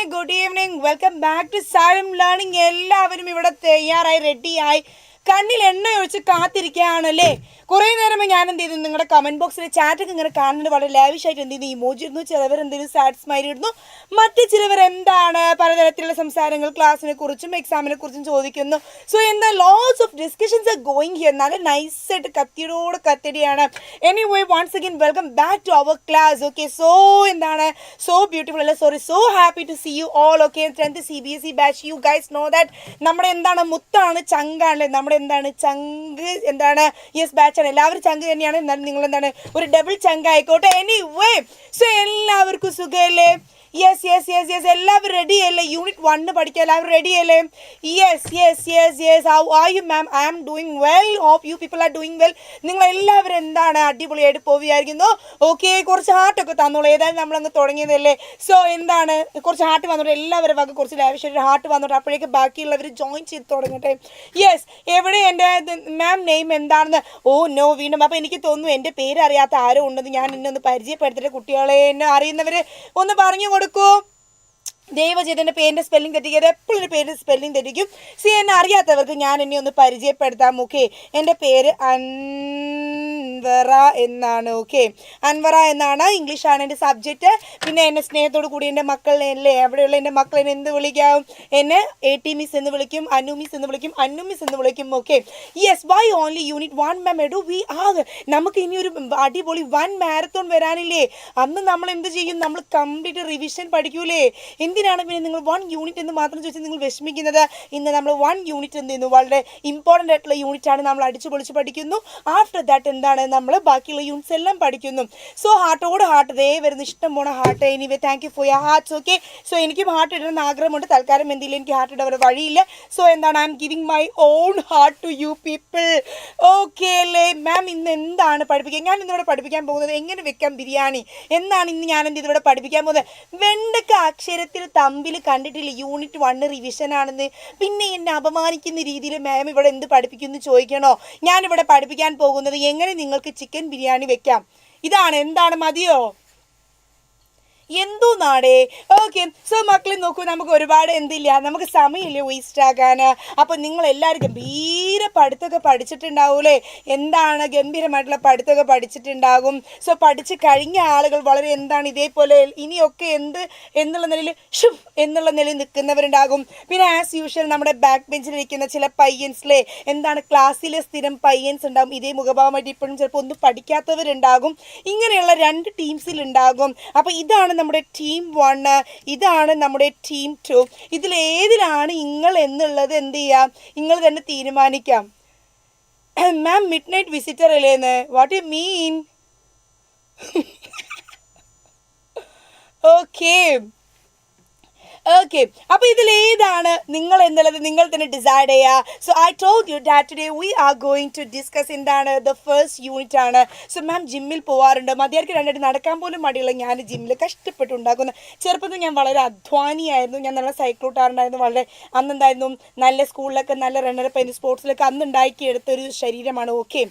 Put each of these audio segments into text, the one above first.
Good evening. Welcome back to Xylem Learning. എല്ലാവരും ഇവിടെ തയ്യാറായി റെഡിയായി കണ്ണിൽ എണ്ണ ഒഴിച്ച് കാത്തിരിക്കുകയാണല്ലേ. കുറേ നേരമേ ഞാൻ എന്ത് ചെയ്തു നിങ്ങളുടെ കമൻറ്റ് ബോക്സിൽ ചാറ്റൊക്കെ ഇങ്ങനെ കാണുന്നത് വളരെ ലാവിഷായിട്ട് എന്ത് ചെയ്യുന്നു ഇമോജി ഇടുന്നു, ചിലവർ എന്തെങ്കിലും സാഡ് സ്മൈലി ഇടുന്നു, മറ്റു ചിലവർ എന്താണ് പലതരത്തിലുള്ള സംസാരങ്ങൾ ക്ലാസ്സിനെ കുറിച്ചും എക്സാമിനെ കുറിച്ചും ചോദിക്കുന്നു. സോ എന്താ lots of discussions are going here. നല്ല നൈസായിട്ട് കത്തിയോട് കത്തിരിയാണ്. Anyway once again welcome back to our class. Okay, so എന്താണ് സോ ബ്യൂട്ടിഫുൾ അല്ല, sorry, so happy to see you all. Okay, 10th CBSE batch. You guys know that നമ്മുടെ എന്താണ് മുത്താണ്, ചങ്കാണല്ലേ, നമ്മുടെ എന്താണ് ചങ്ക്, എന്താണ് യെസ് ബാച്ചാണ്. എല്ലാവരും ചങ്ക് തന്നെയാണ്. എന്നാലും നിങ്ങൾ എന്താണ് ഒരു ഡബിൾ ചങ്ക് ആയിക്കോട്ടെ. എനിവേ സോ എല്ലാവർക്കും സുഖമല്ലേ? യെസ് യെസ് യെസ് യെസ് എല്ലാവരും റെഡി അല്ലേ? യൂണിറ്റ് 1 പഠിക്കാൻ എല്ലാവരും റെഡി അല്ലേ? Yes yes yes yes how are you ma'am? I am doing well. Hope you people are doing well. നിങ്ങൾ എല്ലാവരും എന്താണ് അടിപൊളിയായിട്ട് പോവുകയായിരിക്കുന്നു. ഓക്കെ, കുറച്ച് ഹാർട്ടൊക്കെ തന്നോളൂ. ഏതായാലും നമ്മളങ്ങ് തുടങ്ങിയതല്ലേ. സോ എന്താണ് കുറച്ച് ഹാർട്ട് വന്നോട്ടെ, എല്ലാവരും വക കുറച്ച് ലാവിഷായിട്ട് ഹാർട്ട് വന്നോട്ടെ. അപ്പോഴേക്ക് ബാക്കിയുള്ളവർ ജോയിൻ ചെയ്ത് തുടങ്ങട്ടെ. യെസ്, എവിടെ എൻ്റെ മാം നെയിം എന്താണെന്ന്? ഓ നോ, വീണ്ടും. അപ്പോൾ എനിക്ക് തോന്നുന്നു എൻ്റെ പേര് അറിയാത്ത ആരോ ഉണ്ടെന്ന്. ഞാൻ എന്നെ ഒന്ന് പരിചയപ്പെടുത്തിയിട്ട് കുട്ടികളെ എന്നെ അറിയുന്നവർ ഒന്ന് പറഞ്ഞു കൊടുക്കൂ. ദൈവചേതൻ്റെ പേരിൻ്റെ സ്പെല്ലിംഗ് തെറ്റിക്കരുത്. എപ്പോഴും ഒരു പേര് സ്പെല്ലിംഗ് തെറ്റിക്കും. എന്നെ അറിയാത്തവർക്ക് ഞാൻ എന്നെ ഒന്ന് പരിചയപ്പെടുത്താം. ഓക്കെ, എൻ്റെ പേര് അൻവറ എന്നാണ്. ഓക്കെ, അൻവറ എന്നാണ്. ഇംഗ്ലീഷാണ് എൻ്റെ സബ്ജക്റ്റ്. പിന്നെ എന്നെ സ്നേഹത്തോടു കൂടി എൻ്റെ മക്കളെ എവിടെയുള്ള എൻ്റെ മക്കളെ എന്ത് വിളിക്കാം? എന്നെ AT മിസ് എന്ന് വിളിക്കും, അനു മിസ് എന്ന് വിളിക്കും, അന്നു മിസ് എന്ന് വിളിക്കും. Okay, yes. Why only unit 1 ma'am? എടു വി ആകെ നമുക്ക് ഇനി ഒരു അടിപൊളി 1 മാരത്തോൺ വരാനില്ലേ? അന്ന് നമ്മൾ എന്ത് ചെയ്യും? നമ്മൾ കംപ്ലീറ്റ് റിവിഷൻ പഠിക്കൂലേ? എന്തിനാണ് പിന്നെ നിങ്ങൾ 1 യൂണിറ്റ് എന്ന് മാത്രം ചോദിച്ചാൽ നിങ്ങൾ വിഷമിക്കുന്നത്? ഇന്ന് നമ്മൾ 1 യൂണിറ്റ് എന്ത് ചെയ്യുന്നു? വളരെ ഇമ്പോർട്ടൻ്റ് ആയിട്ടുള്ള യൂണിറ്റാണ്. നമ്മൾ അടിച്ചു പൊളിച്ച് പഠിക്കുന്നു. ആഫ്റ്റർ ദാറ്റ് എന്താണ് നമ്മൾ ബാക്കിയുള്ള യൂണിറ്റ്സ് എല്ലാം പഠിക്കുന്നു. സോ ഹാർട്ടോട് ഹാർട്ട് ദേ വരുന്നു, ഇഷ്ടം പോണ heart. Anyway thank you for your hearts. Okay, so എനിക്കും ഹാർട്ട് ഇടണമെന്ന് ആഗ്രഹമുണ്ട്. തൽക്കാലം എന്തെങ്കിലും എനിക്ക് ഹാർട്ട് ഇടാൻ വഴിയില്ല. സോ എന്താണ് I am giving my own heart to you people. Okay അല്ലേ മാം? ഇന്ന് എന്താണ് പഠിപ്പിക്കുക? ഞാൻ ഇന്നിവിടെ പഠിപ്പിക്കാൻ പോകുന്നത് എങ്ങനെ വെക്കാം ബിരിയാണി എന്നാണ്. ഇന്ന് ഞാൻ എന്ത് ഇതിവിടെ പഠിപ്പിക്കാൻ പോകുന്നത്? വെണ്ടക്ക അക്ഷരത്തിൽ തമ്പിൽ കണ്ടിട്ടില്ല യൂണിറ്റ് 1 റിവിഷൻ ആണെന്ന്. പിന്നെ എന്നെ അപമാനിക്കുന്ന രീതിയിൽ മാം ഇവിടെ എന്ത് പഠിപ്പിക്കുന്നു ചോദിക്കണോ? ഞാനിവിടെ പഠിപ്പിക്കാൻ പോകുന്നത് എങ്ങനെ നിങ്ങൾക്ക് ചിക്കൻ ബിരിയാണി വെക്കാം. ഇതാണ്. എന്താണ്, മതിയോ? എന്തോ നാടേ. ഓക്കെ, സോ മക്കളെ നോക്കൂ, നമുക്ക് ഒരുപാട് എന്തില്ല, നമുക്ക് സമയമില്ല വേസ്റ്റ് ആകാൻ. അപ്പോൾ നിങ്ങളെല്ലാവരും ഗംഭീര പഠിത്തമൊക്കെ പഠിച്ചിട്ടുണ്ടാവൂലേ? എന്താണ് ഗംഭീരമായിട്ടുള്ള പഠിത്തമൊക്കെ പഠിച്ചിട്ടുണ്ടാകും. സോ പഠിച്ച് കഴിഞ്ഞ ആളുകൾ വളരെ എന്താണ് ഇതേപോലെ ഇനിയൊക്കെ എന്നുള്ള നിലയിൽ എന്നുള്ള നിലയിൽ നിൽക്കുന്നവരുണ്ടാകും. പിന്നെ ആസ് യൂഷ്വൽ നമ്മുടെ ബാക്ക് ബെഞ്ചിലിരിക്കുന്ന ചില പയ്യൻസിലെ എന്താണ് ക്ലാസ്സിലെ സ്ഥിരം പയ്യൻസ് ഉണ്ടാകും. ഇതേ മുഖഭാവമായിട്ട് ഇപ്പോഴും ചിലപ്പോൾ ഒന്നും പഠിക്കാത്തവരുണ്ടാകും. ഇങ്ങനെയുള്ള 2 ടീംസിലുണ്ടാകും. അപ്പോൾ ഇതാണ് നമ്മുടെ ടീം 1, ഇതാണ് നമ്മുടെ ടീം 2. ഇതിലേതിലാണ് നിങ്ങൾ എന്നുള്ളത് എന്ത് ചെയ്യാം? നിങ്ങൾ തന്നെ തീരുമാനിക്കാം. മാം മിഡ് നൈറ്റ് വിസിറ്റർ അല്ലേന്ന്? What you mean? Okay okay, അപ്പോൾ ഇതിലേതാണ് നിങ്ങൾ എന്നുള്ളത് നിങ്ങൾ തന്നെ ഡിസൈഡ് ചെയ്യുക. So I told you that today we are going to discuss എന്താണ് ദ ഫസ്റ്റ് യൂണിറ്റ് ആണ്. സോ മാം ജിമ്മിൽ പോകാറുണ്ട്. മതിയാർക്ക് രണ്ടായിട്ട് നടക്കാൻ പോലും മടിയുള്ള ഞാൻ ജിമ്മിൽ കഷ്ടപ്പെട്ടുണ്ടാക്കുന്നു. ചെറുപ്പത്തിൽ ഞാൻ വളരെ അധ്വാനിയായിരുന്നു. ഞാൻ നല്ല സൈക്ലോട്ടാറുണ്ടായിരുന്നു. വളരെ അന്നെന്തായിരുന്നു നല്ല സ്കൂളിലൊക്കെ നല്ല റണ്ണറപ്പ് ആയിരുന്നു. സ്പോർട്സിലൊക്കെ അന്ന് ഉണ്ടാക്കിയെടുത്തൊരു ശരീരമാണ്. ഓക്കെ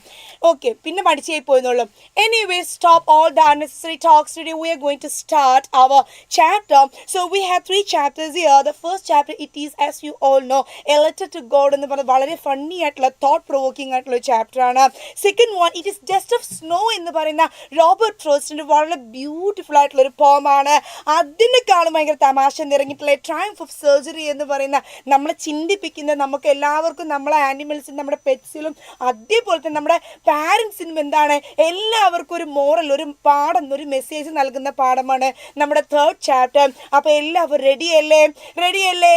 ഓക്കെ, പിന്നെ പഠിച്ചേ പോയെന്നുള്ളൂ. Anyway stop all the unnecessary talks. Today we are going to start our chapter. So we have 3 chapters here. The first chapter, it is, as you all know, a letter to God എന്ന് പറഞ്ഞ വളരെ funny ആയിട്ടുള്ള thought provoking ആയിട്ടുള്ള chapter ആണ്. Second one, it is just of snow എന്ന് പറയുന്ന Robert ഫ്രോസ്റ്റിൻ്റെ വളരെ beautiful ആയിട്ടുള്ള ഒരു പോമാണ്. അതിനേക്കാളും ഭയങ്കര തമാശ നിറങ്ങിയിട്ടുള്ള ട്രയംഫ് ഓഫ് സർജറി എന്ന് പറയുന്ന നമ്മളെ ചിന്തിപ്പിക്കുന്ന, നമുക്ക് എല്ലാവർക്കും നമ്മളെ ആനിമൽസിനും നമ്മുടെ പെറ്റ്സിലും അതേപോലെ തന്നെ നമ്മുടെ പാരൻസിനും എന്താണ് എല്ലാവർക്കും ഒരു മോറൽ, ഒരു പാഠം, ഒരു മെസ്സേജ് നൽകുന്ന പാഠമാണ് നമ്മുടെ തേർഡ് ചാപ്റ്റർ. അപ്പോൾ എല്ലാവരും റെഡിയല്ലേ?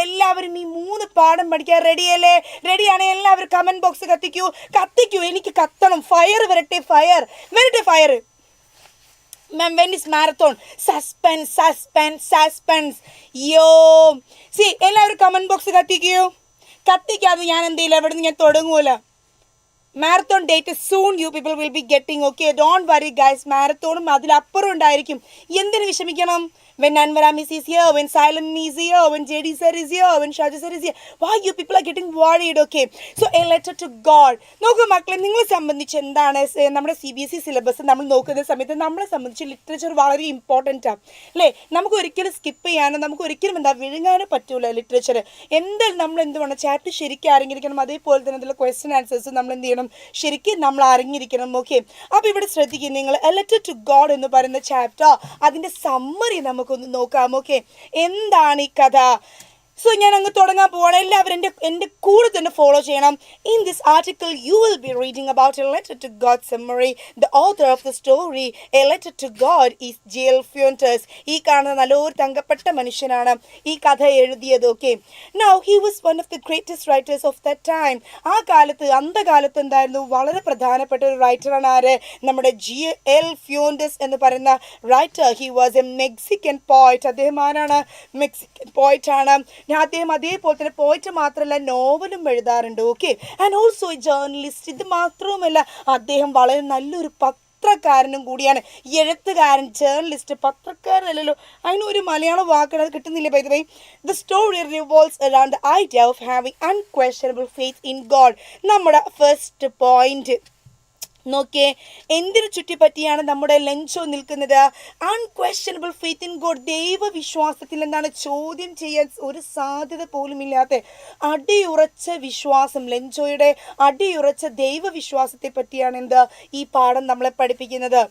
എല്ലാവരും ഈ 3 പാഠം പഠിക്കാൻ റെഡിയല്ലേ? റെഡിയാണ് എല്ലാവരും? കമൻറ്റ് ബോക്സ് കത്തിക്കൂ. എനിക്ക് കത്തണം. ഫയർ വരട്ടെ, fire. Ma'am when is marathon? Suspense. യോ സി എല്ലാവരും കമൻറ്റ് ബോക്സ് കത്തിക്കാതെ ഞാൻ എന്തെങ്കിലും എവിടെ നിന്ന് ഞാൻ തുടങ്ങൂല. Marathon date soon you people will be getting. Okay, don't worry guys, മാരത്തോണും അതിലപ്പുറം ഉണ്ടായിരിക്കും. എന്തിനു വിഷമിക്കണം? When Anvaramis is here, when Xylem is here, when JD sir is here, when Shaji sir is here, why you people are getting worried? Okay, so a letter to God. നോക്കൂ മക്കളെ, നിങ്ങളെ സംബന്ധിച്ച് എന്താണ് നമ്മുടെ CBSE സിലബസ് നമ്മൾ നോക്കുന്ന സമയത്ത് നമ്മളെ സംബന്ധിച്ച് ലിറ്ററേച്ചർ വളരെ ഇമ്പോർട്ടൻ്റ് ആണ് അല്ലേ. നമുക്ക് ഒരിക്കലും സ്കിപ്പ് ചെയ്യാനോ നമുക്ക് ഒരിക്കലും വിഴുങ്ങാനോ പറ്റൂല ലിറ്ററേച്ചർ. എന്തായാലും നമ്മൾ എന്ത് വേണം, ചാപ്റ്റർ ശരിക്കും അറിഞ്ഞിരിക്കണം. അതേപോലെ തന്നെ അതിലുള്ള ക്വസ്റ്റ്യൻ ആൻസേഴ്സ് നമ്മൾ എന്ത് ചെയ്യണം, ശരിക്കും നമ്മൾ അറിഞ്ഞിരിക്കണം. ഓക്കെ, അപ്പോൾ ഇവിടെ ശ്രദ്ധിക്കും നിങ്ങൾ, എ ലെറ്റർ ടു ഗോഡ് എന്ന് പറയുന്ന ചാപ്റ്റർ, അതിൻ്റെ സമ്മറി നമുക്കൊന്ന് നോക്കാം. ഓക്കെ, എന്താണ് ഈ കഥ? സോ ഞാൻ അങ്ങ് തുടങ്ങാൻ പോവാണ്. എല്ലാവരും എൻ്റെ കൂടെ തന്നെ ഫോളോ ചെയ്യണം. In this article you will be reading about a letter to God summary. The author of the story a letter to God is Jel Fuentes. ഈ കാണുന്ന നല്ലൊരു തങ്കപ്പെട്ട മനുഷ്യനാണ് ഈ കഥ എഴുതിയത്. Okay, now he was one of the greatest writers of the time. ആ കാലത്ത്, അന്ധകാലത്ത് എന്തായിരുന്നു, വളരെ പ്രധാനപ്പെട്ട ഒരു റൈറ്ററാണ് ആര്, നമ്മുടെ ജെൽ ഫ്യൂൻറ്റേഴ്സ് എന്ന് പറയുന്ന writer. He was a Mexican poet. അദ്ദേഹം ആരാണ്? മെക്സിക്കൻ പോയിറ്റ് ആണ്. അദ്ദേഹം അതേപോലെ തന്നെ പോയിട്ട് മാത്രമല്ല നോവലും എഴുതാറുണ്ട്. Okay, and also A journalist. ഇത് മാത്രവുമല്ല, അദ്ദേഹം വളരെ നല്ലൊരു പത്രക്കാരനും കൂടിയാണ്. എഴുത്തുകാരൻ, ജേർണലിസ്റ്റ്, പത്രക്കാരനല്ലല്ലോ, അതിനൊരു മലയാളം വാക്കുകൾ കിട്ടുന്നില്ല. By the way, the story revolves around the idea of having unquestionable faith in God. നമ്മുടെ ഫസ്റ്റ് പോയിന്റ് നോക്കിയേ, എന്തിനു ചുറ്റിപ്പറ്റിയാണ് നമ്മുടെ ലഞ്ചോ നിൽക്കുന്നത്? Unquestionable faith in God. ദൈവവിശ്വാസത്തിൽ എന്താണ്, ചോദ്യം ചെയ്യാൻ ഒരു സാധ്യത പോലും ഇല്ലാത്ത അടിയുറച്ച വിശ്വാസം. ലഞ്ചോയുടെ അടിയുറച്ച ദൈവവിശ്വാസത്തെ പറ്റിയാണ് എന്ത് ഈ പാഠം നമ്മളെ പഠിപ്പിക്കുന്നത്.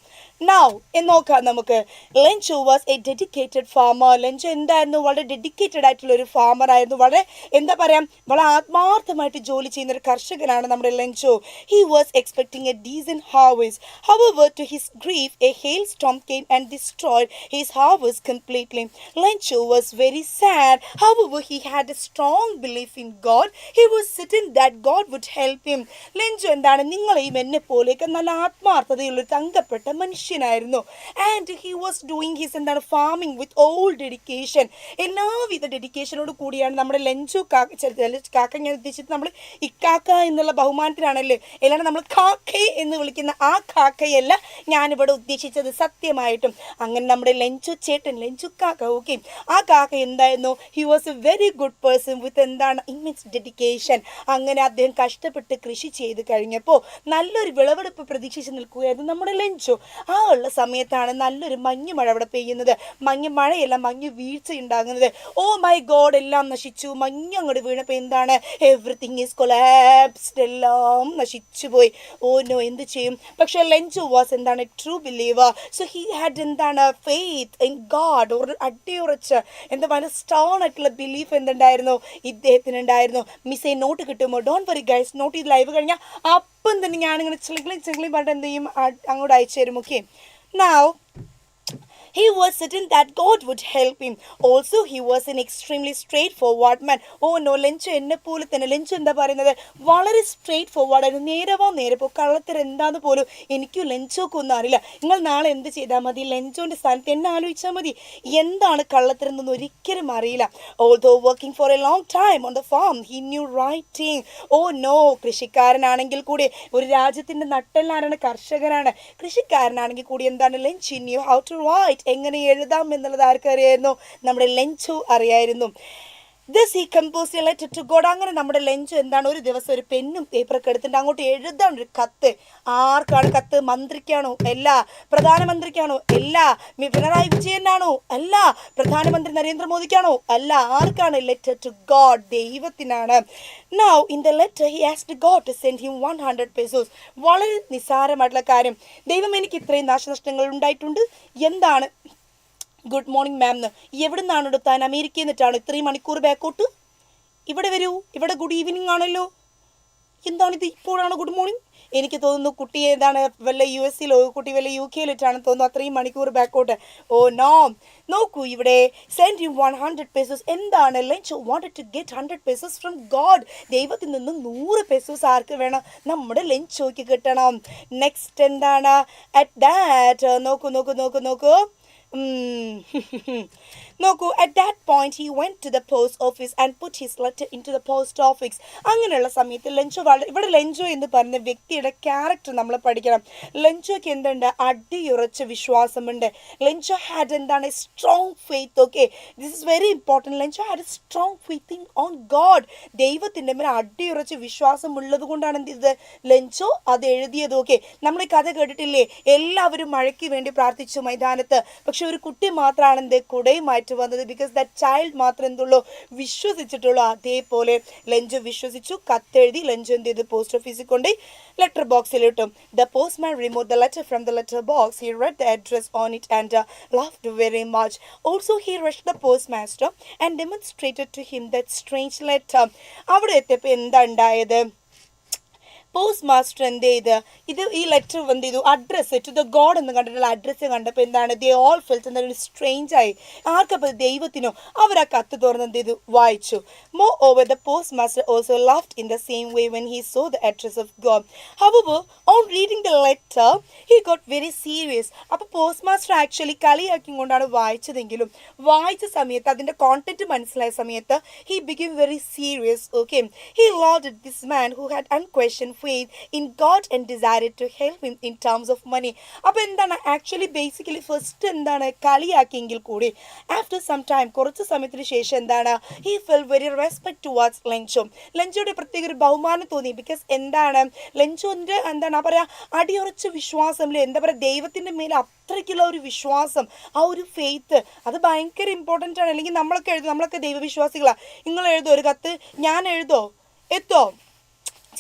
നൗ നോക്കാം നമുക്ക്. ലഞ്ചോ വാസ് എ ഡെഡിക്കേറ്റഡ് ഫാമർ. ലഞ്ചോ എന്തായിരുന്നു? വളരെ ഡെഡിക്കേറ്റഡ് ആയിട്ടുള്ള ഒരു ഫാമർ ആയിരുന്നു. വളരെ എന്താ പറയാ, വളരെ ആത്മാർത്ഥമായിട്ട് ജോലി ചെയ്യുന്ന ഒരു കർഷകനാണ് നമ്മുടെ ലഞ്ചോ. He was expecting A decent harvest. However, to his grief, a hailstorm came and destroyed his harvest completely. Lencho was very sad. However, he had a strong belief in God. He was certain that God would help him. Lencho എന്താണ്, നിങ്ങളെയും എന്നെ പോലെയൊക്കെ നല്ല ആത്മാർത്ഥതയുള്ള തങ്കപ്പെട്ട മനുഷ്യനായിരുന്നു. And he was doing his എന്താണ് farming with all dedication. എല്ലാവിധ ഡെഡിക്കേഷനോട് കൂടിയാണ് നമ്മുടെ ലഞ്ചോ കാക്ക ഞാൻ ഉദ്ദേശിച്ചത് നമ്മൾ ഇക്കാക്ക എന്നുള്ള ബഹുമാനത്തിലാണല്ലേ, അല്ലാണ്ട് നമ്മൾ കാക്കേ എന്ന് വിളിക്കുന്ന ആ കാക്കയല്ല ഞാനിവിടെ ഉദ്ദേശിച്ചത് സത്യമായിട്ടും. അങ്ങനെ നമ്മുടെ ലഞ്ചു ചേട്ടൻ, ലഞ്ചു കാക്ക, ഓക്കെ, ആ കാക്ക എന്തായിരുന്നു, he was a very good person with എന്താണ് ഇമ്മൻസ് ഡെഡിക്കേഷൻ. അങ്ങനെ അദ്ദേഹം കഷ്ടപ്പെട്ട് കൃഷി ചെയ്ത് കഴിഞ്ഞപ്പോൾ നല്ലൊരു വിളവെടുപ്പ് പ്രതീക്ഷിച്ച് നിൽക്കുകയായിരുന്നു നമ്മുടെ ലഞ്ചു. ആ ഉള്ള സമയത്താണ് നല്ലൊരു മഞ്ഞ് മഴ അവിടെ പെയ്യുന്നത്. മഞ്ഞ് മഴയല്ല, മഞ്ഞ് വീഴ്ച ഉണ്ടാകുന്നത്. ഓ മൈ ഗോഡ്, എല്ലാം നശിച്ചു. മഞ്ഞ് അങ്ങോട്ട് വീണപ്പോൾ എന്താണ്, എവറിത്തിങ് ഈസ് കൊളാപ്സ്ഡ്, എല്ലാം നശിച്ചു പോയി. ഓ നോ, എന്ത് ചെയ്യും? പക്ഷെ ലഞ്ചു വാസ് എന്താണ്, true believer. So he had എന്താണ് ഫെയ്ത്ത് ഇൻ ഗാഡ്. ഒരു അടിയുറച്ച് എന്താ പറയുക, സ്ട്രോങ് ആയിട്ടുള്ള ബിലീഫ് എന്തുണ്ടായിരുന്നു, ഇദ്ദേഹത്തിന് ഉണ്ടായിരുന്നു. മിസ്സേ നോട്ട് കിട്ടുമോ? ഡോണ്ട് വറി ഗൈസ്, നോട്ട് ചെയ്ത് ലൈവ് കഴിഞ്ഞാൽ അപ്പം തന്നെ ഞാനിങ്ങനെ ചിളിക്കളി പറഞ്ഞിട്ട് എന്ത് ചെയ്യും, അങ്ങോട്ട് അയച്ചു തരും. Okay, now he was certain that God would help him. Also, he was an extremely straightforward man. Oh no, ലഞ്ചു എന്നെ പോലെ തന്നെ. ലഞ്ചു എന്താ പറയുന്നത്, വളരെ സ്ട്രേറ്റ് ഫോർവേഡ് ആയിരുന്നു. നേരെ പോ, കള്ളത്തരം എന്താന്ന് പോലും എനിക്കും ലഞ്ചോക്കും ഒന്നും അറിയില്ല. നിങ്ങൾ നാളെ എന്ത് ചെയ്താൽ മതി, ലഞ്ചോൻ്റെ സ്ഥാനത്ത് എന്നെ ആലോചിച്ചാൽ മതി. എന്താണ് കള്ളത്തരം എന്നൊന്നും ഒരിക്കലും അറിയില്ല. Although working for a long time on the farm, he knew writing. Oh no, കൃഷിക്കാരനാണെങ്കിൽ കൂടി, ഒരു രാജ്യത്തിൻ്റെ നട്ടെല്ലാരാണ്, കർഷകനാണ്. കൃഷിക്കാരനാണെങ്കിൽ കൂടി എന്താണ്, lunch knew how to write. എങ്ങനെ എഴുതാം എന്നുള്ളത് ആർക്കറിയായിരുന്നു, നമ്മുടെ ലഞ്ചു അറിയായിരുന്നു. Thus he composed a letter to God. അങ്ങനെ നമ്മുടെ ലഞ്ചു എന്താണ്, ഒരു ദിവസം ഒരു പെന്നും പേപ്പറൊക്കെ എടുത്തിട്ട് അങ്ങോട്ട് എഴുതാൻ ഒരു കത്ത്. ആർക്കാണ് കത്ത്? മന്ത്രിക്കാണോ? അല്ല. പ്രധാനമന്ത്രിക്കാണോ? അല്ല. പിണറായി വിജയനാണോ? അല്ല. പ്രധാനമന്ത്രി നരേന്ദ്രമോദിക്കാണോ? അല്ല. ആർക്കാണ്? ലെറ്റർ ടു ഗോഡ്, ദൈവത്തിനാണ്. Now in the letter he asked God to send him 100 pesos. വളരെ നിസ്സാരമായിട്ടുള്ള കാര്യം. ദൈവം, എനിക്ക് ഇത്രയും നാശനഷ്ടങ്ങൾ ഉണ്ടായിട്ടുണ്ട്, എന്താണ്? ഗുഡ് മോർണിംഗ് മാം എന്ന്. എവിടെ നിന്നാണ് എടുത്താൻ? അമേരിക്കയിൽ നിന്നിട്ടാണ്. ഇത്രയും മണിക്കൂർ ബാക്കോട്ട് ഇവിടെ വരൂ. ഇവിടെ ഗുഡ് ഈവനിങ് ആണല്ലോ. എന്താണിത്, ഇപ്പോഴാണ് ഗുഡ് മോർണിംഗ്? എനിക്ക് തോന്നുന്നു കുട്ടി ഏതാണ്, വല്ല US-ലോ, കുട്ടി വല്ല UK-ലിട്ടാണ് തോന്നുന്നു, അത്രയും മണിക്കൂർ ബാക്കോട്ട്. ഓ നോ, നോക്കൂ ഇവിടെ, സെൻഡ് ഹിം 100 pesos. എന്താണ്, Lencho wanted to get 100 pesos from God. ദൈവത്തിൽ നിന്ന് 100 pesos ആർക്ക് വേണം? നമ്മുടെ ലഞ്ചോയ്ക്ക് കിട്ടണം. നെക്സ്റ്റ് എന്താണ്, അറ്റ് ദാറ്റ് നോക്കൂ, നോക്കൂ, at that point he went to the post office and put his letter into the post office. അങ്ങനെയുള്ള സമയത്ത് ലെഞ്ചോ ഇവിടെ ലെഞ്ചോ എന്ന് പറയുന്ന വ്യക്തിയുടെ ക്യാരക്ടർ നമ്മൾ പഠിക്കണം. ലെഞ്ചോയ്ക്ക് എന്തുണ്ട്? അടിയുറച്ച വിശ്വാസമുണ്ട്. ലെഞ്ചോ ഹാഡ് എന്താണ്? Strong faith. Okay, this is very important. Lencho had A strong faith on God. ദൈവത്തിൻ്റെ മേലെ അടിയുറച്ച വിശ്വാസം ഉള്ളത് കൊണ്ടാണ് എന്ത് ചെയ്തത്? ലെഞ്ചോ അത് എഴുതിയത്. ഓക്കെ, നമ്മൾ ഈ കഥ കേട്ടിട്ടില്ലേ? എല്ലാവരും മഴയ്ക്ക് വേണ്ടി പ്രാർത്ഥിച്ചു മൈതാനത്ത്, പക്ഷെ ഒരു കുട്ടി മാത്രമാണ് എന്ത് കുടയുമായിട്ട് വന്നത്. ബിക്കോസ് ദാറ്റ് ചൈൽഡ് മാത്രം എന്തുള്ളൂ? വിശ്വസിച്ചിട്ടുള്ളൂ. അതേപോലെ ലെഞ്ചോ വിശ്വസിച്ചു, കത്തെഴുതി. ലെഞ്ചോ എന്ത് ചെയ്തു? പോസ്റ്റ് ഓഫീസിൽ കൊണ്ട് ലെറ്റർ ബോക്സിൽ ഇട്ടു. The postman remove the letter from the letter box. He red the address on it and laughed very much. Also he rushed the postmaster and demonstrated to him that strange letter. അവിടെ എത്തിയപ്പോൾ എന്താ ഉണ്ടായത്? Post master എന്ത് ചെയ്ത് ഈ letter എന്ത് ചെയ്തു? Address to the God എന്ന് കണ്ടിട്ടുള്ള അഡ്രസ്സ് കണ്ടപ്പോൾ എന്താണ്? ദേ ഓൾ ഫെൽറ്റ് എന്താണ്? സ്ട്രേഞ്ച് ആയി. ആർക്കപ്പോൾ? ദൈവത്തിനോ? അവർ ആ കത്ത് തുറന്ന് എന്ത് ചെയ്തു? വായിച്ചു. More over the post master also laughed in the same way when he saw the address of God. However, on reading the letter, he got very serious. അപ്പോൾ post master actually കളിയാക്കി കൊണ്ടാണ് വായിച്ചതെങ്കിലും വായിച്ച സമയത്ത് അതിൻ്റെ കോണ്ടന്റ് മനസ്സിലായ സമയത്ത് he became very serious. Okay, he lauded this man who had unquestioned faith in God and desired to help him in terms of money. അപ്പോൾ എന്താണ്? ആക്ച്വലി ബേസിക്കലി ഫസ്റ്റ് എന്താണ്? കളിയാക്കിയെങ്കിൽ കൂടി ആഫ്റ്റർ സം ടൈം, കുറച്ച് സമയത്തിന് ശേഷം എന്താണ്? He fell very respect towards Lencho. ലെഞ്ചോയുടെ പ്രത്യേക ഒരു ബഹുമാനം തോന്നി. ബിക്കോസ് എന്താണ്? ലെഞ്ചോൻ്റെ എന്താണ് പറയുക? അടിയുറച്ച വിശ്വാസം, എന്താ പറയുക? ദൈവത്തിൻ്റെ മേലെ അത്രയ്ക്കുള്ള ഒരു വിശ്വാസം, ആ ഒരു ഫെയ്ത്ത്, അത് ഭയങ്കര ഇമ്പോർട്ടൻ്റ് ആണ്. അല്ലെങ്കിൽ നമ്മളൊക്കെ ദൈവവിശ്വാസികളാണ്. നിങ്ങൾ എഴുതോ ഒരു കത്ത്? ഞാൻ എഴുതോ? എത്തോ?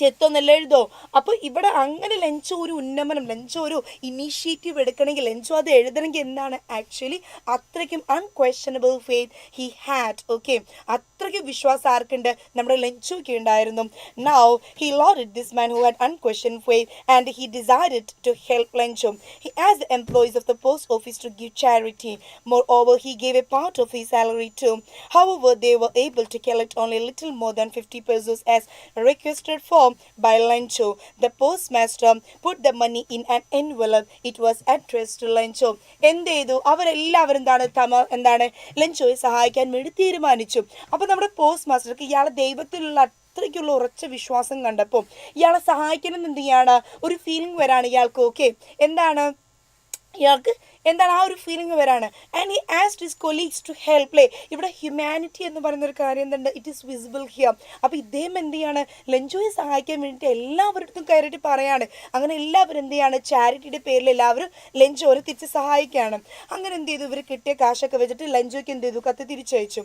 ചെത്തോന്നല്ല എഴുതോ? അപ്പോൾ ഇവിടെ അങ്ങനെ ലെഞ്ചോ ഒരു ഉന്നമനം, ലെഞ്ചോ ഒരു ഇനീഷ്യേറ്റീവ് എടുക്കണമെങ്കിൽ, ലെഞ്ചോ അത് എഴുതണമെങ്കിൽ എന്താണ്? ആക്ച്വലി അത്രയ്ക്കും അൺക്വസ്റ്റനബിൾ ഫെയ്ത്ത് ഹി ഹാഡ്. ഓക്കെ, അത്രയ്ക്കും വിശ്വാസം ആർക്കുണ്ട്? നമ്മുടെ ലെഞ്ചോയ്ക്ക് ഉണ്ടായിരുന്നു. Now he lauded this man who had unquestioned faith and he desired to help Lencho. He asked the employees of the post office to give charity. Moreover, he gave a part of his salary too. However, they were able to collect only a little more than 50 pesos as requested for by Lencho. The postmaster put the money in an envelope. It was addressed to Lencho. എന്ത് ചെയ്തു? അവരെല്ലാവരും എന്താണ് ലെഞ്ചോയെ സഹായിക്കാൻ വേണ്ടി തീരുമാനിച്ചു. അപ്പോൾ നമ്മുടെ post മാസ്റ്റർക്ക് ഇയാളെ ദൈവത്തിലുള്ള അത്രയ്ക്കുള്ള ഉറച്ച വിശ്വാസം കണ്ടപ്പോൾ ഇയാളെ സഹായിക്കണം എന്ത് ചെയ്യാണ്? ഒരു ഫീലിംഗ് വരാണ് ഇയാൾക്ക്. ഓക്കെ, എന്താണ് ഇയാൾക്ക്? എന്താണ് ആ ഒരു ഫീലിംഗ് വരാണ്. And he asked his colleagues to help. ഇവിടെ ഹ്യൂമാനിറ്റി എന്ന് പറയുന്ന ഒരു കാര്യം എന്തുണ്ട്? It is visible here. അപ്പോൾ ഇദ്ദേഹം എന്ത് ചെയ്യാണ്? ലെഞ്ചോയെ സഹായിക്കാൻ വേണ്ടിയിട്ട് എല്ലാവരുടെ കയറിയിട്ട് പറയാണ്. അങ്ങനെ എല്ലാവരും എന്ത് ചെയ്യാണ്? ചാരിറ്റിയുടെ പേരിൽ എല്ലാവരും ലെഞ്ചോനെ തിരിച്ച് സഹായിക്കുകയാണ്. അങ്ങനെ എന്ത് ചെയ്തു? ഇവർ കിട്ടിയ കാശൊക്കെ വെച്ചിട്ട് ലെഞ്ചോയ്ക്ക് എന്ത് ചെയ്തു? കത്ത് തിരിച്ചയച്ചു.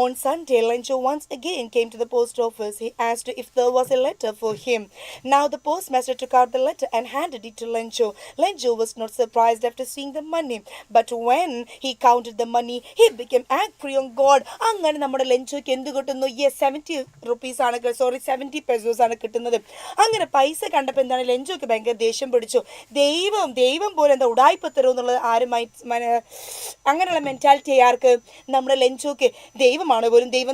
On Sunday, Lencho once again came to the post office. He asked if there was a letter for him. Now the postmaster took out the letter and handed it to Lencho. Lencho was not surprised after seeing the money, but when he counted the money, he became angry on God. അങ്ങനെ നമ്മുടെ ലെഞ്ചോയ്ക്ക് എന്ത് കിട്ടുന്നു? 70 rupees ആണ്, 70 pesos ആണ് കിട്ടുന്നത്. അങ്ങനെ പൈസ കണ്ടപ്പോൾ എന്താണ്? ലെഞ്ചോയ്ക്ക് ഭയങ്കര ദേഷ്യം പിടിച്ചു. ദൈവം പോലെ എന്താ ഉടായിപ്പ് തരും എന്നുള്ളത് അങ്ങനെയുള്ള മെൻറ്റാലിറ്റി ആർക്ക്? നമ്മുടെ ലെഞ്ചോയ്ക്ക്.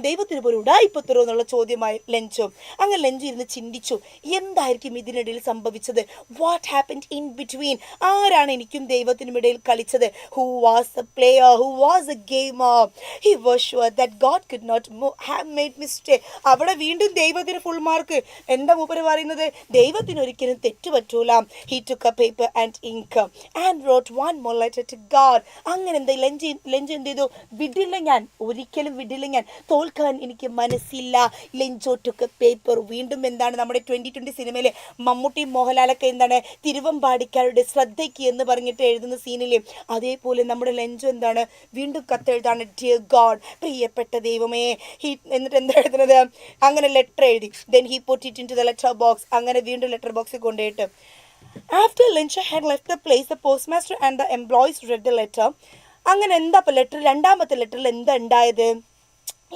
ദൈവത്തിന് പോലും ഉടായിപ്പത്തരോ എന്നുള്ള ചോദ്യമായി ലെഞ്ചോ. അങ്ങനെ ലെഞ്ചോ ഇരുന്ന് ചിന്തിച്ചു, എന്തായിരിക്കും ഇതിനിടയിൽ സംഭവിച്ചത്? What happened in between? ആരാണ് എനിക്കും ദൈവത്തിനും ഇടയിൽ കളിച്ചത്? Who was a player? Who was a gamer? He was sure that God could not have made mistake. അവിടെ വീണ്ടും ദൈവത്തിന് ഫുൾ മാർക്ക്. എന്താ മൂപ്പര് പറയുന്നത്? ദൈവത്തിന് ഒരിക്കലും തെറ്റ് പറ്റൂല. He took a paper and ink and wrote one more letter to God. അങ്ങനെ എന്താ ലെഞ്ച് എന്ത് ചെയ്തു? വിടില്ല, ഞാൻ ഒരിക്കലും വിടില്ല, ഞാൻ തോൽക്കാൻ എനിക്ക് മനസ്സില്ല. Lencho took paper. വീണ്ടും എന്താണ് നമ്മുടെ 2020 സിനിമയിലെ മമ്മൂട്ടി മോഹൻലാലൊക്കെ എന്താണ് തിരുവമ്പാടിക്കാരുടെ ശ്രദ്ധയ്ക്ക് എന്ന് പറഞ്ഞിട്ട് എഴുതുന്ന സീനിലെ അതേപോലെ നമ്മുടെ ലെഞ്ചോ എന്താണ് വീണ്ടും കത്തെഴുതാണ്. ഡിയർ ഗോഡ്, പ്രിയപ്പെട്ട ദൈവമേ. എന്നിട്ട് എന്താ എഴുതുന്നത്? അങ്ങനെ ലെറ്റർ എഴുതി. Then he put it into the letter box. അങ്ങനെ വീണ്ടും ലെറ്റർ ബോക്സിൽ കൊണ്ടുപോയിട്ട് after Lencho had left the place, the postmaster and the employees read the letter. അങ്ങനെ എന്താ ഇപ്പോൾ രണ്ടാമത്തെ ലെറ്ററിൽ എന്താ ഉണ്ടായത്?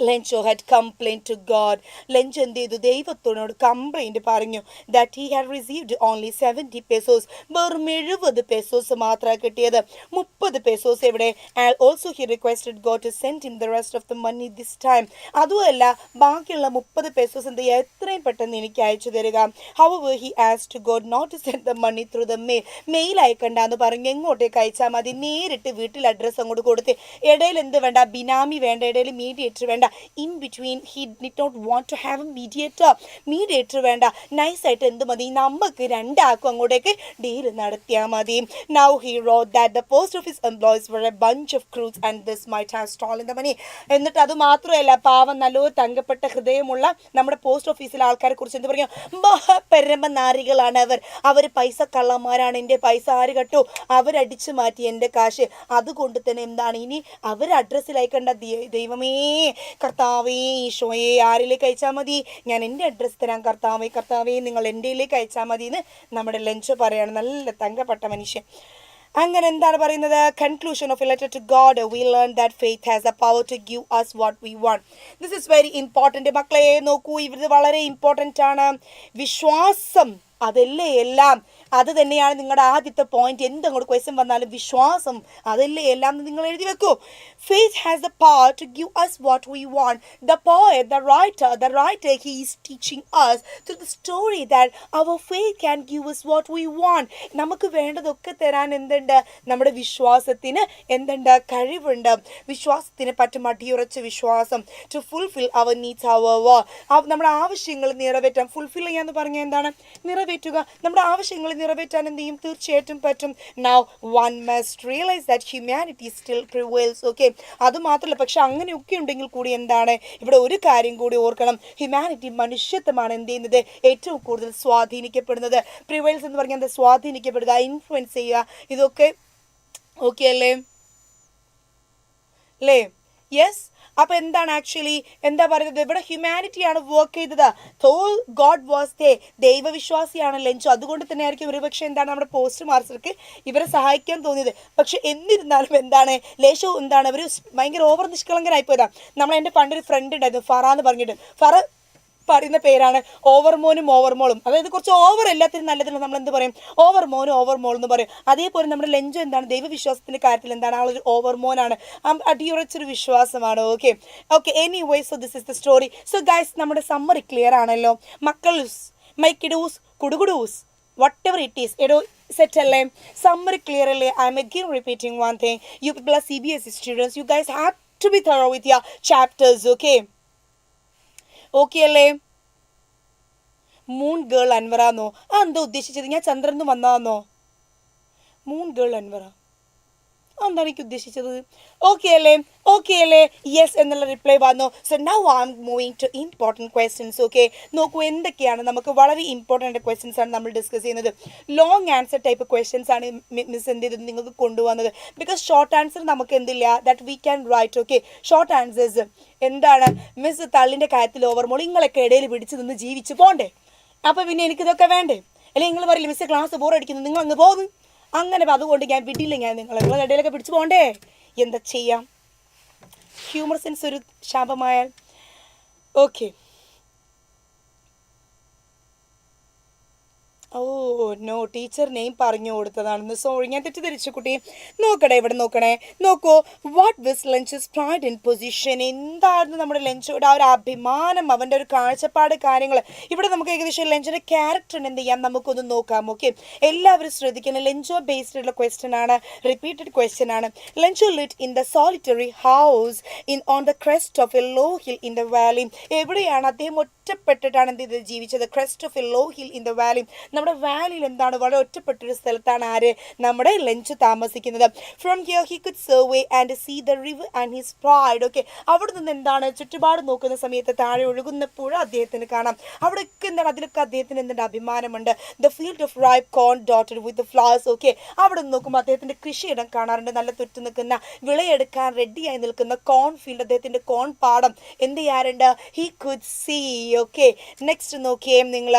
Lencho had complained to God. Lencho എന്ത് ചെയ്തു ദൈവത്തോട് കംപ്ലൈൻറ്റ് പറഞ്ഞു that he had received only 70 pesos. വെറും 70 pesos മാത്രമാണ് കിട്ടിയത്. 30 pesos എവിടെ? And also he requested God to send him the rest of the money this time. അതുമല്ല ബാക്കിയുള്ള 30 pesos എന്ത് ചെയ്യുക എത്രയും പെട്ടെന്ന് എനിക്ക് അയച്ചു തരിക. However he asked God not to send the money through the mail. Mail അയക്കണ്ടെന്ന് പറഞ്ഞ് എങ്ങോട്ടേക്ക് അയച്ചാൽ മതി, നേരിട്ട് വീട്ടിൽ അഡ്രസ്സ് അങ്ങോട്ട് കൊടുത്ത്. ഇടയിൽ എന്ത് വേണ്ട, ബിനാമി വേണ്ട, ഇടയിൽ മീഡിയേറ്റർ വേണ്ട. In between he did not want to have a mediator വേണ്ട. നൈസായിട്ട് എന്ത് മതി, നമുക്ക് രണ്ടാക്കും അങ്ങോട്ടേക്ക് ഡീൽ നടത്തിയാൽ മതി. Now he wrote that the post office employees were a bunch of crooks and this might have stolen the money. എന്നിട്ട് അത് മാത്രമല്ല, പാവം നല്ലൊരു തങ്കപ്പെട്ട ഹൃദയമുള്ള നമ്മുടെ പോസ്റ്റ് ഓഫീസിലെ ആൾക്കാരെ കുറിച്ച് എന്ത് പറയും, പരമനാരികളാണ് അവർ പൈസ കള്ളന്മാരാണ്, എൻ്റെ പൈസ ആര് കട്ടു, അവരടിച്ചു മാറ്റി എൻ്റെ കാശ്. അതുകൊണ്ട് തന്നെ എന്താണ് ഇനി അവർ അഡ്രസ്സിൽ അയക്കേണ്ട, ദൈവമേ കർത്താവേ ഈശോയെ ആരിലേക്ക് അയച്ചാൽ മതി, ഞാൻ എൻ്റെ അഡ്രസ്സ് തരാം കർത്താവേ നിങ്ങൾ എൻ്റെയിലേക്ക് അയച്ചാൽ മതി എന്ന് നമ്മുടെ ലഞ്ച് പറയാണ്. നല്ല തങ്കപ്പെട്ട മനുഷ്യൻ. അങ്ങനെ എന്താണ് പറയുന്നത്, conclusion of a letter to God, we learn that faith has a power to give us what we want. This is very important മക്കളെ. നോക്കൂ, ഇത് വളരെ ഇമ്പോർട്ടൻ്റ് ആണ്. വിശ്വാസം അതല്ലേ എല്ലാം. അത് തന്നെയാണ് നിങ്ങളുടെ ആദ്യത്തെ പോയിന്റ്. എന്തെങ്കിലും ക്വസ്റ്റ്യൻ വന്നാലും വിശ്വാസം അതല്ലേ എല്ലാം നിങ്ങൾ എഴുതി വെക്കൂ. Faith has the power to give us what we want. The poet, the writer, he is teaching us through the story that our faith can give us what we want. നമുക്ക് വേണ്ടതൊക്കെ തരാൻ എന്തുണ്ട്, നമ്മുടെ വിശ്വാസത്തിന് എന്തുണ്ട്, കഴിവുണ്ട്. വിശ്വാസത്തിന് പറ്റും അടിയുറച്ച വിശ്വാസം. To fulfill our needs, നമ്മുടെ ആവശ്യങ്ങൾ നിറവേറ്റാൻ. ഫുൾഫിൽ ചെയ്യാന്ന് പറഞ്ഞാൽ എന്താണ്, നിറവേറ്റുക. നമ്മുടെ ആവശ്യങ്ങൾ നിറവേറ്റാൻ എന്ത് ചെയ്യും, തീർച്ചയായിട്ടും പറ്റും. Now one must realize that humanity still prevails. Okay, അതുമാത്രമല്ല, പക്ഷെ അങ്ങനെയൊക്കെ ഉണ്ടെങ്കിൽ കൂടി എന്താണ്, ഇവിടെ ഒരു കാര്യം കൂടി ഓർക്കണം, ഹ്യൂമാനിറ്റി മനുഷ്യത്വമാണ് എന്ത് ചെയ്യുന്നത്, ഏറ്റവും കൂടുതൽ സ്വാധീനിക്കപ്പെടുന്നത്. പ്രിവൈൽസ് എന്ന് പറഞ്ഞാൽ എന്താ, സ്വാധീനിക്കപ്പെടുക, ഇൻഫ്ലുവൻസ് ചെയ്യുക. ഇതൊക്കെ ഓക്കെ അല്ലേ? യെസ്. അപ്പോൾ എന്താണ് ആക്ച്വലി എന്താ പറയുന്നത്, ഇവിടെ ഹ്യൂമാനിറ്റിയാണ് വർക്ക് ചെയ്തത്. ഗോഡ് വാസ് ദൈവവിശ്വാസിയാണ് ലെഞ്ചോ. അതുകൊണ്ട് തന്നെ ആയിരിക്കും ഒരുപക്ഷെ എന്താണ് നമ്മുടെ പോസ്റ്റ് മാസ്റ്റർക്ക് ഇവരെ സഹായിക്കാൻ തോന്നിയത്. പക്ഷെ എന്നിരുന്നാലും എന്താണ് ലേശോ എന്താണ് അവർ ഭയങ്കര ഓവർ നിഷ്കളങ്കരായിപ്പോയതാണ്. എൻ്റെ പണ്ടൊരു ഫ്രണ്ട് ഉണ്ടായിരുന്നു, ഫറ എന്ന് പറഞ്ഞിട്ട്. ഫറ പറയുന്ന പേരാണ് ഓവർമോളും. അതായത് കുറച്ച് ഓവർ എല്ലാത്തിനും നല്ലതില്ല, നമ്മൾ എന്ത് പറയും, ഓവർമോൾ എന്ന് പറയും. അതേപോലെ നമ്മുടെ ലെഞ്ചോ എന്താണ് ദൈവവിശ്വാസത്തിന്റെ കാര്യത്തിൽ എന്താണ്, ആളൊരു ഓവർമോനാണ്, അടിയുറച്ചൊരു വിശ്വാസമാണ്. Okay anyway, so this is the story. So guys, നമ്മുടെ സമ്മറി ക്ലിയർ ആണല്ലോ മക്കളൂസ്, my കിഡൂസ്, കുടുകുഡൂസ്, whatever it is, set അല്ലേ, summary clear അല്ലേ? I am again repeating one thing. You people are CBSE students, you guys have to be thorough with your chapters. Okay അല്ലേ? Moon girl അൻവറാന്നോ, എന്താ ഉദ്ദേശിച്ചത്, ഞാൻ ചന്ദ്രന്ന് വന്നാന്നോ? Moon girl അൻവറ എന്താണ് എനിക്ക് ഉദ്ദേശിച്ചത്? Okay അല്ലേ? യെസ് എന്നുള്ള റിപ്ലൈ വന്നു. So now I am moving to important questions. നോക്കൂ, എന്തൊക്കെയാണ് നമുക്ക് വളരെ ഇമ്പോർട്ടൻ്റ് ക്വസ്റ്റ്യൻസ് ആണ് നമ്മൾ ഡിസ്കസ് ചെയ്യുന്നത്. ലോങ് ആൻസർ ടൈപ്പ് ക്വസ്റ്റ്യൻസ് ആണ് മിസ് എന്ത് ചെയ്തത് നിങ്ങൾക്ക് കൊണ്ടുവന്നത്. ബിക്കോസ് ഷോർട്ട് ആൻസർ നമുക്ക് എന്തില്ല, that we can write. Short answers എന്താണ് മിസ് തള്ളിൻ്റെ കാര്യത്തിൽ ഓവർമോൾ നിങ്ങളൊക്കെ ഇടയിൽ പിടിച്ച് നിന്ന് ജീവിച്ച് പോണ്ടേ? അപ്പോൾ പിന്നെ എനിക്കിതൊക്കെ വേണ്ടേ? അല്ലെങ്കിൽ നിങ്ങൾ പറയില്ല മിസ് ക്ലാസ് ബോറടിക്കുന്നു, നിങ്ങൾ അങ്ങ് പോകുന്നു. അങ്ങനെ അതുകൊണ്ട് ഞാൻ വിടില്ല, ഞാൻ നിങ്ങളെ ഇടയിലൊക്കെ പിടിച്ചു പോകണ്ടേ? എന്താ ചെയ്യാം, ഹ്യൂമർ സെൻസ് ഒരു ശാപമായാൽ. ഓക്കെ, നോ, ടീച്ചർ നെയിം പറഞ്ഞു കൊടുത്തതാണെന്ന്. സോറി, ഞാൻ തെറ്റിദ്ധരിച്ചു കുട്ടി. ഇവിടെ നോക്കൂ. What was Lencho's pride in possession. എന്തായിരുന്നു നമ്മുടെ ലഞ്ചോട് ആ ഒരു അഭിമാനം, അവൻ്റെ ഒരു കാഴ്ചപ്പാട്, കാര്യങ്ങൾ. ഇവിടെ നമുക്ക് ഏകദേശം ലഞ്ചിൻ്റെ ക്യാരക്ടറിന് എന്ത് ചെയ്യാം, നമുക്കൊന്ന് നോക്കാം. എല്ലാവരും ശ്രദ്ധിക്കണം, ലഞ്ചോ ബേസ്ഡ് ആയിട്ടുള്ള ക്വസ്റ്റ്യൻ ആണ്, റിപ്പീറ്റഡ് ക്വസ്റ്റ്യൻ ആണ്. Lencho lived in the solitary house on the crest of a low hill in the valley. എവിടെയാണ് അദ്ദേഹം ഒറ്റപ്പെട്ടിട്ടാണ് എന്ത് ചെയ്തത്, ജീവിച്ചത്? Crest of a low hill in the valley. നമ്മുടെ വാലിയിൽ എന്താണ്, വളരെ ഒറ്റപ്പെട്ടൊരു സ്ഥലത്താണ് ആര്, നമ്മുടെ ലഞ്ച് താമസിക്കുന്നത്. From here he could survey and see the river and his pride. അവിടെ നിന്ന് എന്താണ് ചുറ്റുപാട് നോക്കുന്ന സമയത്ത് താഴെ ഒഴുകുന്ന പുഴ അദ്ദേഹത്തിന് കാണാം. അവിടെയൊക്കെ എന്താണ്, അതിലൊക്കെ അദ്ദേഹത്തിന് എന്തുണ്ട്, അഭിമാനമുണ്ട്. The field of ripe corn dotted with flowers. അവിടെ നിന്ന് നോക്കുമ്പോൾ അദ്ദേഹത്തിന്റെ കൃഷിയിടം കാണാറുണ്ട്, നല്ല തുറ്റു നിൽക്കുന്ന, വിളയെടുക്കാൻ റെഡിയായി നിൽക്കുന്ന കോൺ ഫീൽഡ്, അദ്ദേഹത്തിന്റെ കോൺ പാടം എന്ത് ചെയ്യാറുണ്ട്, ഹി കുഡ് സീ. നെക്സ്റ്റ് നോക്കിയേ നിങ്ങൾ,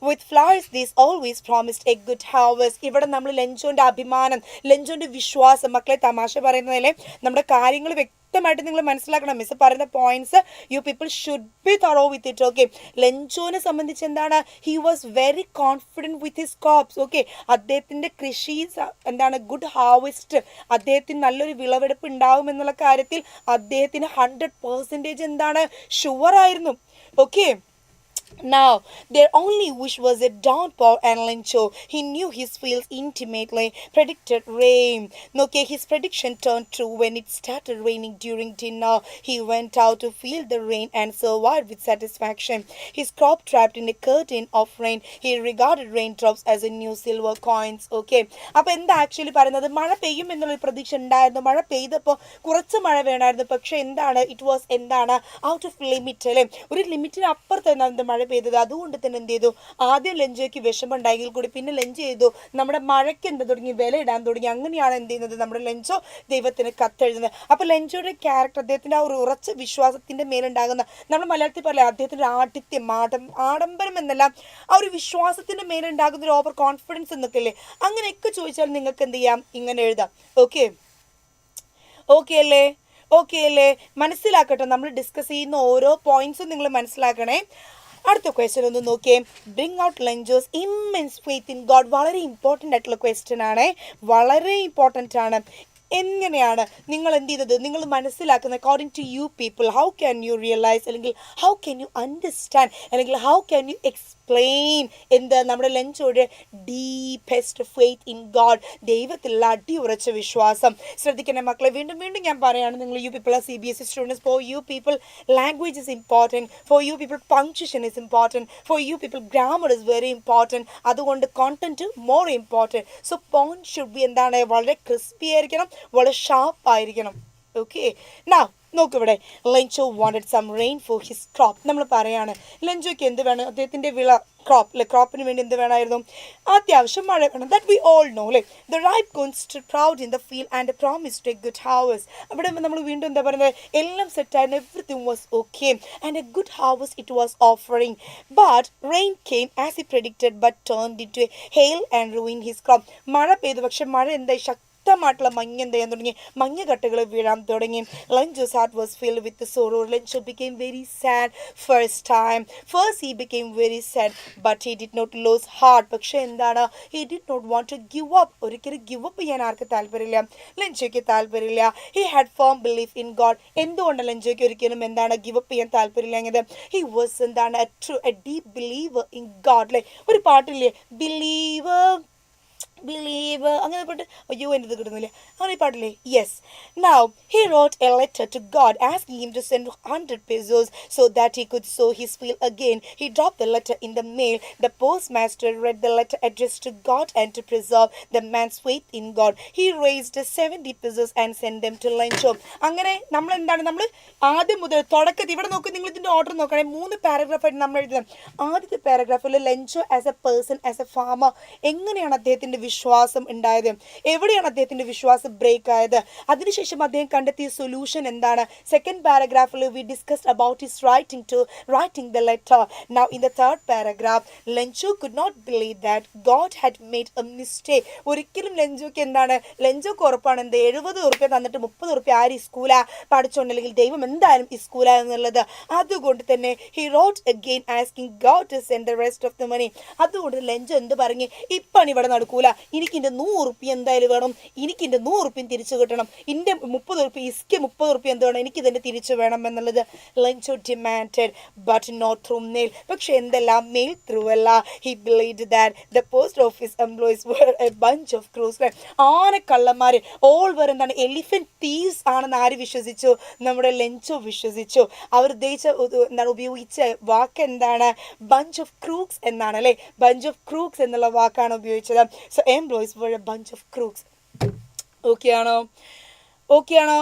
with flowers these always promised a good harvest. ഇവിടെ നമ്മൾ ലഞ്ചോന്റെ അഭിമാനം, ലഞ്ചോന്റെ വിശ്വാസം. മക്കളെ, തമാശ പറയുന്നതല്ലേ, നമ്മുടെ കാര്യങ്ങൾ വ്യക്തമായിട്ട് നിങ്ങൾ മനസ്സിലാക്കണം. മിസ് പറയുന്ന points you people should be thorough with it. Okay, ലെഞ്ചോനെ സംബന്ധിച്ച് എന്താണ്, he was very confident with his crops. Okay, അദ്ദേഹത്തിൻ്റെ കൃഷി എന്താണ്, ഗുഡ് ഹാർവെസ്റ്റ്, അദ്ദേഹത്തിന് നല്ലൊരു വിളവെടുപ്പ് ഉണ്ടാവും എന്നുള്ള കാര്യത്തിൽ അദ്ദേഹത്തിന് 100% എന്താണ്, ഷുവർ ആയിരുന്നു. Okay, now their only wish was a downpour and Lencho. He knew his fields intimately, predicted rain. Okay, his prediction turned true when it started raining during dinner. He went out to feel the rain and survived with satisfaction. His crop trapped in a curtain of rain. He regarded raindrops as a new silver coins. Okay, അപ്പോൾ എന്താ actually പറയുന്നത്, മഴ പെയ്യും എന്നുള്ളൊരു പ്രതീക്ഷ ഉണ്ടായിരുന്നു. മഴ പെയ്തപ്പോൾ കുറച്ച് മഴ വേണമായിരുന്നു, പക്ഷെ എന്താണ്, ഇറ്റ് വാസ് എന്താണ്, ഔട്ട് ഓഫ് ലിമിറ്റ് അല്ലേ, ഒരു ലിമിറ്റിന് അപ്പുറത്തായിരുന്നു മഴ പെയ്തത്. അതുകൊണ്ട് തന്നെ എന്ത് ചെയ്തു, ആദ്യം ലഞ്ചോയ്ക്ക് വിഷമം ഉണ്ടായെങ്കിൽ കൂടി പിന്നെ ലഞ്ച് ചെയ്തു നമ്മുടെ മഴയ്ക്ക് എന്ത് തുടങ്ങി, വില ഇടാൻ തുടങ്ങി. അങ്ങനെയാണ് എന്ത് ചെയ്യുന്നത്, നമ്മുടെ ലഞ്ചോ ദൈവത്തിന് കത്തെഴുതുന്നത്. അപ്പോൾ ലഞ്ചോയുടെ ക്യാരക്ടർ, അദ്ദേഹത്തിൻ്റെ ആ ഒരു ഉറച്ച വിശ്വാസത്തിൻ്റെ മേലുണ്ടാകുന്ന, നമ്മൾ മലയാളത്തിൽ പറയാം അദ്ദേഹത്തിൻ്റെ ആഠിത്യം, ആഡംബരം എന്നെല്ലാം ആ ഒരു വിശ്വാസത്തിൻ്റെ മേലുണ്ടാകുന്ന ഒരു ഓവർ കോൺഫിഡൻസ് എന്നൊക്കെ അല്ലേ, അങ്ങനെയൊക്കെ ചോദിച്ചാൽ നിങ്ങൾക്ക് എന്ത് ചെയ്യാം, ഇങ്ങനെ എഴുതാം. ഓക്കെ, ഓക്കെ അല്ലേ, ഓക്കെ അല്ലേ, മനസ്സിലാക്കട്ടെ. നമ്മൾ ഡിസ്കസ് ചെയ്യുന്ന ഓരോ പോയിന്റ്സും നിങ്ങൾ മനസ്സിലാക്കണേ. അടുത്ത ക്വസ്റ്റ്യൻ ഒന്ന് നോക്കിയേ. Bring out Lencho's immense faith in God. വളരെ ഇമ്പോർട്ടൻ്റ് ആയിട്ടുള്ള ക്വസ്റ്റ്യൻ ആണ്, വളരെ ഇമ്പോർട്ടൻ്റ് ആണ്. എങ്ങനെയാണ് നിങ്ങൾ എന്ത് ചെയ്തത്, നിങ്ങൾ മനസ്സിലാക്കുന്നത്, according to you people, how can you realise, അല്ലെങ്കിൽ ഹൗ ക്യാൻ യു അണ്ടർസ്റ്റാൻഡ്, അല്ലെങ്കിൽ ഹൗ ക്യാൻ യു എക്സ്പ്ലെയിൻ എന്ത് നമ്മുടെ ലഞ്ചോടെ ഡീപെസ്റ്റ് ഫെയ്ത്ത് ഇൻ ഗോഡ്, ദൈവത്തിലുള്ള അടിയുറച്ച വിശ്വാസം. ശ്രദ്ധിക്കണേ മക്കളെ, വീണ്ടും വീണ്ടും ഞാൻ പറയുകയാണ്, നിങ്ങൾ you people CBSE students, for you people language is important, for you people punctuation is important, for you people grammar is very important, അതുകൊണ്ട് content more important. So point should be എന്താണ്, വളരെ ക്രിസ്പി ആയിരിക്കണം, വളരെ sharp ആയിരിക്കണം. Okay, now നോക്ക് ഇവിടെ, Lencho wanted some rain for his crop. നമ്മൾ പറയാണ് ലെഞ്ചോയ്ക്ക് എന്ത് വേണം, അദ്ദേഹത്തിൻ്റെ വിള ക്രോപ്പ് അല്ലെ, ക്രോപ്പിന് വേണ്ടി എന്ത് വേണമായിരുന്നു, അത്യാവശ്യം മഴ വേണം. ദാറ്റ് വി ഓൾ നോ അല്ലേ. The ripe corn stood proud in the field and promised a good harvest. അവിടെ നമ്മൾ വീണ്ടും എന്താ പറയുന്നത്, എല്ലാം സെറ്റായിരുന്നു, everything was okay and a good harvest it was offering. But rain came as he predicted but turned into a hail and ruin his crop. മഴ പെയ്തു, പക്ഷെ മഴ എന്തായി, ശക്തമായിട്ടുള്ള മഞ്ഞ് എന്ത് ചെയ്യാൻ തുടങ്ങി, മഞ്ഞുകട്ടകൾ വീഴാൻ തുടങ്ങി. Lencho's heart was filled with sorrow. Lencho became very sad first time. First he became very sad, but he did not lose heart. പക്ഷെ എന്താണ്, he did not want to give up. ഒരിക്കലും ഗിവ് അപ്പ് ചെയ്യാൻ ആർക്ക് താല്പര്യമില്ല, ലെഞ്ചോയ്ക്ക് താല്പര്യമില്ല. He had firm belief in God. എന്തുകൊണ്ട് ലെഞ്ചോയ്ക്ക് ഒരിക്കലും എന്താണ് give up ചെയ്യാൻ താല്പര്യമില്ല, he was എന്താണ് a deep believer in God. അല്ലേ, ഒരു പാട്ടില്ലേ, ബിലീവ് അങ്ങനെ പാട്ട്, അയ്യോ എൻ്റെ ഇത് കിട്ടുന്നില്ല, അങ്ങനെ ഈ പാട്ടില്ലേ, yes. Now he wrote a letter to God asking him to send 100 pesos so that he could sow his field again. He dropped the letter in the mail. The postmaster read the letter addressed to God and to preserve the man's faith in God, he raised 70 pesos and sent them to Lencho. അങ്ങനെ നമ്മൾ എന്താണ്, നമ്മൾ ആദ്യം മുതൽ തുടക്കത്തിൽ ഇവിടെ നോക്കും, നിങ്ങൾ ഇതിൻ്റെ ഓർഡർ നോക്കണേ, 3 പാരഗ്രാഫായിട്ട് നമ്മൾ എഴുതണം. ആദ്യത്തെ പാരഗ്രാഫിൽ Lencho as a person, as a farmer, എങ്ങനെയാണ് അദ്ദേഹത്തിൻ്റെ വിശ്വാസം ഉണ്ടായത്, എവിടെയാണ് അദ്ദേഹത്തിൻ്റെ വിശ്വാസം ബ്രേക്ക് ആയത്, അതിനുശേഷം അദ്ദേഹം കണ്ടെത്തിയ സൊല്യൂഷൻ എന്താണ്. സെക്കൻഡ് പാരഗ്രാഫിൽ we discussed about his writing the letter. Now in the third paragraph, Lencho could not believe that God had made a mistake. ഒരിക്കലും ലെഞ്ചോക്ക് എന്താണ്, ലെഞ്ചോക്ക് ഉറപ്പാണ് എന്ത്, 70 ഉറുപ്പ്യ തന്നിട്ട് 30 ഉറുപ്പ്യ ആര് ഈ സ്കൂലാ പഠിച്ചോണ്ടല്ലെങ്കിൽ ദൈവം എന്തായാലും ഈ സ്കൂലാ എന്നുള്ളത്. അതുകൊണ്ട് തന്നെ he wrote again asking God to send the rest of the money. അതുകൊണ്ട് ലെഞ്ചോ എന്ത് പറഞ്ഞ്, ഈ പണി ഇവിടെ നടക്കൂല, എനിക്കിൻ്റെ 100 ഉറുപ്പ്യ എന്തായാലും വേണം, എനിക്കിൻ്റെ 100 ഉറുപ്പ്യം തിരിച്ചു കിട്ടണം, എൻ്റെ 30 ഉറുപ്പ്യ ഇസ്ക്ക് 30 ഉറുപ്പ്യ എന്ത് വേണം, എനിക്കിതെൻ്റെ തിരിച്ചു വേണം എന്നുള്ളത് Lencho demanded, but not through mail. പക്ഷെ എന്തെല്ലാം, മെയിൽ ത്രൂ അല്ല. He believed that the post office employees were a bunch of crows. ആനക്കള്ളന്മാർ, ഓൾ വർ എന്താണ്, എലിഫന്റ് തീവ്സ് ആണെന്ന് ആര് വിശ്വസിച്ചു, നമ്മുടെ ലെഞ്ചോ വിശ്വസിച്ചു. അവർ എന്താണ് ഉപയോഗിച്ച വാക്ക് എന്താണ്, ബഞ്ച് ഓഫ് ക്രൂക്സ് എന്നാണ് അല്ലേ, ബഞ്ച് ഓഫ് ക്രൂക്സ് എന്നുള്ള വാക്കാണ് ഉപയോഗിച്ചത്. So employees were a bunch of crooks. Okay ആണോ, ഓക്കെ ആണോ,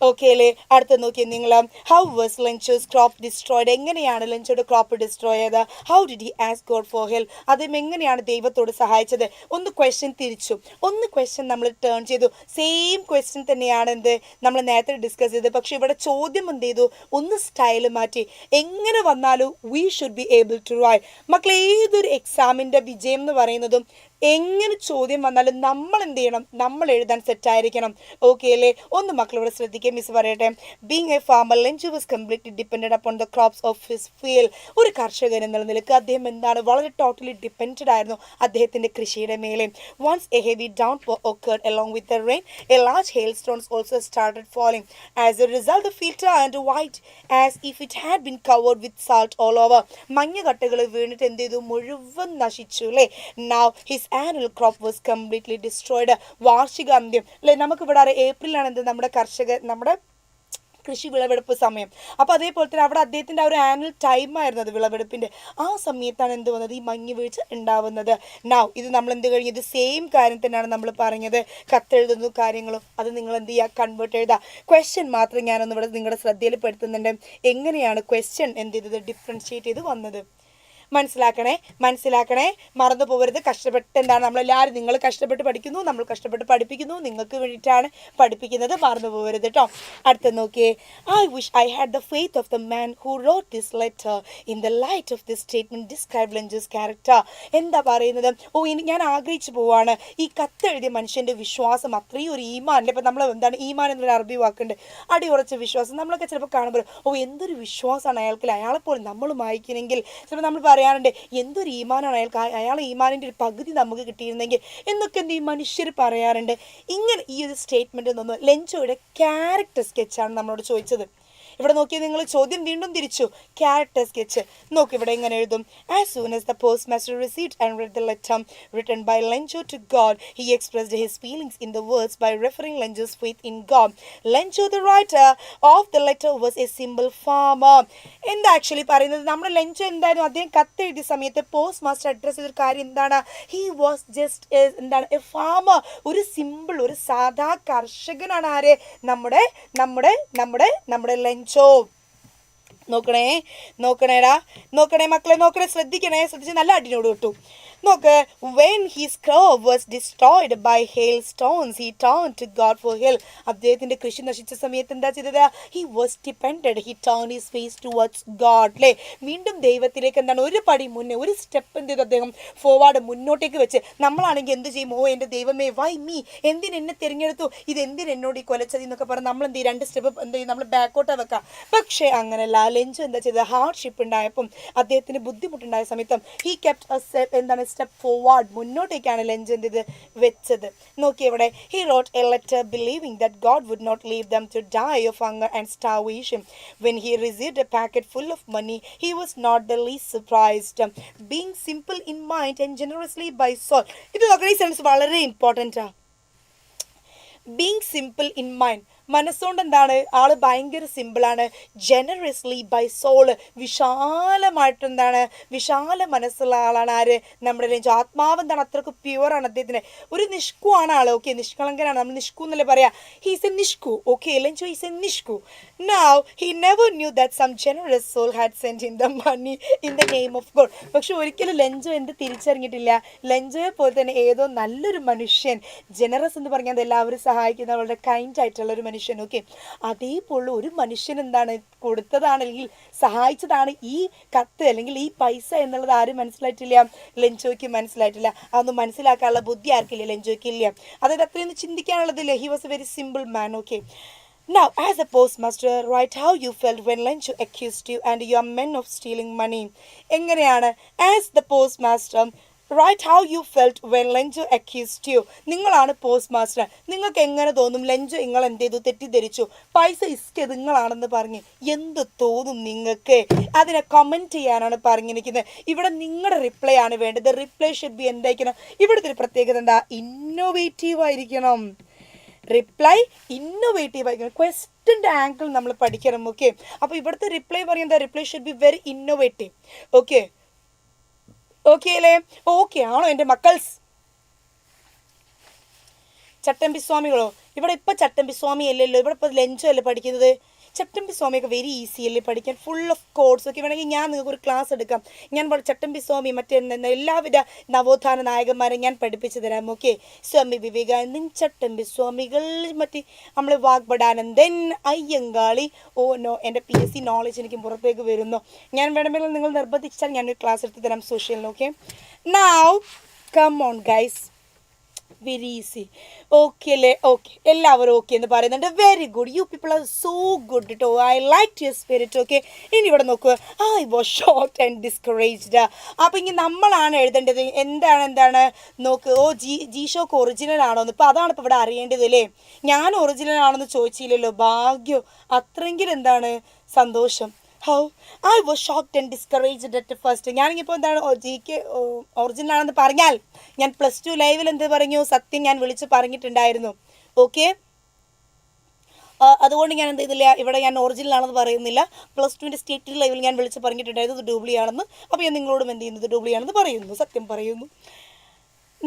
ഓക്കെ അല്ലേ. അടുത്ത നോക്കിയാൽ നിങ്ങൾ, how was Lencho's crop destroyed, എങ്ങനെയാണ് ലെഞ്ചോയുടെ ക്രോപ്പ് ഡിസ്ട്രോയ് ചെയ്തത്. How did he ask God for help, അദ്ദേഹം എങ്ങനെയാണ് ദൈവത്തോട് സഹായിച്ചത്. ഒന്ന് ക്വസ്റ്റ്യൻ തിരിച്ചു, ഒന്ന് ക്വസ്റ്റ്യൻ നമ്മൾ ടേൺ ചെയ്തു. സെയിം ക്വസ്റ്റ്യൻ തന്നെയാണ് എന്ത് നമ്മൾ നേരത്തെ ഡിസ്കസ് ചെയ്തത്, പക്ഷെ ഇവിടെ ചോദ്യം എന്ത് ചെയ്തു, ഒന്ന് സ്റ്റൈൽ മാറ്റി. എങ്ങനെ വന്നാലും we should be able to write. മക്കളെ, ഏതൊരു എക്സാമിൻ്റെ വിജയം എന്ന് പറയുന്നതും എങ്ങനെ ചോദ്യം വന്നാലും നമ്മൾ എന്ത് ചെയ്യണം, നമ്മൾ എഴുതാൻ സെറ്റായിരിക്കണം. ഓക്കെ അല്ലേ? ഒന്ന് മക്കളിവിടെ ശ്രദ്ധിക്കുക, മിസ് പറയട്ടെ. Being a farmer, Lencho was completely depended upon the crops of his field. ഒരു കർഷകൻ എന്നുള്ള നിലക്ക് അദ്ദേഹം എന്താണ്, വളരെ ടോട്ടലി ഡിപ്പെൻഡഡ് ആയിരുന്നു അദ്ദേഹത്തിൻ്റെ കൃഷിയുടെ മേലെ. Once a heavy down occurred along with the rain, a large hailstones also started falling. As a result, the field turned white as if it had been covered with salt all over. മഞ്ഞുകട്ടകൾ വീണിട്ട് എന്ത് ചെയ്തു, മുഴുവൻ നശിച്ചു അല്ലേ. Now his annual crop was completely destroyed. വാർഷികാന്ത്യം അല്ലേ, നമുക്കിവിടെ അറിയാം ഏപ്രിലാണ് എന്ത് നമ്മുടെ കൃഷി വിളവെടുപ്പ് സമയം. അപ്പോൾ അതേപോലെ തന്നെ അവിടെ അദ്ദേഹത്തിൻ്റെ ആ ഒരു ആനുവൽ ടൈമായിരുന്നു അത് വിളവെടുപ്പിൻ്റെ. ആ സമയത്താണ് എന്ത് വന്നത്, ഈ മഞ്ഞ് വീഴ്ച ഉണ്ടാവുന്നത്. നൗ ഇത് നമ്മൾ എന്ത് കഴിഞ്ഞത്, സെയിം കാര്യം തന്നെയാണ് നമ്മൾ പറഞ്ഞത്. കത്തെഴുതുന്നു കാര്യങ്ങളും അത് നിങ്ങൾ എന്ത് ചെയ്യുക, കൺവേർട്ട് എഴുതുക. ക്വസ്റ്റ്യൻ മാത്രം ഞാനൊന്ന് ഇവിടെ നിങ്ങളുടെ ശ്രദ്ധയിൽ പെടുത്തുന്നുണ്ട്. എങ്ങനെയാണ് ക്വസ്റ്റ്യൻ എന്ത് ചെയ്തത്, ഡിഫറൻഷിയേറ്റ് ചെയ്ത് വന്നത്. മനസ്സിലാക്കണേ, മറന്നു പോകരുത്. കഷ്ടപ്പെട്ട് എന്താണ് നമ്മളെല്ലാവരും, നിങ്ങൾ കഷ്ടപ്പെട്ട് പഠിക്കുന്നു, നമ്മൾ കഷ്ടപ്പെട്ട് പഠിപ്പിക്കുന്നു, നിങ്ങൾക്ക് വേണ്ടിയിട്ടാണ് പഠിപ്പിക്കുന്നത്, മറന്നു പോകരുത് കേട്ടോ. അടുത്ത നോക്കിയേ. I wish I had the faith of the man who wrote this letter. In the light of this statement describe Lencho's character. എന്താ പറയുന്നത്, ഞാൻ ആഗ്രഹിച്ചു പോവാണ് ഈ കത്തെഴുതിയ മനുഷ്യൻ്റെ വിശ്വാസം, അത്രയും ഒരു ഈമാൻ. ഇപ്പം നമ്മൾ എന്താണ് ഈമാൻ എന്നൊരു അറബി വാക്കുണ്ട്, അടിയുറച്ച വിശ്വാസം. നമ്മളൊക്കെ ചിലപ്പോൾ കാണുമ്പോൾ എന്തൊരു വിശ്വാസമാണ് അയാൾക്ക്, അയാളെപ്പോലും നമ്മൾ വായിക്കണമെങ്കിൽ ചിലപ്പോൾ നമ്മൾ പറയാറുണ്ട് എന്തൊരു ഈമാനാണ് അയാൾ ഈമാനിൻ്റെ ഒരു പകുതി നമുക്ക് കിട്ടിയിരുന്നെങ്കിൽ എന്നൊക്കെ എന്ത് ഈ മനുഷ്യർ പറയാറുണ്ട്. ഇങ്ങനെ ഈ ഒരു സ്റ്റേറ്റ്മെൻറ്റ് നിന്ന് ലെഞ്ചോയുടെ ക്യാരക്ടർ സ്കെച്ചാണ് നമ്മളോട് ചോദിച്ചത്. ഇവിടെ നോക്കി നിങ്ങൾ ചോദ്യം വീണ്ടും തിരിച്ചു, ക്യാരക്ടർ സ്കെച്ച് നോക്കി ഇവിടെ എങ്ങനെ എഴുതും. As soon as the postmaster received and read the letter written by Lencho to God, he expressed his feelings in the words by referring Lencho's faith in God. Lencho, the writer of the letter, was a simple farmer. എന്താ actually പറയുന്നത്, നമ്മുടെ Lencho എന്തായിരുന്നു, അദ്ദേഹം കത്ത് എഴുതിയ സമയത്ത് post master address ചെയ്തൊരു കാര്യം എന്താണ്, ഹി വാസ് ജസ്റ്റ് എന്താണ് എ ഫാമർ, ഒരു സിമ്പിൾ, ഒരു സാധാ കർഷകനാണ്. ആര്, നമ്മുടെ ലെഞ്ചോ. നോക്കണേ മക്കളെ, ശ്രദ്ധിച്ച് നല്ല അടിനോട് കിട്ടു. നോക്ക്, when his crop was destroyed by hailstones, he turned to God for help. അദ്ദേഹത്തിൻ്റെ കൃഷി നശിച്ച സമയത്ത് എന്താ ചെയ്തത്, he was dependent, he turned his face towards God. അല്ലേ, വീണ്ടും ദൈവത്തിലേക്ക് എന്താണ് ഒരു പടി മുന്നേ, ഒരു സ്റ്റെപ്പ് എന്ത് ചെയ്തു അദ്ദേഹം, ഫോർവേഡ്, മുന്നോട്ടേക്ക് വെച്ച്. നമ്മളാണെങ്കിൽ എന്ത് ചെയ്യും, എൻ്റെ ദൈവമേ വൈ മീ, എന്തിനെന്നെ തിരഞ്ഞെടുത്തു, ഇതെന്തിന് എന്നോട് ഈ കൊലച്ചതി എന്നൊക്കെ പറഞ്ഞ് നമ്മൾ എന്ത് ചെയ്യും, രണ്ട് സ്റ്റെപ്പ് എന്ത് ചെയ്യും, നമ്മൾ ബാക്കോട്ടാണ് വെക്കാം. പക്ഷേ അങ്ങനെയല്ല, ലെഞ്ചോ എന്താ ചെയ്തത്, ഹാർഡ്ഷിപ്പ് ഉണ്ടായപ്പം, അദ്ദേഹത്തിന് ബുദ്ധിമുട്ടുണ്ടായ സമയത്തും he kept a step forward, മുന്നോട്ടേക്കാണ് ലെഞ്ച് എന്ത് ചെയ്ത് വെച്ചത്. നോക്കി ഇവിടെ, he wrote a letter believing that God would not leave them to die of hunger and starvation. When he received a packet full of money, he was not the least surprised. Being simple in mind and generously by soul. ഇത് നോക്കണ ഈ sense വളരെ important ആണ്. Being simple in mind, മനസ്സുകൊണ്ട് എന്താണ്, ആള് ഭയങ്കര സിമ്പിളാണ്. ജനറസ്ലി ബൈ സോള്, വിശാലമായിട്ട് എന്താണ്, വിശാല മനസ്സുള്ള ആളാണ്. ആര്, നമ്മുടെ ലെഞ്ചോ. ആത്മാവ് എന്താണ്, അത്രക്ക് പ്യുവറാണ് അദ്ദേഹത്തിന്. ഒരു നിഷ്കുവാണ് ആള്. ഓക്കെ, നിഷ്കളങ്കനാണ്. നമ്മൾ നിഷ്കു എന്നല്ലേ പറയാ, ഹീസ് എ നിഷ്കു. ഓക്കെ, ലെഞ്ചോ ഈസ് എ നിഷ്കു. Now he never knew that some generous soul had sent him the money in the name of God. പക്ഷെ ഒരിക്കലും ലെഞ്ചോ എന്ത് തിരിച്ചറിഞ്ഞിട്ടില്ല, ലെഞ്ചോയെ പോലെ തന്നെ ഏതോ നല്ലൊരു മനുഷ്യൻ, ജനറസ് എന്ന് പറഞ്ഞാൽ എല്ലാവരും സഹായിക്കുന്ന വളരെ കൈൻഡ് ആയിട്ടുള്ള ഒരു മനുഷ്യൻ. ഓക്കെ, അതേപോലെ ഒരു മനുഷ്യൻ എന്താണ് കൊടുത്തതാണ്, അല്ലെങ്കിൽ സഹായിച്ചതാണ് ഈ കത്ത് അല്ലെങ്കിൽ ഈ പൈസ എന്നുള്ളത് ആരും മനസ്സിലായിട്ടില്ല, ലെഞ്ചോയ്ക്ക് മനസ്സിലായിട്ടില്ല. അതൊന്നും മനസ്സിലാക്കാനുള്ള ബുദ്ധി ആർക്കില്ല, ലെഞ്ചോയ്ക്ക് ഇല്ല. അതായത് അത്രയൊന്നും ചിന്തിക്കാനുള്ളതില്ല. He was a very simple man. Okay, now as a postmaster, write how you felt when Lencho accused you and your men of stealing money. എങ്ങനെയാണ്, as the postmaster, right how you felt when Lencho accused you. നിങ്ങളാണ് postmaster, നിങ്ങൾക്ക് എങ്ങനെ തോന്നും Lencho നിങ്ങൾ എന്ത് ചെയ്തു, തെറ്റിദ്ധരിച്ചു, പൈസ ഇസ്കത് നിങ്ങളാണെന്ന് പറഞ്ഞ് എന്ത് തോന്നും നിങ്ങൾക്ക്, അതിനെ കമൻറ്റ് ചെയ്യാനാണ് പറഞ്ഞിരിക്കുന്നത്. ഇവിടെ നിങ്ങളുടെ റിപ്ലൈ ആണ് വേണ്ടത്. റിപ്ലൈ ഷുഡ് ബി എന്തായിരിക്കണം, ഇവിടുത്തെ ഒരു പ്രത്യേകത എന്താ, ഇന്നോവേറ്റീവ് ആയിരിക്കണം. റിപ്ലൈ ഇന്നോവേറ്റീവ് ആയിരിക്കണം. ക്വസ്റ്റ്യൻ്റെ ആംഗിൾ നമ്മൾ പഠിക്കണം. ഓക്കെ, അപ്പോൾ ഇവിടുത്തെ റിപ്ലൈ പറയുന്നത് reply should be very innovative. Okay അല്ലേ, ഓക്കെ ആണോ എൻ്റെ മക്കൾസ്? ചട്ടമ്പി സ്വാമികളോ, ഇവിടെ ഇപ്പോൾ ചട്ടമ്പി സ്വാമി അല്ലല്ലോ, ഇവിടെ ഇപ്പോൾ ലെഞ്ചോ അല്ലേ പഠിക്കുന്നത്. ചട്ടമ്പി സ്വാമിയൊക്കെ വെരി ഈസി അല്ലേ പഠിക്കാൻ, ഫുൾ ഓഫ് കോഡ്സ്. ഒക്കെ വേണമെങ്കിൽ ഞാൻ നിങ്ങൾക്ക് ഒരു ക്ലാസ് എടുക്കാം. ഞാൻ ചട്ടമ്പി സ്വാമി മറ്റേ എല്ലാവിധ നവോത്ഥാന നായകന്മാരെ ഞാൻ പഠിപ്പിച്ചു തരാം. ഓക്കെ, സ്വാമി വിവേകാനന്ദൻ, ചട്ടമ്പി സ്വാമികൾ, മറ്റേ നമ്മൾ വാഗ്ബടാനന്ദൻ, അയ്യങ്കാളി. ഓ നോ, എൻ്റെ PSC നോളജ് എനിക്ക് പുറത്തേക്ക് വരുന്നു. ഞാൻ വേണമെങ്കിൽ നിങ്ങൾ നിർബന്ധിച്ചാൽ ഞാനൊരു ക്ലാസ് എടുത്ത് തരാം സോഷ്യലിന്. Okay, now come on guys, very easy. Okay അല്ലേ? ഓക്കെ, എല്ലാവരും ഓക്കെ എന്ന് പറയുന്നുണ്ട്. Very good, you people are so good കേട്ടോ. I like your spirit. Okay, ഇനി ഇവിടെ നോക്കുക. I was shocked and discouraged. അപ്പോൾ ഇനി നമ്മളാണ് എഴുതേണ്ടത്. എന്താണ് നോക്ക്. ഓ ജീഷോക്ക് ഒറിജിനൽ ആണോന്ന്. ഇപ്പോൾ അതാണ് ഇപ്പോൾ ഇവിടെ അറിയേണ്ടത് അല്ലേ. ഞാൻ ഒറിജിനൽ ആണെന്ന് ചോദിച്ചില്ലല്ലോ, ഭാഗ്യം. അത്രയെങ്കിലും എന്താണ് സന്തോഷം. How I was shocked and discouraged at first. ഞാനിപ്പോൾ എന്താണ് ജിക്ക് ഒറിജിനൽ ആണെന്ന് പറഞ്ഞാൽ ഞാൻ +2 ലൈവിൽ എന്ത് പറഞ്ഞു, സത്യം ഞാൻ വിളിച്ച് പറഞ്ഞിട്ടുണ്ടായിരുന്നു. ഓക്കെ, അതുകൊണ്ട് ഞാൻ എന്ത് ചെയ്തില്ല, ഇവിടെ ഞാൻ ഒറിജിനൽ ആണെന്ന് പറയുന്നില്ല. +2 സ്റ്റേറ്റ് ലൈവിൽ ഞാൻ വിളിച്ച് പറഞ്ഞിട്ടുണ്ടായിരുന്നു ഇത് ഡ്യൂപ്ലി ആണെന്ന്. അപ്പോൾ ഞാൻ നിങ്ങളോടും എന്ത് ചെയ്യുന്നത്, ഡ്യൂപ്ലി ആണെന്ന് പറയുന്നു, സത്യം പറയുന്നു.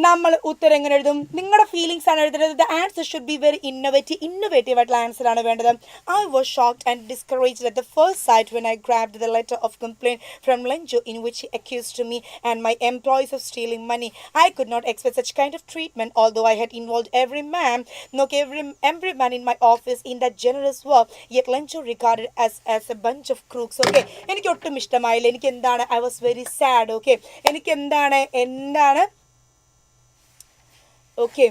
നമ്മൾ ഉത്തരം എങ്ങനെ എഴുതും? നിങ്ങളുടെ ഫീലിങ്സ് ആണ് എഴുതുന്നത്. The answer should be very innovative ആയിട്ടുള്ള ആൻസർ ആണ് വേണ്ടത്. I was shocked and discouraged at the first sight when I grabbed the letter of complaint from Lenjo in which he accused me and my employees of stealing money. I could not expect such kind of treatment, although I had involved every man in my office in that generous work. Yet Lenjo regarded us as a bunch of crooks. Okay, എനിക്ക് ഒട്ടും ഇഷ്ടമായില്ല. എനിക്ക് എന്താണ്, I was very sad. Okay, എനിക്ക് എന്താണ് okay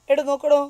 എടോ നോക്കടോ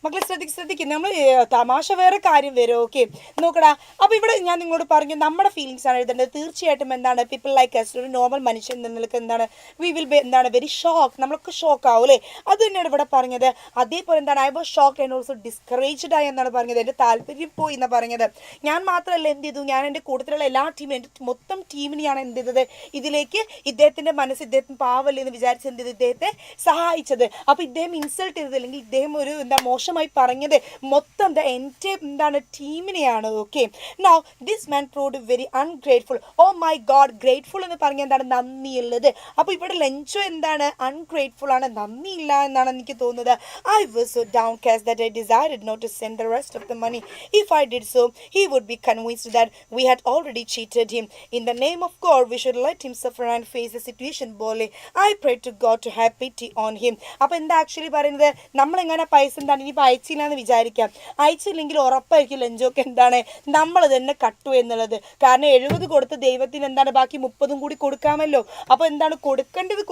മക്കളെ, ശ്രദ്ധിക്കും. നമ്മൾ തമാശ വേറെ, കാര്യം വരും. ഓക്കെ, നോക്കടാ. അപ്പോൾ ഇവിടെ ഞാൻ നിങ്ങളോട് പറഞ്ഞു നമ്മുടെ ഫീലിങ്സ് ആണ് എഴുതേണ്ടത്. തീർച്ചയായിട്ടും എന്താണ്, പീപ്പിൾ ലൈക്ക് അസ്, ഒരു നോർമൽ മനുഷ്യൻ നിങ്ങൾക്ക് എന്താണ്, വി വിൽ ബി എന്താണ് വെരി ഷോക്ക്, നമ്മളൊക്കെ ഷോക്ക് ആവും അല്ലേ. അത് തന്നെയാണ് ഇവിടെ പറഞ്ഞത്. അതേപോലെ എന്താണ്, I was shocked and also discouraged ആയി എന്നാണ് പറഞ്ഞത്. എൻ്റെ താല്പര്യം പോയി എന്നാണ് പറഞ്ഞത്. ഞാൻ മാത്രമല്ല എന്ത് ചെയ്തു, ഞാൻ എൻ്റെ കൂട്ടത്തിലുള്ള എല്ലാ ടീമിനും, എൻ്റെ മൊത്തം ടീമിനെയാണ് എന്ത് ചെയ്തത്, ഇതിലേക്ക് ഇദ്ദേഹത്തിൻ്റെ മനസ്സ്, ഇദ്ദേഹത്തിന് പാവല്ലേ എന്ന് വിചാരിച്ച് എന്ത് ചെയ്ത് ഇദ്ദേഹത്തെ സഹായിച്ചത്. അപ്പോൾ ഇദ്ദേഹം ഇൻസൾട്ട് ചെയ്തത്, അല്ലെങ്കിൽ ഇദ്ദേഹം ഒരു മോശമായി പറഞ്ഞത് മൊത്തം എൻ്റെ ടീമിനെയാണ്. Okay, now this man proved very ungrateful. Oh my God, grateful എന്ന് പറഞ്ഞാൽ എന്താണ്, നന്ദിയുള്ളത്. അപ്പോൾ ഇവിടെ ലെഞ്ചോ എന്താണ്, അൺഗ്രേറ്റ്ഫുൾ ആണ്, നന്ദിയില്ല എന്നാണ് എനിക്ക് തോന്നുന്നത്. I was so downcast that I decided not to send the rest of the money. If I did so, he would be convinced that we had already cheated him. In the name of God, we should let him suffer and face the situation boldly. I prayed to God to have pity on him. അപ്പോൾ എന്താ actually പറയുന്നത്, നമ്മളെങ്ങനെ പൈസ എന്താണ് ഇനിയിപ്പോൾ അയച്ചില്ല എന്ന് വിചാരിക്കാം, അയച്ചില്ലെങ്കിൽ ഉറപ്പായിരിക്കും ലെഞ്ചോക്ക് എന്താണ് നമ്മൾ തന്നെ കട്ടു എന്നുള്ളത്. കാരണം 70 കൊടുത്ത് ദൈവത്തിന് എന്താണ് ബാക്കി 30 കൂടി കൊടുക്കാമല്ലോ. അപ്പോൾ എന്താണ് കൊടുക്കേണ്ടത്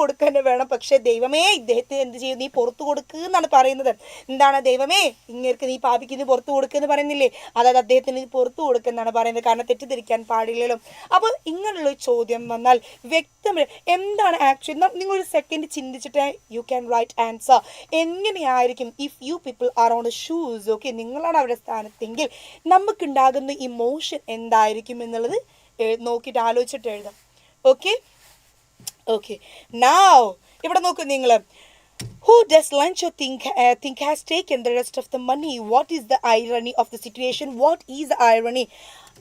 വേണം. പക്ഷേ ദൈവമേ ഇദ്ദേഹത്തിന് എന്ത് ചെയ്യും, നീ പുറത്തു കൊടുക്കുക എന്നാണ് പറയുന്നത്. എന്താണ്, ദൈവമേ ഇങ്ങേർക്ക് നീ പാപിക്ക് നീ പുറത്തു കൊടുക്കുമെന്ന് പറയുന്നില്ലേ, അതായത് അദ്ദേഹത്തിന് പുറത്തു കൊടുക്കുമെന്നാണ് പറയുന്നത്. കാരണം തെറ്റിദ്ധരിക്കാൻ പാടില്ലല്ലോ. അപ്പോൾ ഇങ്ങനെയുള്ള ചോദ്യം വന്നാൽ വ്യക്തമായി എന്താണ് ആക്ച്വലി, നിങ്ങളൊരു സെക്കൻഡ് ചിന്തിച്ചിട്ട് യു ക്യാൻ റൈറ്റ് ആൻസർ. എങ്ങനെയായിരിക്കും if you people R on shoes. Okay, നിങ്ങളാണ് അവരുടെ സ്ഥാനത്തെങ്കിൽ നമുക്കുണ്ടാകുന്ന ഇമോഷൻ എന്തായിരിക്കും എന്നുള്ളത് നോക്കിയിട്ട് ആലോചിച്ചിട്ട് എഴുതാം. ഓക്കെ നൗ ഇവിടെ നോക്കൂ നിങ്ങൾ. Who does Lencho think has taken the rest of the money? What is the irony of the situation? What is the irony?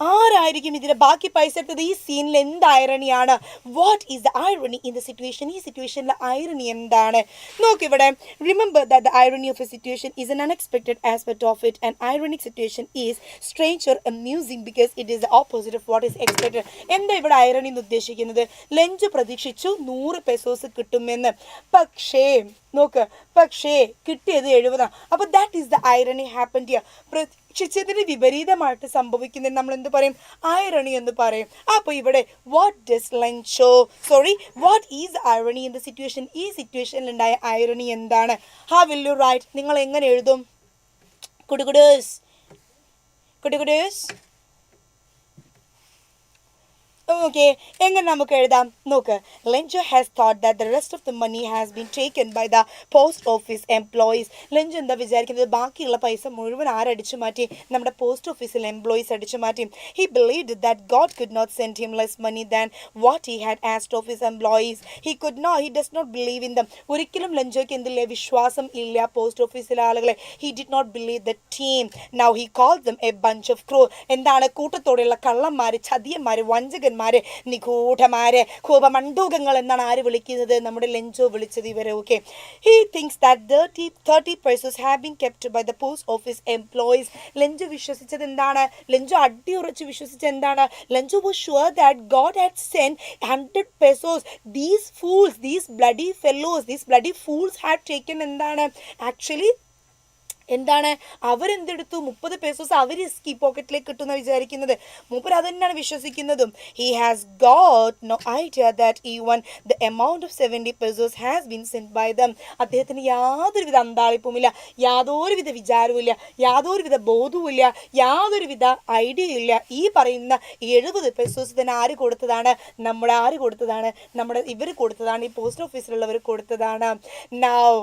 ആരായിരിക്കും ഇതിലെ ബാക്കി പൈസ എടുത്തത്? ഈ സീനിൽ എന്ത് ഐറണിയാണ്? What is the irony in the situation? ഈ സിറ്റുവേഷനിലെ ഐറണി എന്താണ്? നോക്കിവിടെ. Remember that the irony of a situation is an unexpected aspect of it. An ironic situation is strange or amusing because it is the opposite of what is expected. എന്താ ഇവിടെ irony എന്ന് ഉദ്ദേശിക്കുന്നത്? Lunch പ്രതീക്ഷിച്ചു 100 pesos കിട്ടുമെന്ന്. പക്ഷേ കിട്ടിയത് 70. അപ്പോൾ that is the irony happened here. പ്രതീക്ഷിച്ചതിന് വിപരീതമായിട്ട് സംഭവിക്കുന്നത് നമ്മൾ എന്ത് പറയും? ഐറണി എന്ന് പറയും. അപ്പോൾ ഇവിടെ what is irony in the situation? ഈ സിറ്റുവേഷനിൽ ഉണ്ടായ ഐറണി എന്താണ്? How will you write? നിങ്ങൾ എങ്ങനെ എഴുതും? കുടുകുടേഴ്സ് ഓക്കെ, എങ്ങനെ നമുക്ക് എഴുതാം? നോക്ക്. Lencho has thought that the rest of the money has been taken by the post office employees. Lencho എന്താ വിചാരിക്കുന്നത്? ബാക്കിയുള്ള പൈസ മുഴുവൻ ആരടിച്ചു മാറ്റി? നമ്മുടെ പോസ്റ്റ് ഓഫീസിലെ എംപ്ലോയീസ് അടിച്ചു മാറ്റി. He believed that God could not send him less money than what he had asked of his employees. He does not believe in them. ഒരിക്കലും ലെഞ്ചോയ്ക്ക് എന്തില്ല? വിശ്വാസം ഇല്ല പോസ്റ്റ് ഓഫീസിലെ ആളുകളെ. He did not believe the team. Now he called them a bunch of crew. എന്താണ്? കൂട്ടത്തോടെയുള്ള കള്ളന്മാർ, ചതിയന്മാർ, വഞ്ചകന്മാർ, നിഗൂഢമാര്, കോപമണ്ഡൂകങ്ങൾ എന്നാണ് ആര് വിളിക്കുന്നത്? നമ്മുടെ ലെഞ്ചോ വിളിച്ചത് ഇവരെ. Okay, he things that 30 pesos have been kept by the post office employees. Lencho വിശ്വസിച്ചത് എന്താണ്? ലെഞ്ചോ അടിയുറച്ച് വിശ്വസിച്ചത് എന്താണ്? Lencho was sure that God had sent 100 pesos. These bloody fools had taken എന്താണ്? Actually എന്താണ് അവരെന്തെടുത്തു 30 pesos അവർ ski പോക്കറ്റിലേക്ക് കിട്ടുന്ന വിചാരിക്കുന്നത്. മൂപ്പർ അത് തന്നെയാണ് വിശ്വസിക്കുന്നതും. He has got no idea that even the amount of 70 pesos has been send by them. അദ്ദേഹത്തിന് യാതൊരുവിധ അന്താളിപ്പുമില്ല, യാതൊരുവിധ വിചാരവുമില്ല, യാതൊരുവിധ ബോധവുമില്ല, യാതൊരുവിധ ഐഡിയ ഇല്ല. ഈ പറയുന്ന 70 pesos തന്നെ ആര് കൊടുത്തതാണ്? നമ്മുടെ ഇവർ കൊടുത്തതാണ്, ഈ പോസ്റ്റ് ഓഫീസിലുള്ളവർ കൊടുത്തതാണ്. നൗ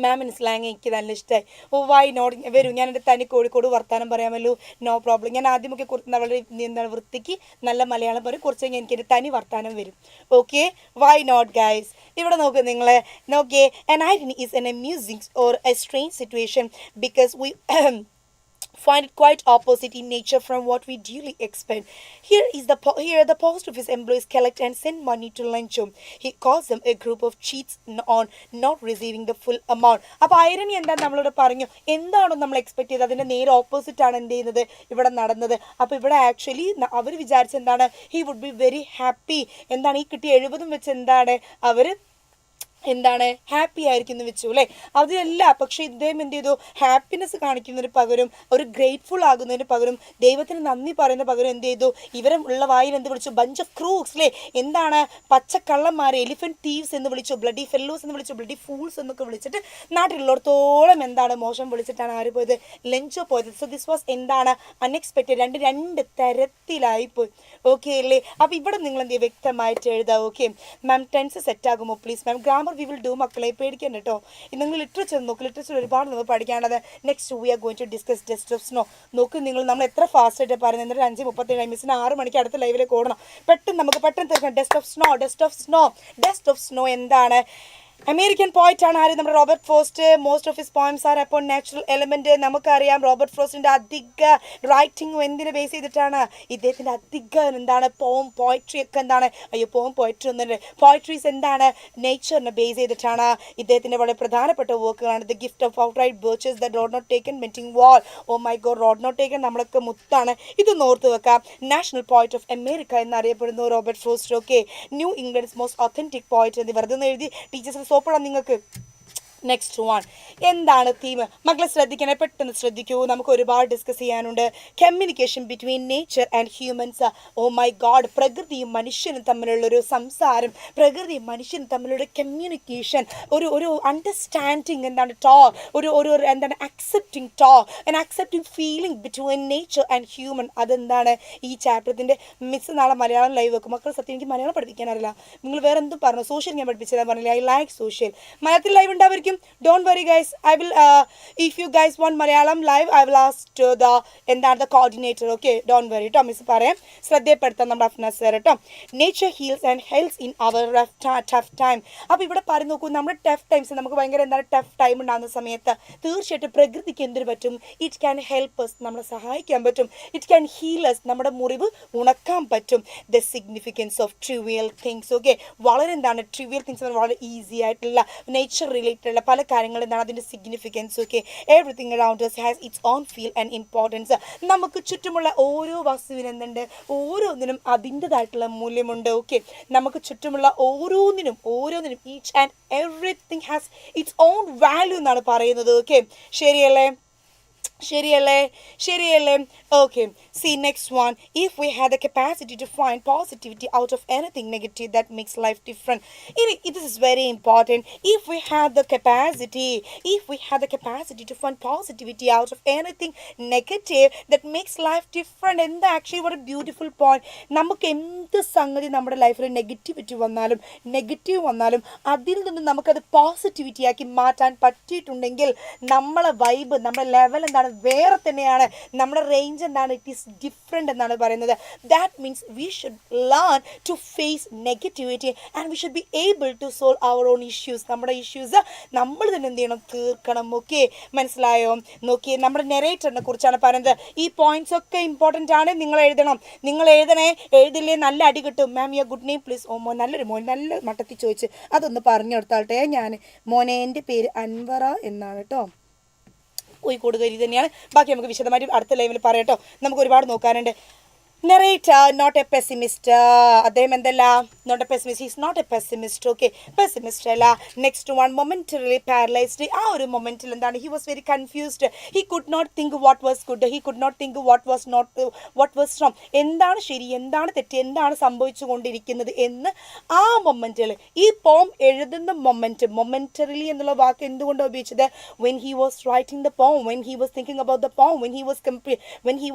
മാമിന് സ്ലാങ് എനിക്ക് നല്ല ഇഷ്ടമായി. വൈ നോട്ട് വരൂ, ഞാൻ എൻ്റെ തനി കോഴിക്കോട് വർത്താനം പറയാമല്ലോ, നോ പ്രോബ്ലം. ഞാൻ ആദ്യമൊക്കെ വളരെ എന്താണ് വൃത്തിക്ക് നല്ല മലയാളം പറയും, കുറച്ച് കഴിഞ്ഞാൽ എനിക്ക് എൻ്റെ തനി വർത്താനം വരും. Okay, why not guys. ഇവിടെ നോക്ക് നിങ്ങൾ നോക്കിയേ. an irony is an amusing or a strange situation because we find it quite opposite in nature from what we duly expect. Here the post office employees collect and send money to Lenchum. He calls them a group of cheats on not receiving the full amount. അപ്പോൾ irony എന്താ നമ്മളോട് പറഞ്ഞു, എന്താണോ നമ്മൾ expect ചെയ്തത് അതിൻ്റെ നേരെ opposite ആണ് എന്ത് ചെയ്യുന്നത് ഇവിടെ നടന്നത്. അപ്പോൾ ഇവിടെ ആക്ച്വലി അവർ വിചാരിച്ച എന്താണ്, he would be very happy. എന്താണ് ഈ കിട്ടിയ 70 വെച്ച് എന്താണ് അവർ എന്താണ് ഹാപ്പി ആയിരിക്കും എന്ന് വെച്ചു അല്ലേ. അതല്ല, പക്ഷേ ഇദ്ദേഹം എന്ത് ചെയ്തു, ഹാപ്പിനെസ് കാണിക്കുന്നതിന് പകരം ഒരു ഗ്രേറ്റ്ഫുൾ ആകുന്നതിന് പകരം ദൈവത്തിന് നന്ദി പറയുന്ന പകരം എന്ത് ചെയ്തു, ഇവരെ ഉള്ള വായിൽ എന്ത് വിളിച്ചു, ബഞ്ച് ഓഫ് ക്രൂക്സ് അല്ലേ. എന്താണ് പച്ചക്കള്ളന്മാരെ, എലിഫന്റ് തീവ്സ് എന്ന് വിളിച്ചു, ബ്ലഡി ഫെല്ലോസ് എന്ന് വിളിച്ചു, ബ്ലഡി ഫൂൾസ് എന്നൊക്കെ വിളിച്ചിട്ട് നാട്ടിലുള്ളിടത്തോളം എന്താണ് മോശം വിളിച്ചിട്ടാണ് ആര് പോയത്, ലെഞ്ചോ പോയത്. സോ ദിസ് വാസ് എന്താണ് അൺഎക്സ്പെക്റ്റഡ്. രണ്ട് തരത്തിലായിപ്പോയി. ഓക്കെ അല്ലേ. അപ്പോൾ ഇവിടെ നിങ്ങൾ എന്ത് ചെയ്യുക, വ്യക്തമായിട്ട് എഴുതാം. ഓക്കെ മാം, ടെൻസ് സെറ്റ് ആകുമോ please ma'am. Grammar we will do മക്കളെ, പേടിക്കണ്ട കേട്ടോ. നിങ്ങൾ ലിറ്ററേച്ചർ നോക്ക്, ലിറ്ററേച്ചർ ഒരുപാട് നമ്മൾ പഠിക്കാനുള്ളത്. Next we are going to discuss dust of snow. നോക്ക് നിങ്ങൾ, നമ്മൾ എത്ര ഫാസ്റ്റ് ആയിട്ട് പറയുന്നത്. എന്നിട്ട് 5:37 മിസ്സിന് 6 മണിക്ക് അടുത്ത ലൈവിലേക്ക് ഓടണം. നമുക്ക് പെട്ടെന്ന് തീർക്കണം. ഡസ്റ്റ് ഓഫ് സ്നോ എന്താണ്? അമേരിക്കൻ പോയിറ്റ് ആണ് ആര്, നമ്മുടെ Robert Frost. Most of his poems are upon natural element. നമുക്കറിയാം റോബർട്ട് ഫ്രോസ്റ്റിന്റെ അധിക റൈറ്റിംഗ് എന്തിനെ ബേസ് ചെയ്തിട്ടാണ്, ഇദ്ദേഹത്തിന്റെ അധിക എന്താണ് പോയിട്രി ഒക്കെ എന്താണ്, പോയിട്രി ഒന്നുണ്ട്, പോയിട്രീസ് എന്താണ് നേച്ചറിനെ ബേസ് ചെയ്തിട്ടാണ്. ഇദ്ദേഹത്തിന്റെ വളരെ പ്രധാനപ്പെട്ട വർക്കുകളാണ് the gift of outright birches, the road not taken, mending wall. Oh my God, road not taken നമ്മളൊക്കെ മുത്താണ്, ഇതൊന്ന് ഓർത്ത് വെക്കാം. നാഷണൽ പോയിറ്റ് ഓഫ് അമേരിക്ക എന്നറിയപ്പെടുന്നു Robert Frost. Okay, New England's most authentic poet എന്ന് വെറുതെ ഒന്ന് എഴുതി ടീച്ചേഴ്സ് സോപ്പിടാം നിങ്ങൾക്ക്. നെക്സ്റ്റ് വൺ എന്താണ് തീം മക്കളെ ശ്രദ്ധിക്കണേ, പെട്ടെന്ന് ശ്രദ്ധിക്കൂ, നമുക്ക് ഒരുപാട് ഡിസ്കസ് ചെയ്യാനുണ്ട്. Communication between nature and humans. Oh my God, പ്രകൃതിയും മനുഷ്യനും തമ്മിലുള്ളൊരു സംസാരം, പ്രകൃതിയും മനുഷ്യനും തമ്മിലൊരു കമ്മ്യൂണിക്കേഷൻ, ഒരു അണ്ടർസ്റ്റാൻഡിങ് എന്താണ് ഒരു എന്താണ് accepting feeling between nature and human. അതെന്താണ് ഈ ചാപ്റ്ററിൻ്റെ മിസ് നാളെ മലയാളം ലൈവ് വെക്കും. മക്കൾ സത്യം എനിക്ക് മലയാളം പഠിപ്പിക്കാനറിയില്ല, നിങ്ങൾ വേറെ എന്തും പറഞ്ഞു, സോഷ്യൽ ഞാൻ പഠിപ്പിച്ചതാ പറഞ്ഞില്ല. I like social. മലയാളത്തിൽ ലൈവ് ഉണ്ടായിരിക്കും. Don't worry guys, I will if you guys want Malayalam live I will ask to the coordinator. Okay, don't worry ട്ടോ, മിസ് പറയാം, ശ്രദ്ധപ്പെടുത്താം നമ്മുടെ അഫ്നാസ് സാർ കേട്ടോ. Nature heals and helps in our tough time. അപ്പോൾ ഇവിടെ പറഞ്ഞു നോക്കൂ, നമ്മുടെ ടഫ് ടൈംസ്, നമുക്ക് ഭയങ്കര എന്താണ് ടഫ് ടൈം ഉണ്ടാകുന്ന സമയത്ത് തീർച്ചയായിട്ടും പ്രകൃതിക്ക് എന്തിനു പറ്റും, ഇറ്റ് ക്യാൻ ഹെൽപ്പ് us, നമ്മളെ സഹായിക്കാൻ പറ്റും. ഇറ്റ് ക്യാൻ ഹീൽ us, നമ്മുടെ മുറിവ് ഉണക്കാൻ പറ്റും. The significance of trivial things. Okay, വളരെ എന്താണ് ട്രിവിയൽ തിങ്സ്, വളരെ ഈസി ആയിട്ടുള്ള നേച്ചർ റിലേറ്റഡ് പല കാര്യങ്ങൾ എന്താണ് അതിൻ്റെ significance. Okay, everything around us has its own feel and importance. നമുക്ക് ചുറ്റുമുള്ള ഓരോ വസ്തുവിനും എന്തുണ്ട്, ഓരോന്നിനും അതിൻ്റെതായിട്ടുള്ള മൂല്യമുണ്ട്. ഓക്കെ, നമുക്ക് ചുറ്റുമുള്ള ഓരോന്നിനും each and everything has it's on value എന്നാണ് പറയുന്നത്. ഓക്കെ, ശരിയല്ലേ? Okay, see next one. If we had the capacity to find positivity out of anything negative, that makes life different. This is very important. If we had the capacity to find positivity out of anything negative, that makes life different. And actually what a beautiful point. നമുക്ക് എന്ത് സംഗതി നമ്മുടെ ലൈഫിൽ negative വന്നാലും അതിൽ നിന്ന് നമുക്കത് positivity ആക്കി മാറ്റാൻ പറ്റിയിട്ടുണ്ടെങ്കിൽ നമ്മളെ വൈബ്, നമ്മുടെ ലെവൽ എന്താണ്, വേറെ തന്നെയാണ്. നമ്മുടെ റേഞ്ച് എന്താണ്, ഇറ്റ് ഈസ് ഡിഫറെൻ്റ് എന്നാണ് പറയുന്നത്. That means we should learn to face negativity and we should be able to solve our own issues. നമ്മുടെ ഇഷ്യൂസ് നമ്മൾ തന്നെ എന്ത് ചെയ്യണം, തീർക്കണം. ഓക്കെ, മനസ്സിലായോ? നോക്കിയേ, നമ്മുടെ നെറേറ്ററിനെ കുറിച്ചാണ് പറയുന്നത്. ഈ പോയിന്റ്സ് ഒക്കെ ഇമ്പോർട്ടൻ്റ് ആണ്, നിങ്ങൾ എഴുതണേ. എഴുതില്ലേ നല്ല അടി കിട്ടും. മാം യുവർ ഗുഡ് നെയിം പ്ലീസ്. ഓ മോൻ, നല്ലൊരു മോൻ, നല്ല മട്ടത്തിൽ ചോദിച്ച് അതൊന്ന് പറഞ്ഞു കൊടുത്താട്ടെ. ഞാൻ മോനെ, എൻ്റെ പേര് അൻവറ എന്നാണ് കേട്ടോ, കോഴിക്കോട് കരി തന്നെയാണ്. ബാക്കി നമുക്ക് വിശദമായിട്ട് അടുത്ത ലൈവിൽ പറയാം കേട്ടോ, നമുക്ക് ഒരുപാട് നോക്കാനുണ്ട്. narrator not a pessimist. അദ്ദേഹം എന്തല്ല, not a pessimist, he's not a pessimist. Okay, pessimist അല്ല. Next one, momentarily paralyzed. ആ ഒരു മൊമെന്റിൽ എന്താണ്, he was very confused. He could not think what was good, he could not think what was not, what was wrong. എന്താണ് ശരി, എന്താണ് തെറ്റ്, എന്താണ് സംഭവിച്ചു കൊണ്ടിരിക്കുന്നത് എന്ന് ആ മൊമെന്റിൽ, ഈ പോം എഴുതുന്ന മൊമെന്റ്, മൊമെന്ററിലി എന്നുള്ള വാക്ക് എന്തുകൊണ്ടാണ് ഉപയോഗിച്ചത്? when he was writing the poem, when he was thinking about the poem, when he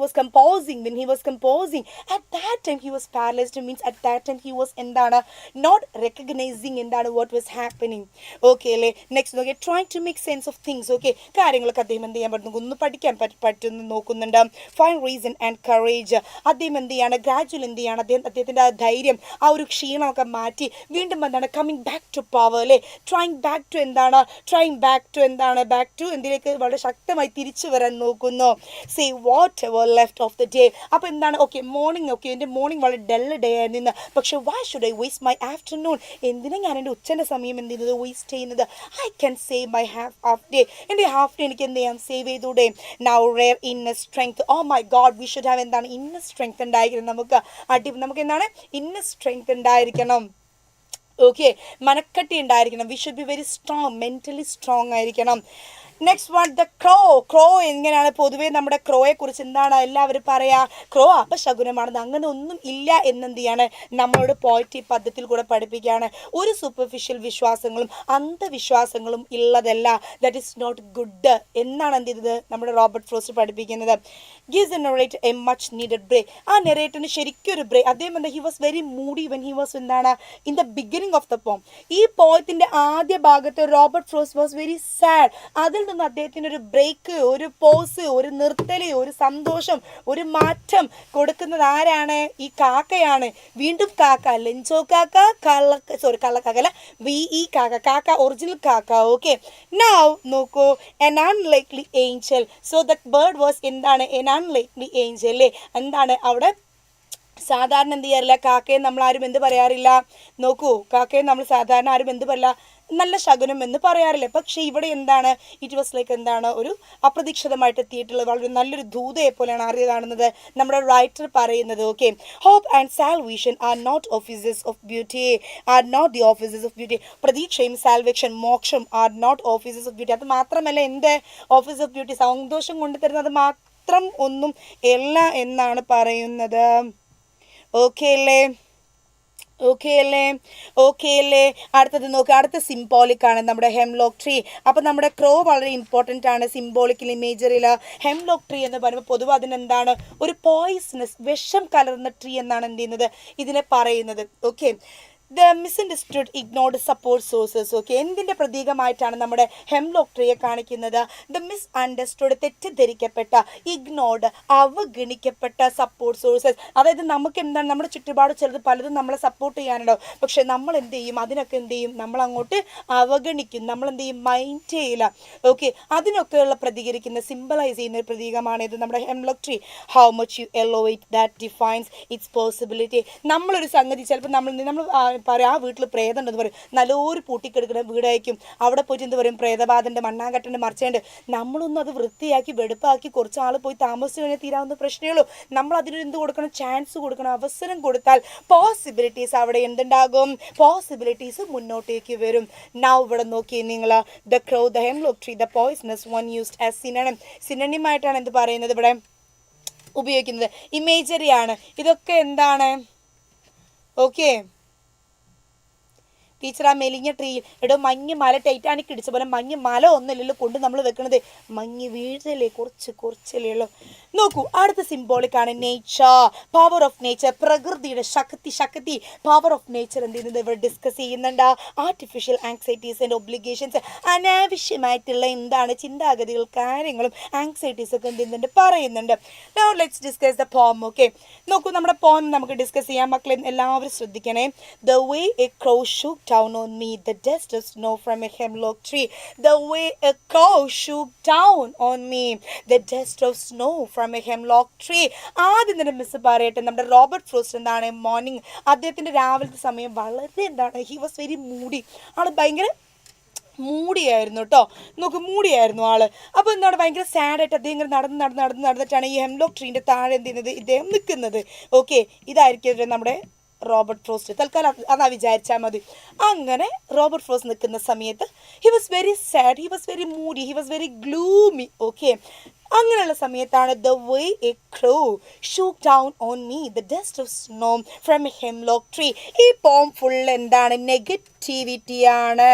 was composing, at that time he was paralyzed. Means at that time he was endana not recognizing endana what was happening. Okay le, next okay, trying to make sense of things. Okay, കാര്യങ്ങളൊക്കെ അദ്ദേഹം എന്ത് ചെയ്യാൻ പറ്റുന്നു, ഒന്ന് പഠിക്കാൻ പറ്റുന്നു നോക്കുന്നുണ്ട്. find reason and courage. അദ്ദേഹം എന്ത് ചെയ്യാണ്, ഗ്രാജുവൽ എന്ത് ചെയ്യാണ്, അദ്ദേഹത്തിന്റെ ആ ധൈര്യം, ആ ഒരു ക്ഷീണമൊക്കെ മാറ്റി വീണ്ടും എന്താണ്, കമ്മിങ് ബാക്ക് ടു പവർ അല്ലേ, ട്രൈങ് ബാക്ക് ടു എന്താണ്, ബാക്ക് ടു എന്തിലേക്ക് വളരെ ശക്തമായി തിരിച്ചു വരാൻ നോക്കുന്നു. Say what ever left of the day. അപ്പോൾ എന്താണ്, ഓക്കെ മോർണിംഗ്, ഓക്കെ എൻ്റെ മോർണിംഗ് വളരെ ഡൽ ഡേ ആയിരുന്നു, പക്ഷെ why should I waste my afternoon, എന്തിനാണ് ഞാൻ എൻ്റെ ഉച്ചൻ്റെ സമയം എന്ത് ചെയ്യുന്നത്, വേസ്റ്റ് ചെയ്യുന്നത്. I can save my half day, എൻ്റെ ഹാഫ് ഡേ എനിക്ക് എന്ത് ചെയ്യാം, സേവ് ചെയ്തൂടെ. Now rare inner strength. Oh my God, we should have എന്താണ്, ഇന്നർ സ്ട്രെങ്ത് ഉണ്ടായിരിക്കണം നമുക്ക്. നമുക്ക് എന്താണ്, ഇന്നർ സ്ട്രെങ്ത് ഉണ്ടായിരിക്കണം. ഓക്കെ, മനക്കട്ടി ഉണ്ടായിരിക്കണം. We should be very strong, mentally strong ആയിരിക്കണം. നെക്സ്റ്റ് വൺ, ദ ക്രോ എങ്ങനെയാണ്, പൊതുവേ നമ്മുടെ ക്രോയെ കുറിച്ച് എന്താണ് എല്ലാവരും പറയാ, ക്രോ അപശകുനമാണെന്ന്. അങ്ങനെ ഒന്നും ഇല്ല എന്നെന്ത് ചെയ്യാണ്, നമ്മളോട് പോയട്രി പദ്ധതിയിൽ കൂടെ പഠിപ്പിക്കുകയാണ്. ഒരു സൂപ്പർഫിഷ്യൽ വിശ്വാസങ്ങളും അന്ധവിശ്വാസങ്ങളും ഉള്ളതല്ല, ദാറ്റ് ഈസ് നോട്ട് ഗുഡ് എന്നാണ് എന്ത് ചെയ്തത് നമ്മുടെ റോബർട്ട് ഫ്രോസ്റ്റ് പഠിപ്പിക്കുന്നത്. Gives a narrator a much needed break. ആ നെറേറ്ററിന് ശരിക്കും ഒരു ബ്രേക്ക്. അദ്ദേഹം എന്താ, he was very moody when he was എന്താണ് in the beginning of the poem. ഈ പോയത്തിന്റെ ആദ്യ ഭാഗത്ത് Robert Frost was very sad. അതിൽ നിന്ന് അദ്ദേഹത്തിന് ഒരു ബ്രേക്ക്, ഒരു പോസ്, ഒരു നിർത്തല്, ഒരു സന്തോഷം, ഒരു മാറ്റം കൊടുക്കുന്നത് ആരാണ്, ഈ കാക്കയാണ്. വീണ്ടും കാക്ക, ലെഞ്ചോ കാക്ക, കള്ളക്കാക്കല്ല, കാക്ക ഒറിജിനൽ കാക്ക. ഓക്കെ, നൗ നോക്കൂ, N unlikely Angel. So that bird was എന്താണ്, എൻ അൺലൈക്ലി ഏഞ്ചൽ അല്ലേ. എന്താണ് അവിടെ സാധാരണ എന്ത് ചെയ്യാറില്ല, കാക്കയെ നമ്മൾ ആരും എന്ത് പറയാറില്ല, നോക്കൂ, കാക്കയെ നമ്മൾ സാധാരണ ആരും എന്ത് പറയില്ല, നല്ല ശകുനം എന്ന് പറയാറില്ല. പക്ഷേ ഇവിടെ എന്താണ്, ഇറ്റ് വാസ് ലൈക്ക് എന്താണ്, ഒരു അപ്രതീക്ഷിതമായിട്ട് എത്തിയിട്ടുള്ള വളരെ നല്ലൊരു ദൂതയെ പോലെയാണ് ആര്യ കാണുന്നത്, നമ്മുടെ റൈറ്റർ പറയുന്നത്. Okay, hope and salvation are not officers of beauty, are not the officers of beauty. പ്രതീക്ഷയും സാൽവേഷൻ, മോക്ഷം are not officers of beauty. അത് മാത്രമല്ല, എന്ത് ഓഫീസ് ഓഫ് ബ്യൂട്ടി, സന്തോഷം കൊണ്ടുതരുന്നത് മാത്രം ഒന്നും അല്ല എന്നാണ് പറയുന്നത്. ഓക്കെ അല്ലേ, ഓക്കെ അല്ലേ. അടുത്തത് നോക്കുക, അടുത്ത സിംബോളിക് ആണ് നമ്മുടെ ഹെംലോക്ക് ട്രീ. അപ്പം നമ്മുടെ ക്രോ വളരെ ഇമ്പോർട്ടൻ്റ് ആണ് സിംബോളിക്കൽ ഇമേജറിൽ. ഹെംലോക്ക് ട്രീ എന്ന് പറയുമ്പോൾ പൊതുവെ അതിനെന്താണ്, ഒരു പോയിസണസ്, വിഷം കലർന്ന ട്രീ എന്നാണ് എന്ത് ചെയ്യുന്നത് ഇതിനെ പറയുന്നത്. Okay, the misunderstood ignored support sources. Okay, എന്തിൻ്റെ പ്രതീകമായിട്ടാണ് നമ്മുടെ ഹെംലോക്ക് ട്രീയെ കാണിക്കുന്നത്? ദ മിസ്അണ്ടർസ്റ്റുഡ്, തെറ്റിദ്ധരിക്കപ്പെട്ട, ഇഗ്നോർഡ്, അവഗണിക്കപ്പെട്ട സപ്പോർട്ട് സോഴ്സസ്. അതായത് നമുക്ക് എന്താണ്, നമ്മുടെ ചുറ്റുപാട് ചിലത് പലതും നമ്മളെ സപ്പോർട്ട് ചെയ്യാനുണ്ടാവും, പക്ഷെ നമ്മൾ എന്ത് ചെയ്യും, അതിനൊക്കെ എന്ത് ചെയ്യും, നമ്മൾ അങ്ങോട്ട് അവഗണിക്കും, നമ്മൾ എന്ത് ചെയ്യും, മൈൻഡ് ചെയ്യില്ല. ഓക്കെ, അതിനൊക്കെയുള്ള പ്രതികരിക്കുന്ന, സിംബലൈസ് ചെയ്യുന്ന ഒരു പ്രതീകമാണ് ഇത് നമ്മുടെ hemlock tree. How much you allow it that defines its possibility. നമ്മളൊരു സംഗതി ചിലപ്പോൾ നമ്മൾ പറയും, ആ വീട്ടിൽ പ്രേതം ഉണ്ടെന്ന് പറയും, നല്ലൊരു പൂട്ടിക്കെടുക്കുന്ന വീടായിരിക്കും, അവിടെ പോയിട്ട് എന്ത് പറയും, പ്രേതബാധൻ്റെ, മണ്ണാങ്കട്ടൻ്റെ, മറിച്ചേണ്ട്. നമ്മളൊന്നും അത് വൃത്തിയാക്കി വെടുപ്പാക്കി കുറച്ച് ആൾ പോയി താമസിച്ച് കഴിഞ്ഞാൽ തീരാവുന്ന പ്രശ്നമേ ഉള്ളൂ. നമ്മൾ അതിനൊരു എന്ത് കൊടുക്കണം, ചാൻസ് കൊടുക്കണം, അവസരം കൊടുത്താൽ പോസിബിലിറ്റീസ് അവിടെ എന്തുണ്ടാകും, പോസിബിലിറ്റീസ് മുന്നോട്ടേക്ക് വരും. നൗ ഇവിടെ നോക്കി നിങ്ങൾ, the crow, the hemlock tree, the poisonous one used as synonym. സിനോണിമായിട്ടാണ് എന്ത് പറയുന്നത് ഇവിടെ ഉപയോഗിക്കുന്നത്, ഇമേജറി ആണ്. ഇതൊക്കെ എന്താണ്, ഓക്കെ ടീച്ചർ, ആ മെലിഞ്ഞ ട്രീ, എടോ മഞ്ഞ് മല, ടൈറ്റാനിക് ഇടിച്ച പോലെ മഞ്ഞ് മല ഒന്നുമില്ലല്ലോ കൊണ്ട് നമ്മൾ വെക്കണത്, മഞ്ഞ് വീഴ്ചയില്ലേ, കുറച്ചല്ലേ ഉള്ളൂ. നോക്കൂ, അടുത്ത സിംബോളിക്കാണ് നേച്ചർ, പവർ ഓഫ് നേച്ചർ, പ്രകൃതിയുടെ ശക്തി, പവർ ഓഫ് നേച്ചർ എന്ത് ചെയ്യുന്നത് ഇവിടെ ഡിസ്കസ് ചെയ്യുന്നുണ്ട്. ആർട്ടിഫിഷ്യൽ ആങ്സൈറ്റീസ് ആൻഡ് ഒബ്ലിഗേഷൻസ്, അനാവശ്യമായിട്ടുള്ള എന്താണ് ചിന്താഗതികൾ, കാര്യങ്ങളും ആങ്സൈറ്റീസ് ഒക്കെ എന്ത് ചെയ്യുന്നുണ്ട്, പറയുന്നുണ്ട്. Now let's discuss the poem. Okay, നോക്കൂ, നമ്മുടെ പോം നമുക്ക് ഡിസ്കസ് ചെയ്യാം. മക്കളെ എല്ലാവരും ശ്രദ്ധിക്കണേ. The way a crow shook down on me, the dust of snow from a hemlock tree. The way a crow shook down on me, the dust of snow from a hemlock tree. ആദ്യം തന്നെ miss പറയട്ടെ, നമ്മുടെ Robert frost എന്താണ്, morning, അദ്ദേഹത്തിൻ്റെ രാവിലത്തെ സമയം വളരെ എന്താണ്, ഹി വാസ് വെരി മൂഡി, ആൾ ഭയങ്കര മൂടിയായിരുന്നു കേട്ടോ. നോക്ക്, മൂടിയായിരുന്നു ആള്. അപ്പോൾ എന്താണ്, ഭയങ്കര സാഡായിട്ട് അദ്ദേഹം ഇങ്ങനെ നടന്നിട്ടാണ് ഈ ഹെംലോക്ക് ട്രീൻ്റെ താഴെ എന്ത് ചെയ്യുന്നത്, ഇദ്ദേഹം നിൽക്കുന്നത്. ഓക്കെ, ഇതായിരിക്കും നമ്മുടെ റോബർട്ട് ഫ്രോസ്റ്റ്. തൽക്കാലം അതാ വിചാരിച്ചാൽ മതി. അങ്ങനെ റോബർട്ട് ഫ്രോസ്റ്റ് നിൽക്കുന്ന സമയത്ത് he was very sad, he was very moody, he was very gloomy. Okay, അങ്ങനെയുള്ള സമയത്താണ് the way a crow shook down on me the dust of snow from a hemlock tree. ഈ poem full എന്താണ്, നെഗറ്റിവിറ്റിയാണ്.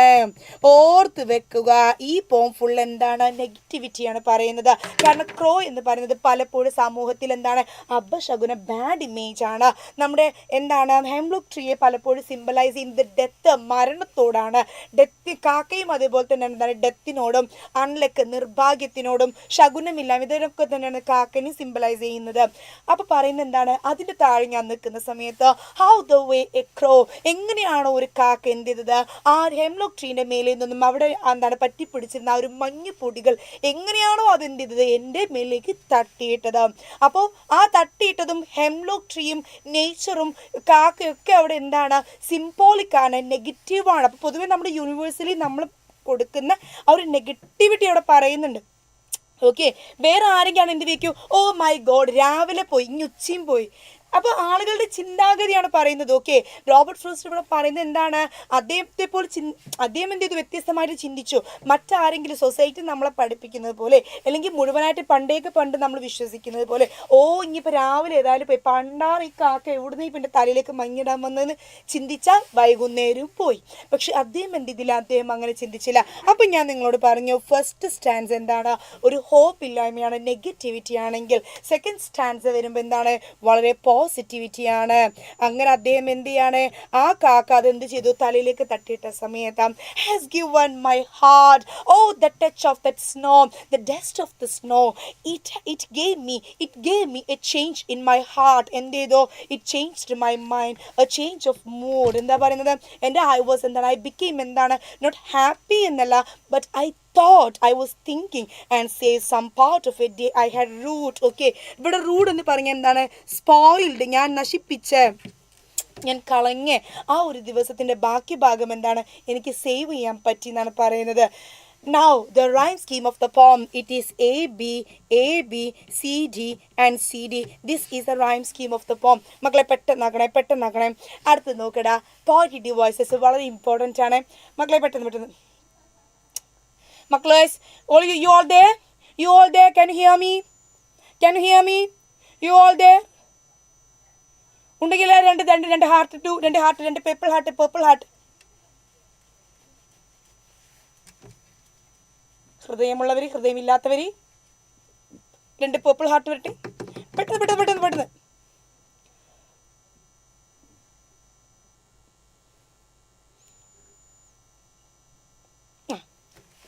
ഓർത്ത് വെക്കുക, ഈ poem full എന്താണ്, നെഗറ്റിവിറ്റിയാണ് പറയുന്നത്. കാരണം ക്രോ എന്ന് പറയുന്നത് പലപ്പോഴും സമൂഹത്തിൽ എന്താണ്, അപശകുന, ബാഡ് ഇമേജ് ആണ്. നമ്മുടെ എന്താണ്, ഹെംലോക്ക് ട്രീയെ പലപ്പോഴും സിംബലൈസ് ചെയ്യുന്നത് ഡെത്ത്, മരണത്തോടാണ്. ഡെത്ത്, കാക്കയും അതേപോലെ തന്നെ എന്താണ്, ഡെത്തിനോടും അൺലക്ക്, നിർഭാഗ്യത്തിനോടും ശകുനമില്ല, ഇതിനൊക്കെ തന്നെയാണ് കാക്കനെ സിംബലൈസ് ചെയ്യുന്നത്. അപ്പൊ പറയുന്നത് എന്താണ്, അതിന്റെ താഴെ ഞാൻ നിൽക്കുന്ന സമയത്ത് how the way a crow, എങ്ങനെയാണോ ഒരു കാക്ക എന്ത് ചെയ്തത്, ആ ഹെംലോക്ക് ട്രീന്റെ മേലെ നിന്നും അവിടെ എന്താണ് പറ്റിപ്പിടിച്ചിരുന്ന ആ ഒരു മഞ്ഞു പൊടികൾ എങ്ങനെയാണോ അത് എന്ത് ചെയ്തത്, എൻ്റെ മേലേക്ക് തട്ടിയിട്ടത്. അപ്പോൾ ആ തട്ടിയിട്ടതും ഹെംലോക്ക് ട്രീയും നേച്ചറും കാക്കയൊക്കെ അവിടെ എന്താണ്, സിംബോളിക്കാണ്, നെഗറ്റീവാണ്. അപ്പോൾ പൊതുവെ നമ്മുടെ യൂണിവേഴ്സിലി നമ്മൾ കൊടുക്കുന്ന ആ ഒരു നെഗറ്റിവിറ്റി അവിടെ പറയുന്നുണ്ട്. ഓക്കെ, വേറെ ആരെങ്കിലും എന്ത് വയ്ക്കൂ, ഓ മൈ ഗോഡ് രാവിലെ പോയി ഇനി ഉച്ചയും പോയി. അപ്പോൾ ആളുകളുടെ ചിന്താഗതിയാണ് പറയുന്നത്. ഓക്കെ, റോബർട്ട് ഫ്രോസ്റ്റ് ഇവിടെ പറയുന്നത് എന്താണ്, അദ്ദേഹത്തെ പോലെ അദ്ദേഹം എന്ത് ചെയ്തു, വ്യത്യസ്തമായിട്ട് ചിന്തിച്ചു. മറ്റാരെങ്കിലും സൊസൈറ്റി നമ്മളെ പഠിപ്പിക്കുന്നത് പോലെ, അല്ലെങ്കിൽ മുഴുവനായിട്ട് പണ്ട് നമ്മൾ വിശ്വസിക്കുന്നത് പോലെ, ഓ ഇനിയിപ്പോൾ രാവിലെ ഏതായാലും പോയി, പണ്ടാറ് ഈ കാക്ക എവിടുന്ന് ഇപ്പം എൻ്റെ തലയിലേക്ക് മഞ്ഞിടാൻ വന്നതെന്ന് ചിന്തിച്ചാൽ വൈകുന്നേരം പോയി. പക്ഷെ അദ്ദേഹം എന്ത് ചെയ്തില്ല, അദ്ദേഹം അങ്ങനെ ചിന്തിച്ചില്ല. അപ്പം ഞാൻ നിങ്ങളോട് പറഞ്ഞു, ഫസ്റ്റ് സ്റ്റാൻസ് എന്താണ്, ഒരു ഹോപ്പ് ഇല്ലായ്മയാണ്, നെഗറ്റിവിറ്റി ആണെങ്കിൽ സെക്കൻഡ് സ്റ്റാൻസ് വരുമ്പോൾ എന്താണ്, വളരെ പോസിറ്റിവിറ്റിയാണ്. അങ്ങനെ അദ്ദേഹം എന്ത് ചെയ്യാണ്, ആ കാക്ക അതെന്ത് ചെയ്തു, തലയിലേക്ക് തട്ടിയിട്ട സമയത്ത് has given my heart, oh the touch of that snow, the dust of the snow, it gave me a change in my heart. എന്ത് ചെയ്തോ, it changed my mind, a change of mood. എന്താ പറയുന്നത്, എൻ്റെ I became എന്താണ്, not happy എന്നല്ല, but I thought, I was thinking and say some part of it I had root. Okay, ഇവിടെ root എന്ന് പറഞ്ഞാൽ എന്താണ്, സ്പോയിൽഡ്, ഞാൻ നശിപ്പിച്ച്, ഞാൻ കളഞ്ഞ് ആ ഒരു ദിവസത്തിൻ്റെ ബാക്കി ഭാഗം എന്താണ്, എനിക്ക് സേവ് ചെയ്യാൻ പറ്റി എന്നാണ് പറയുന്നത്. Now the rhyme scheme of the poem, it is A B C D and C D. This is the rhyme scheme of the poem. മക്കളെ പെട്ടെന്നാക്കണേ. അടുത്ത് നോക്കടാ, പോസിറ്റീവ് വോയിസസ് വളരെ ഇമ്പോർട്ടൻ്റ് ആണ് മക്കളെ. പെട്ടെന്ന് മക്കളെ, you all there? Can you hear me? You all there? ഉണ്ടെങ്കിൽ രണ്ട് ഹാർട്ട്, രണ്ട് പേപ്പിൾ ഹാർട്ട്. ഹൃദയമുള്ളവർ, ഹൃദയമില്ലാത്തവർ, രണ്ട് പേപ്പിൾ ഹാർട്ട് വരട്ടെ. പെട്ടെന്ന്.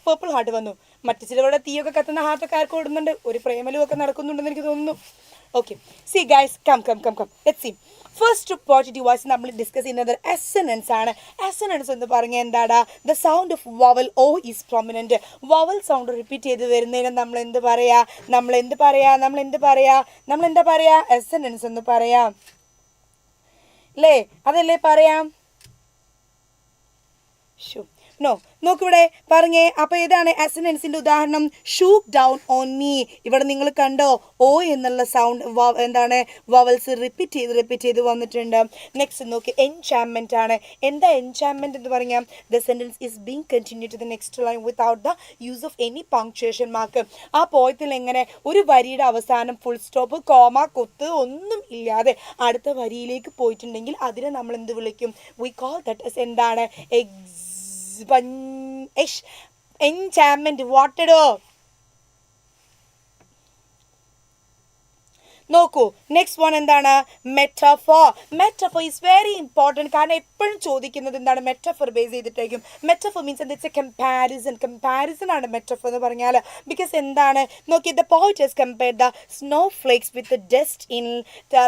പേർപ്പിൾ ഹാർട്ട് വന്നു. മറ്റു ചിലവരുടെ തീയൊക്കെ കത്തുന്ന ഹാർട്ടൊക്കെ ആർക്ക് ഓടുന്നുണ്ട്, ഒരു പ്രേമലും ഒക്കെ നടക്കുന്നുണ്ടെന്ന് എനിക്ക് തോന്നുന്നു. Okay, see guys, come let's see. First positive voice നമ്മൾ ഡിസ്കസ് ചെയ്യുന്നത് അസനൻസ് ആണ്. അസനൻസ് എന്ന് പറഞ്ഞാൽ എന്താടാ, the sound of vowel oh is prominent. Vowel sound repeat ചെയ്ത് വരുന്നതിന് നമ്മൾ എന്താ പറയാ, അസനൻസ് എന്ന് പറയാം അല്ലേ, അതല്ലേ പറയാം. നോ, നോക്കിവിടെ പറഞ്ഞേ. അപ്പോൾ ഏതാണ് അസനൻസിൻ്റെ ഉദാഹരണം, ഷൂക്ക് ഡൗൺ ഓൺ മീ. ഇവിടെ നിങ്ങൾ കണ്ടോ, ഓ എന്നുള്ള സൗണ്ട് എന്താണ്, വവൽസ് റിപ്പീറ്റ് ചെയ്ത് വന്നിട്ടുണ്ട്. നെക്സ്റ്റ് നോക്കി, എൻചാൻമെൻ്റ് ആണ്. എന്താ എൻചാൻമെൻ്റ് എന്ന് പറഞ്ഞാൽ, the sentence is being continue to the next line without the use of any punctuation mark. ആ പോയത്തിൽ എങ്ങനെ ഒരു വരിയുടെ അവസാനം ഫുൾ സ്റ്റോപ്പ്, കോമ, കൊത്ത് ഒന്നും ഇല്ലാതെ അടുത്ത വരിയിലേക്ക് പോയിട്ടുണ്ടെങ്കിൽ അതിനെ നമ്മൾ എന്ത് വിളിക്കും, വി കോൾ ദാറ്റ് as എന്താണ്, enchantment. വാട്ടഡോ നോക്കൂ. നെക്സ്റ്റ് വൺ എന്താണ്, metaphor. Metaphor is very important. കാരണം എപ്പോഴും ചോദിക്കുന്നത് എന്താണ്, മെറ്റഫോർ ബേസ് ചെയ്തിട്ടായിരിക്കും. മെറ്റഫോർ മീൻസ് എന്താ വെച്ചാൽ കമ്പാരിസൺ ആണ് മെറ്റഫോർ എന്ന് പറഞ്ഞാൽ. ബിക്കോസ് എന്താണ്, നോക്കി, the poet has compared the snow flakes with dust in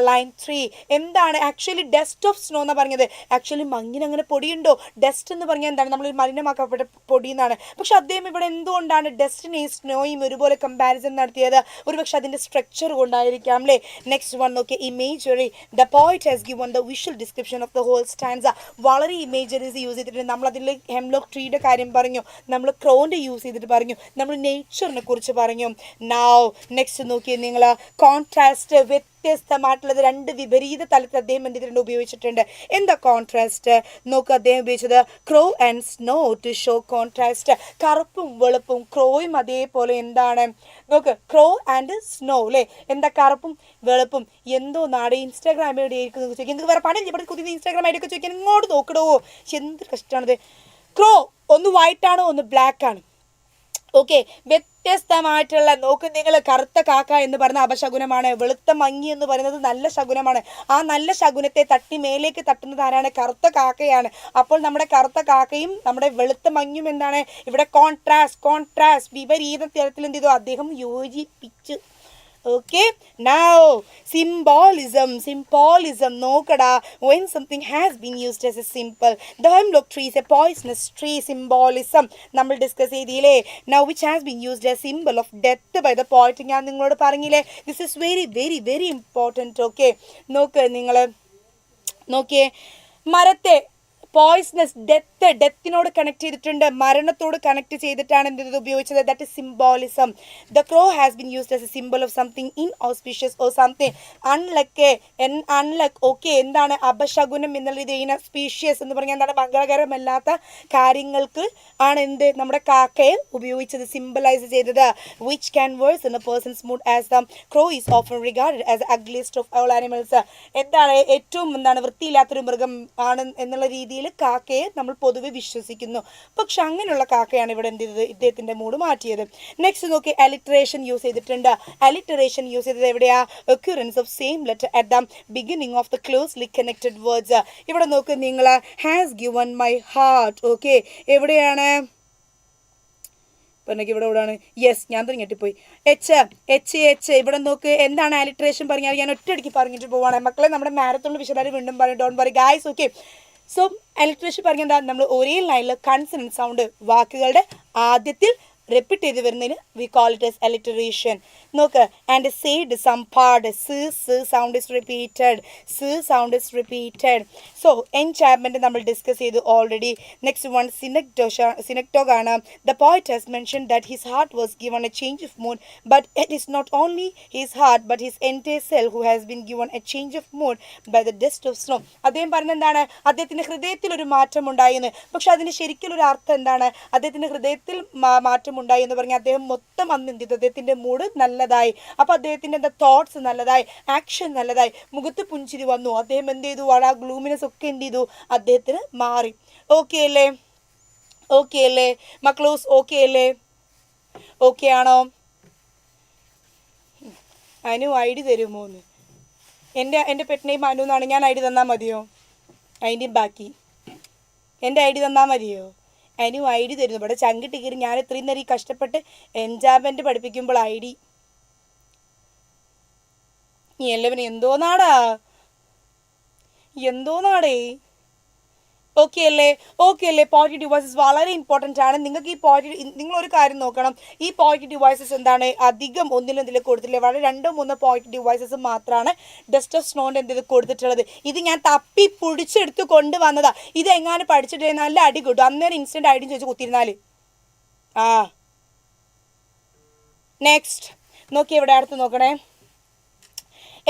line 3. എന്താണ് ആക്ച്വലി ഡസ്റ്റ് ഓഫ് സ്നോ എന്ന് പറഞ്ഞത്, ആക്ച്വലി മഞ്ഞിന് അങ്ങനെ പൊടിയുണ്ടോ? ഡസ്റ്റ് എന്ന് പറഞ്ഞാൽ എന്താണ്, നമ്മൾ മലിനമാക്കപ്പെട്ട പൊടി എന്നാണ്. പക്ഷെ അദ്ദേഹം ഇവിടെ എന്തുകൊണ്ടാണ് ഡസ്റ്റിനെയും സ്നോയും ഒരുപോലെ കമ്പാരിസൺ നടത്തിയത്? ഒരുപക്ഷെ അതിൻ്റെ സ്ട്രക്ചർ കൊണ്ടായിരിക്കാം. അല്ലേ. നെക്സ്റ്റ് വൺ നോക്കിയ imagery. The poet has given the visual description of the whole stanza. വളരെ ഇമേജറീസ് യൂസ് ചെയ്തിട്ടുണ്ട്. നമ്മളതിൽ ഹെംലോക്ക് ട്രീയുടെ കാര്യം പറഞ്ഞു, നമ്മൾ ക്രോൻ്റെ യൂസ് ചെയ്തിട്ട് പറഞ്ഞു, നമ്മൾ നേച്ചറിനെ കുറിച്ച് പറഞ്ഞു. നൗ നെക്സ്റ്റ് നോക്കിയ നിങ്ങൾ കോൺട്രാസ്റ്റ്, വ്യത്യസ്തമായിട്ടുള്ളത് രണ്ട് വിപരീത തലത്തിൽ അദ്ദേഹം എന്ത് ചെയ്തിട്ടുണ്ട്, ഉപയോഗിച്ചിട്ടുണ്ട്. എന്താ കോൺട്രാസ്റ്റ് നോക്കുക, അദ്ദേഹം ഉപയോഗിച്ചത് crow and snow to show contrast. കറുപ്പും വെളുപ്പും, ക്രോയും അതേപോലെ എന്താണ് നോക്ക്, ക്രോ ആൻഡ് സ്നോ അല്ലേ. എന്താ കറുപ്പും വെളുപ്പും, എന്തോ നാട് ഇൻസ്റ്റാഗ്രാം എവിടെ ആയിരിക്കും ചോദിക്കുക. നിങ്ങൾക്ക് വേറെ പണിയില്ല, ഇവിടെ കുതിന് ഇൻസ്റ്റാഗ്രാം ആയിട്ടൊക്കെ ചോദിക്കാൻ ഇങ്ങോട്ട് നോക്കടോ. എന്ത് കഷ്ടമാണിത്. ക്രോ ഒന്ന് വൈറ്റ് ആണ്, ഒന്ന് ബ്ലാക്ക് ആണ്. ഓക്കെ, വ്യത്യസ്തമായിട്ടുള്ള നോക്ക് നിങ്ങൾ. കറുത്ത കാക്ക എന്ന് പറയുന്ന അപശകുനമാണ്, വെളുത്ത മങ്ങി എന്ന് പറയുന്നത് നല്ല ശകുനമാണ്. ആ നല്ല ശകുനത്തെ തട്ടി മേലേക്ക് തട്ടുന്നത് ആരാണ്? കറുത്ത കാക്കയാണ്. അപ്പോൾ നമ്മുടെ കറുത്ത കാക്കയും നമ്മുടെ വെളുത്ത മങ്ങിയും എന്താണ് ഇവിടെ? കോൺട്രാസ്റ്റ് വിപരീത തരത്തിൽ എന്ത് ചെയ്തു? അദ്ദേഹം യോജിപ്പിച്ചു. Okay, now symbolism നോക്കടാ. when something has been used as a symbol, the hemlock tree is a poisonous tree. Symbolism നമ്മൾ ഡിസ്കസ് ചെയ്തില്ലേ. now which has been used as symbol of death by the poet. ഞാൻ നിങ്ങളോട് പറഞ്ഞില്ലേ, this is very very very important. okay, നോക്ക് നിങ്ങൾ നോക്കിയേ, മരത്തെ poisonous, ഡെത്തിനോട് connect ചെയ്തിട്ടുണ്ട്, മരണത്തോട് കണക്ട് ചെയ്തിട്ടാണ് എന്ത് ഉപയോഗിച്ചത്. That is symbolism. The crow has been used as a symbol of something inauspicious or something unluck. Okay, എന്താണ് അപശകുനം എന്നുള്ള ഇത്? സ്പീഷ്യസ് എന്ന് പറഞ്ഞാൽ എന്താണ്? മംഗളകരമല്ലാത്ത കാര്യങ്ങൾക്ക് ആണ് എന്ത് നമ്മുടെ കാക്കയെ ഉപയോഗിച്ചത്, സിംബലൈസ് ചെയ്തത്. Which can worsen a person's mood as the crow is often regarded as the ugliest of all animals. എന്താണ് ഏറ്റവും എന്താണ് വൃത്തിയില്ലാത്തൊരു മൃഗം ആണ് എന്നുള്ള രീതിയിൽ കാക്കയെ നമ്മൾ പൊതുവെ വിശ്വസിക്കുന്നു. പക്ഷെ അങ്ങനെയുള്ള കാക്കയാണ് ഇവിടെ എന്ത് ചെയ്തത്? ഇദ്ദേഹത്തിന്റെ മൂഡ് മാറ്റിയത്. നെക്സ്റ്റ് നോക്കി, അലിറ്ററേഷൻ യൂസ് ചെയ്തിട്ടുണ്ട്. അലിറ്ററേഷൻ യൂസ് ചെയ്തത് എവിടെയാ? occurrence of same letter at the beginning of the closely connected words. ഇവിടെ നോക്ക് നിങ്ങൾ, has given my heart. Okay, എവിടെയാണ്? ഇവിടെ എവിടെയാണ്? യെസ്, ഞാൻ തന്നെ ഞെട്ടിപ്പോയി. എച്ച് ഇവിടെ നോക്ക്, എന്താണ് അലിറ്ററേഷൻ പറഞ്ഞാൽ? ഞാൻ ഒറ്റയടിക്ക് പറഞ്ഞിട്ട് പോവാണ് മക്കളെ. നമ്മുടെ മാരത്തോണിൽ വിശദമായിട്ട് വീണ്ടും പറയും, don't worry guys. Okay, so alliteration പറഞ്ഞാൽ എന്താ? നമ്മൾ ഒരേ ലൈനിൽ കൺസണന്റ് സൗണ്ട് വാക്കുകളുടെ ആദ്യത്തിൽ റിപ്പീറ്റ് ചെയ്ത് വരുന്നതിന് we call it as alliteration. നോക്ക്, and said some part, sound is repeated. So enjambment നമ്മൾ ഡിസ്കസ് ചെയ്തു ഓൾറെഡി. നെക്സ്റ്റ് വൺ സിനക്ടോഗ് ആണ്. The poet has mention that his heart was given a change of mood, but it is not only his heart but his entire self who has been given a change of mood by the dust of snow. അദ്ദേഹം പറഞ്ഞ എന്താണ്? അദ്ദേഹത്തിന്റെ ഹൃദയത്തിൽ ഒരു മാറ്റം ഉണ്ടായെന്ന്. പക്ഷെ അതിന് ശരിക്കും ഒരു അർത്ഥം എന്താണ്? അദ്ദേഹത്തിന്റെ ഹൃദയത്തിൽ മാറ്റം ഉണ്ടായി എന്ന് പറഞ്ഞാൽ അദ്ദേഹം മൊത്തം അന്ന് എന്ത് ചെയ്തു? അദ്ദേഹത്തിന്റെ മൂഡ് നല്ലതായി. അപ്പൊ അദ്ദേഹത്തിന്റെ എന്താ തോട്ട്സ് നല്ലതായി, ആക്ഷൻ നല്ലതായി, മുഖത്ത് പുഞ്ചിരി വന്നു. അദ്ദേഹം എന്ത് ചെയ്തു? ആ ഗ്ലൂമിനെസ് ഒക്കെ എന്ത് ചെയ്തു? അദ്ദേഹത്തിന് മാറി. ഓക്കെ അല്ലേ? ഓക്കെ അല്ലേ മക്കളൂസ്? ഓക്കെ അല്ലേ? ഓക്കെ ആണോ? അനു ഐ ഡി തരുമോന്ന്? എൻ്റെ പെറ്റ് നെയിം അനു എന്നാണ്. ഞാൻ ഐ ഡി തന്നാൽ മതിയോ? അതിൻ്റെയും ബാക്കി എൻ്റെ ഐ ഡി തന്നാൽ മതിയോ? അതിനും ഐ ഡി തരുന്നു. ഇവിടെ ചങ്കിട്ട് കയറി ഞാൻ ഇത്രയും നേരം ഈ കഷ്ടപ്പെട്ട് എൻജായ്മെൻറ്റ് പഠിപ്പിക്കുമ്പോൾ ഐ ഡി നീ എല്ലാവരും എന്തോ നാടേ. ഓക്കെ അല്ലേ? പോയിന്റ് ഡിവൈസസ് വളരെ ഇമ്പോർട്ടൻ്റ് ആണ്. നിങ്ങൾക്ക് ഈ നിങ്ങളൊരു കാര്യം നോക്കണം, ഈ പോയിന്റ് ഡിവൈസസ് എന്താണ് അധികം ഒന്നിലും കൊടുത്തില്ല. വളരെ 2-3 പോയിന്റ് ഡിവൈസസ് മാത്രമാണ് ഡസ്റ്റ് ഓഫ് സ്നോൻ്റെ എന്ത് കൊടുത്തിട്ടുള്ളത്. ഇത് ഞാൻ തപ്പി പിടിച്ചെടുത്ത് കൊണ്ടുവന്നതാ. ഇത് എങ്ങാനും പഠിച്ചിട്ട് നല്ല അടി കിട്ടും. അന്നേരം ഇൻസ്റ്റന്റ് ഐഡിയും ചോദിച്ച് കുത്തിരുന്നാൽ. നെക്സ്റ്റ് നോക്കി, ഇവിടെ അടുത്ത് നോക്കണേ.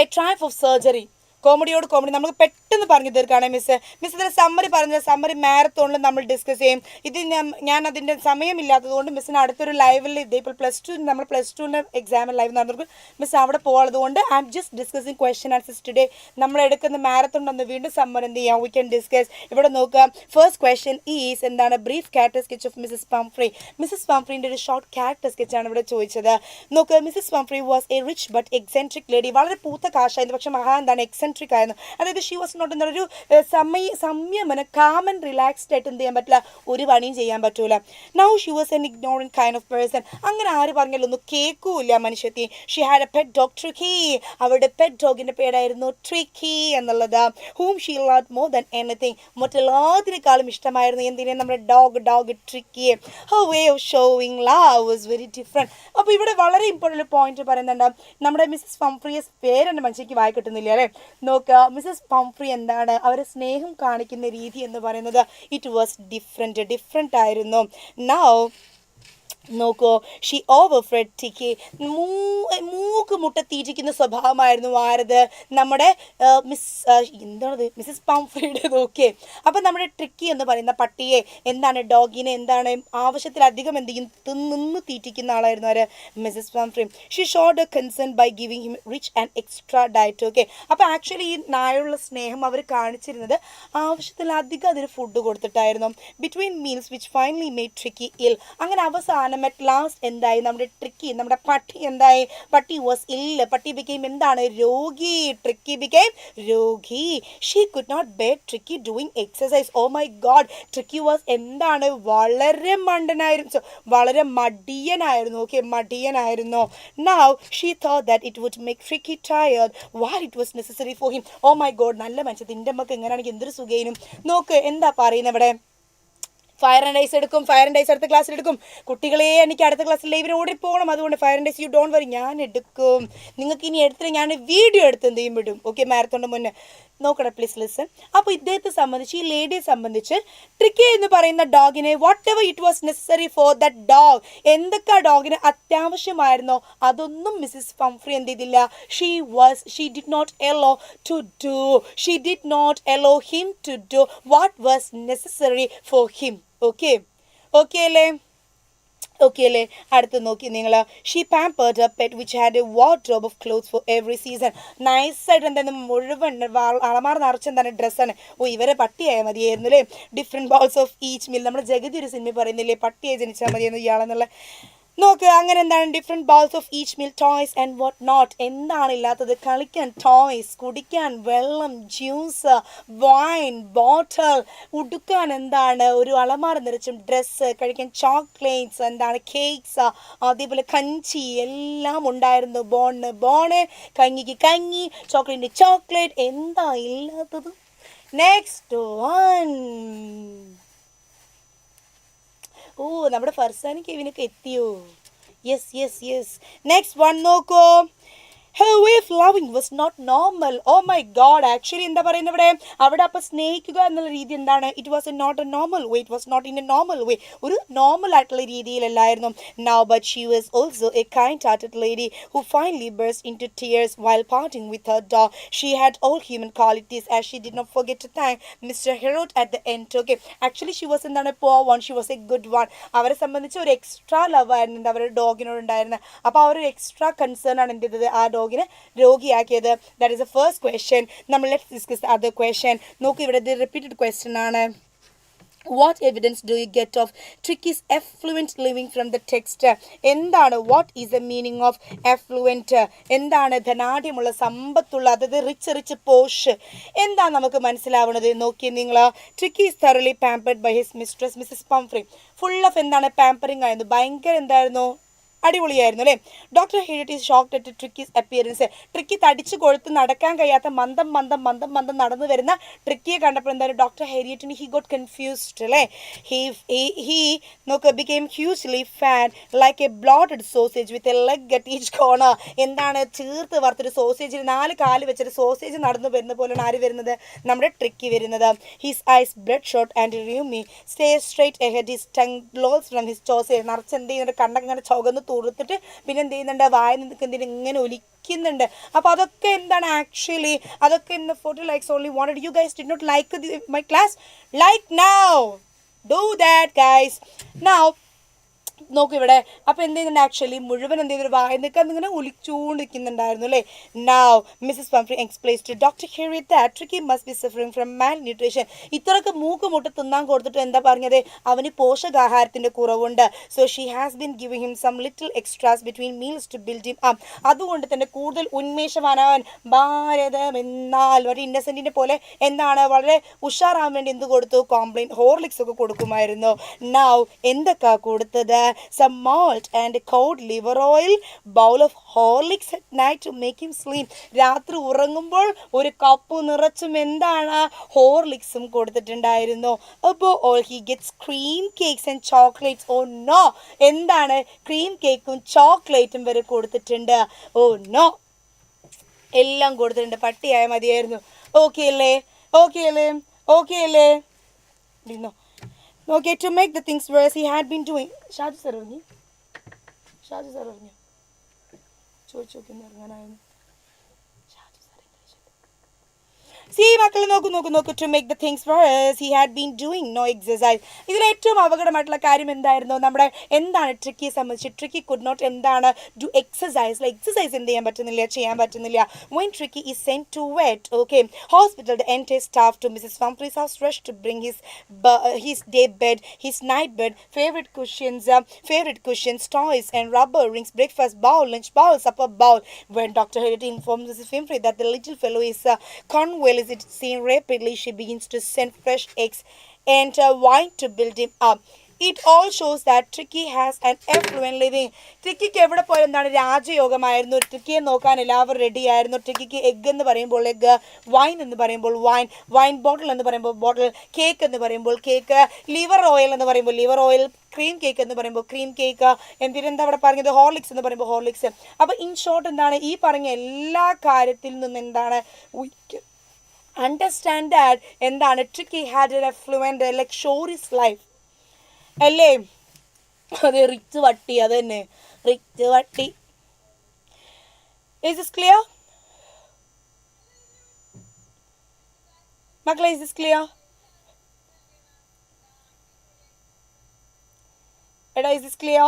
A triumph of surgery. കോമഡിയോട് കോമഡി നമുക്ക് പെട്ടെന്ന് പറഞ്ഞു തീർക്കുകയാണ് മിസ്. ഇതിൽ സമ്മറി പറഞ്ഞത് സമ്മറി മാരത്തോണിൽ നമ്മൾ ഡിസ്കസ് ചെയ്യും. ഇത് ഞാൻ അതിൻ്റെ സമയമില്ലാത്തതുകൊണ്ട് മിസ്സിന് അടുത്തൊരു ലൈവിൽ ഇപ്പോൾ നമ്മൾ പ്ലസ് ടുവിൻ്റെ എക്സാമിൽ ലൈവ് നടന്നിട്ട് മിസ് അവിടെ പോകുന്നതുകൊണ്ട് I'm just discussing question answers today. നമ്മൾ എടുക്കുന്ന മാരത്തോൺ ഒന്ന് വീണ്ടും സമ്മർ എന്ത് ചെയ്യാം? We can discuss. ഇവിടെ നോക്കുക, ഫസ്റ്റ് ക്വസ്റ്റ്യൻ ഈസ് എന്താണ്? Brief character sketch of Mrs Pumphrey. Mrs പംഫ്രീൻ്റെ ഒരു ഷോർട്ട് ക്യാരക്ടർ സ്കെച്ചാണ് ഇവിടെ ചോദിച്ചത്. നോക്കുക, Mrs Pumphrey was a rich but eccentric lady. വളരെ പൂത്ത കാശായിരുന്നു, പക്ഷെ എന്താണ് എക്സെൻട്രിക് ആയിരുന്നു. അതായത് ഷീ വാസ് നോട്ട് എന്നൊരു സംയമന കാം ആൻഡ് റിലാക്സ്ഡ് ആയിട്ട് എന്ത് ചെയ്യാൻ പറ്റില്ല, ഒരു പണിയും ചെയ്യാൻ പറ്റൂല. Now she was an ignorant kind of person. അങ്ങനെ ആര് പറഞ്ഞാലൊന്നും കേൾക്കൂല മനുഷ്യത്തി. She had a pet dog Tricki. അവരുടെ പെറ്റ് ഡോഗിൻ്റെ പേരായിരുന്നു ട്രിക്കി എന്നുള്ളത്. Whom she loved more than anything. മറ്റെല്ലാത്തിനേക്കാളും ഇഷ്ടമായിരുന്നു എന്തിനെ, നമ്മുടെ ഡോഗ് ട്രിക്കിയെ. Her way of showing love was very different. അപ്പോൾ ഇവിടെ വളരെ ഇമ്പോർട്ടൻ്റ് പോയിന്റ് പറയുന്നുണ്ട്. നമ്മുടെ മിസ്സസ് പംഫ്രിയസ് പേരെൻ്റെ മനുഷ്യക്ക് വായി കിട്ടുന്നില്ല അല്ലേ. നോക്കുക, മിസ്സസ് പംഫ്രി എന്താണ് അവരെ സ്നേഹം കാണിക്കുന്ന രീതി എന്ന് പറയുന്നത്, ഇറ്റ് വാസ് ഡിഫറെൻ്റ് ആയിരുന്നു. നൗ നോക്കൂ, ഷീ ഓവർ ഫ്രെഡ് ടിക്കി. മൂക്ക് മുട്ടത്തിയിരിക്കുന്ന സ്വഭാവമായിരുന്നു ആരത്, നമ്മുടെ മിസ്സസ് പംഫ്രിയുടെ. നോക്കിയേ, അപ്പം നമ്മുടെ ട്രിക്കി എന്ന് പറയുന്ന പട്ടിയെ ഡോഗിനെ ആവശ്യത്തിലധികം എന്ത് ചെയ്യും, നിന്ന് തീറ്റിക്കുന്ന ആളായിരുന്നു ആര്, Mrs Pumphrey. She showed a concern by giving him rich and extra diet. Okay, അപ്പോൾ ആക്ച്വലി ഈ നായുള്ള സ്നേഹം അവർ കാണിച്ചിരുന്നത് ആവശ്യത്തിലധികം അതിന് ഫുഡ് കൊടുത്തിട്ടായിരുന്നു. Between meals which finally made Tricki ill. അങ്ങനെ അവസാനം അറ്റ് ലാസ്റ്റ് എന്തായി, നമ്മുടെ ട്രിക്കി, നമ്മുടെ പട്ടി എന്തായി, പട്ടി വാസ് ഇല്ല. പട്ടി ബിക്കെയിം രോഗി. ട്രിക്കി ബിക്കെയിം രോഗി. She could not bear Tricki doing exercise. Oh my God, Tricki was വളരെ മണ്ടനായിരുന്നു, വളരെ മടിയനായിരുന്നു. ഓക്കെ, മടിയനായിരുന്നു. Now she thought that it would make Tricki tired while it was necessary for him. Oh my God, നല്ല മനുഷ്യൻ, നിൻ്റെ അമ്മക്ക് എങ്ങനെയാണെങ്കിൽ എന്തൊരു സുഖേനും. നോക്ക് എന്താ പറയുന്നത് ഇവിടെ, ഫയർ ആൻഡ് ഐസ് എടുക്കും, ഫയർ ആൻഡ് ഐസ് അടുത്ത ക്ലാസ്സിൽ എടുക്കും. കുട്ടികളെ എനിക്ക് അടുത്ത ക്ലാസ്സിൽ ലൈവിന് ഓടിപ്പോകണം, അതുകൊണ്ട് fire and ice you don't worry, ഞാൻ എടുക്കും. നിങ്ങൾക്ക് ഇനി എടുത്തിട്ട് ഞാൻ വീഡിയോ എടുത്ത് എന്ത് ചെയ്യും വിടും. ഓക്കെ, മാരത്തോണിന് മുന്നേ നോക്കട്ടെ, പ്ലീസ് ലിസൺ. അപ്പോൾ ഇദ്ദേഹത്തെ സംബന്ധിച്ച്, ഈ ലേഡിയെ സംബന്ധിച്ച്, ട്രിക്കി എന്ന് പറയുന്ന ഡോഗിനെ whatever it was necessary for that dog, എന്തൊക്കെ ആ ഡോഗിന് അത്യാവശ്യമായിരുന്നോ അതൊന്നും മിസ്സസ് പംഫ്രി എന്ത് ചെയ്തില്ല, she did not allow to do, she did not allow him to do what was necessary for him. Okay അല്ലേ, അടുത്ത് നോക്കി നിങ്ങൾ. She pampered A pet which had A wardrobe of clothes for every season. നൈസായിട്ട് എന്തായാലും മുഴുവൻ അളമാർ നിറച്ചെന്താണ് ഡ്രസ്സാണ്. ഇവരെ പട്ടിയായാൽ മതിയായിരുന്നു അല്ലേ. Different bowls of each meal. നമ്മുടെ ജഗതി ഒരു സിനിമ പറയുന്നില്ലേ, പട്ടിയായി ജനിച്ചാൽ മതിയായിരുന്നു ഇയാളെന്നുള്ള. നോക്ക്, അങ്ങനെ എന്താണ് different bowls of each meal, toys and what not. എന്താണ് ഇല്ലാത്തത്, കളിക്കാൻ ടോയ്സ്, കുടിക്കാൻ വെള്ളം, ജ്യൂസ്, വൈൻ, ബോട്ടിൽ, ഉടുക്കാൻ ഒരു അളമാർ നിറച്ചും ഡ്രസ്സ്, കഴിക്കാൻ ചോക്ലേറ്റ്സ്, കേക്ക്സ്, അതേപോലെ കഞ്ചി എല്ലാം ഉണ്ടായിരുന്നു. ബോണ്, കഞ്ഞിക്ക് കഞ്ഞി, ചോക്ലേറ്റിന് ചോക്ലേറ്റ്. എന്താ ഇല്ലാത്തത്? Next one. നമ്മുടെ ഫർസാനും കെവിനൊക്കെ എത്തിയോ? യെസ്. നെക്സ്റ്റ് വൺ നോക്കൂ. Her way of loving was not normal. Oh my god, actually എന്താ പറയുന്നത് ഇവിടെ, അവിടെ അപ്പോൾ സ്നേഹിക്കുക എന്നുള്ള രീതി എന്താണ്, it was not a normal way, it was not in a normal way, ഒരു നോർമൽ ആയിട്ടുള്ള രീതിയിലല്ലായിരുന്നു. Now but she was also a kind-hearted lady who finally burst into tears while parting with her dog. She had all human qualities as she did not forget to thank Mr. Herod at the end. Okay, actually she was എന്താണ് poor one, she was a good one. അവരെ സംബന്ധിച്ച് ഒരു extra love ആയിരുന്നു അവരുടെ ഡോഗിനോട് ഉണ്ടായിരുന്നത്. അപ്പോൾ അവർ extra concern ആണ് എന്ത് ചെയ്തത്, ആ ഡോഗിനെ രോഗിയാക്കിയത്. That is a first question. നമ്മൾ let's discuss the other question. നോക്കൂ, ഇവിടെ ഇത് റിപ്പീറ്റഡ് ക്വസ്റ്റ്യൻ ആണ്. What evidence do you get of Tricky's affluent living from the text? എന്താണ്, what is the meaning of affluent? എന്താണ് ധനാഢ്യമുള്ള, സമ്പത്തുള്ള, അതായത് റിച്ച് പോഷ്, എന്താണ് നമുക്ക് മനസ്സിലാവുന്നത്? നോക്കിയേ നിങ്ങൾ. Tricky is thoroughly pampered by his mistress, Mrs. Pumphrey. Full of എന്താണ്, പാമ്പറിങ് ആയിരുന്നു, ഭയങ്കര എന്തായിരുന്നു, അടിപൊളിയായിരുന്നു അല്ലേ. Doctor Herriot is shocked at Tricki's appearance. Tricki തടിച്ചു കൊഴുത്ത് നടക്കാൻ കഴിയാത്ത മന്ദം നടന്നു വരുന്ന ട്രിക്കിയെ കണ്ടപ്പോൾ എന്തായാലും ഡോക്ടർ ഹെരിയറ്റിന് ഹി ഗോട്ട് കൺഫ്യൂസ്ഡ് അല്ലേ. ഹി നോക്ക് became hugely fat like A blotted sausage with a leg at each corner. എന്താണ്, ചീർത്ത് വറുത്തൊരു സോസേജിൽ 4 കാല് വെച്ചൊരു സോസേജ് നടന്നു വരുന്ന പോലെയാണ് ആര് വരുന്നത്, നമ്മുടെ ട്രിക്കി വരുന്നത്. His eyes bloodshot and roomy stay straight ahead, his tongue gloss from his toes. നിറച്ച് എന്ത് ചെയ്യുന്നുണ്ട്, കണ്ടൊക്കെ ഇങ്ങനെ ചുവന്ന് തുറുത്തിട്ട് പിന്നെ എന്ത് ചെയ്യുന്നുണ്ട്, വായ നിൽക്ക് എന്തിന് ഇങ്ങനെ ഒലിക്കുന്നുണ്ട്. അപ്പോൾ അതൊക്കെ എന്താണ്, ആക്ച്വലി അതൊക്കെ in the 40 likes only wanted. You guys did not like my class? Like now. Do that guys. Now നോക്കൂ ഇവിടെ. അപ്പോൾ എന്ത് ചെയ്യുന്നുണ്ട്, ആക്ച്വലി മുഴുവൻ എന്ത് ചെയ്തൊരു വായ നിൽക്കാൻ ഇങ്ങനെ ഒലിച്ചുകൊണ്ടിരിക്കുന്നുണ്ടായിരുന്നു അല്ലേ. Now Mrs Pumphrey explains to doctor Herriot that Tricki must be suffering from malnutrition. ഇത്രയൊക്കെ മൂക്ക് മുട്ട് തിന്നാൻ കൊടുത്തിട്ട് എന്താ പറഞ്ഞത്, അവന് പോഷകാഹാരത്തിൻ്റെ കുറവുണ്ട്. So she has been giving him some little extras between meals to build him up. അതുകൊണ്ട് തന്നെ കൂടുതൽ ഉന്മേഷവാനാവാൻ ഭാരതമെന്നാൽ ഒരു ഇന്നസെൻറ്റിനെ പോലെ എന്താണ് വളരെ ഉഷാറാൻ വേണ്ടി എന്ത് കൊടുത്തു, കോംപ്ലൈൻ ഹോർലിക്സ് ഒക്കെ കൊടുക്കുമായിരുന്നു. നൗ എന്തൊക്കെയാ കൊടുത്തത്, some malt and cold liver oil, bowl of horlicks at night to make him sleep. രാത്രി ഉറങ്ങുമ്പോൾ ഒരു കപ്പ് നിറച്ചും എന്താണ്, ഹോർലിക്സും കൊടുത്തിട്ടുണ്ടായിരുന്നു. അപ്പോൾ all he gets cream cakes and chocolates. oh no, എന്താണ്, ക്രീം കേക്കും ചോക്ലേറ്റും വരെ കൊടുത്തിട്ടുണ്ട്. oh no, എല്ലാം കൊടുത്തിട്ടുണ്ട്. പട്ടിയായ മതിയായിരുന്നു. ഓക്കെ അല്ലേ, ഓക്കെ അല്ലേ, ഓക്കെ അല്ലേ. Okay, to make the things worse, he had been doing. Shaju sir പറഞ്ഞു, ഷാജു സാർ പറഞ്ഞു, ചോദിച്ചു നോക്കി ഇറങ്ങാനായിരുന്നു. See, മക്കൾ നോക്കൂ. To make the things worse, he had been doing no exercise. ഇതിൽ ഏറ്റവും അപകടമായിട്ടുള്ള കാര്യം എന്തായിരുന്നു, നമ്മുടെ എന്താണ് ട്രിക്കിയെ സംബന്ധിച്ച്, ട്രിക്കി could not എന്താണ് do exercise. എക്സസൈസ് എന്ത് ചെയ്യാൻ പറ്റുന്നില്ല. When Tricky is sent to vet, okay, hospital, the entire staff to Mrs. Pumphrey's house rushed to bring his day bed, his night bed, favorite cushions, toys and rubber rings, breakfast bowl, lunch bowl, supper bowl. When Dr. Harriet informs Mrs. Pumphrey that the little fellow is Conwell is it seen rapidly, she begins to send fresh eggs and wine to build him up. It all shows that Tricky has an affluent living. ട്രിക്കിക്ക് എവിടെ പോയാലും എന്താണ്, രാജയോഗമായിരുന്നു. ട്രിക്കിയെ നോക്കാൻ എല്ലാവരും ready ആയിരുന്നു. ട്രിക്കിക്ക് egg എന്ന് പറയുമ്പോൾ egg, wine എന്ന് പറയുമ്പോൾ വൈൻ ബോട്ടിൽ എന്ന് പറയുമ്പോൾ ബോട്ടിൽ, കേക്ക് എന്ന് പറയുമ്പോൾ കേക്ക്, ലിവർ ഓയിൽ എന്ന് പറയുമ്പോൾ ലിവർ ഓയിൽ, ക്രീം കേക്ക് എന്ന് പറയുമ്പോൾ ക്രീം കേക്ക്, എന്തിനെന്താ അവിടെ പറഞ്ഞത്, ഹോർലിക്സ് എന്ന് പറയുമ്പോൾ ഹോർലിക്സ്. അപ്പോൾ ഇൻ ഷോർട്ട് എന്താണ്, ഈ പറഞ്ഞ എല്ലാ കാര്യത്തിൽ നിന്നും എന്താണ് അണ്ടർസ്റ്റാൻഡ് ദാറ്റ് എന്താണ്, tricky had an affluent luxurious life അല്ലേ. അത് റിച്ച് വട്ടി, അത് തന്നെ റിച്ച് വട്ടി. Is this clear? മക്കളെ, is this clear? എടാ, is this clear?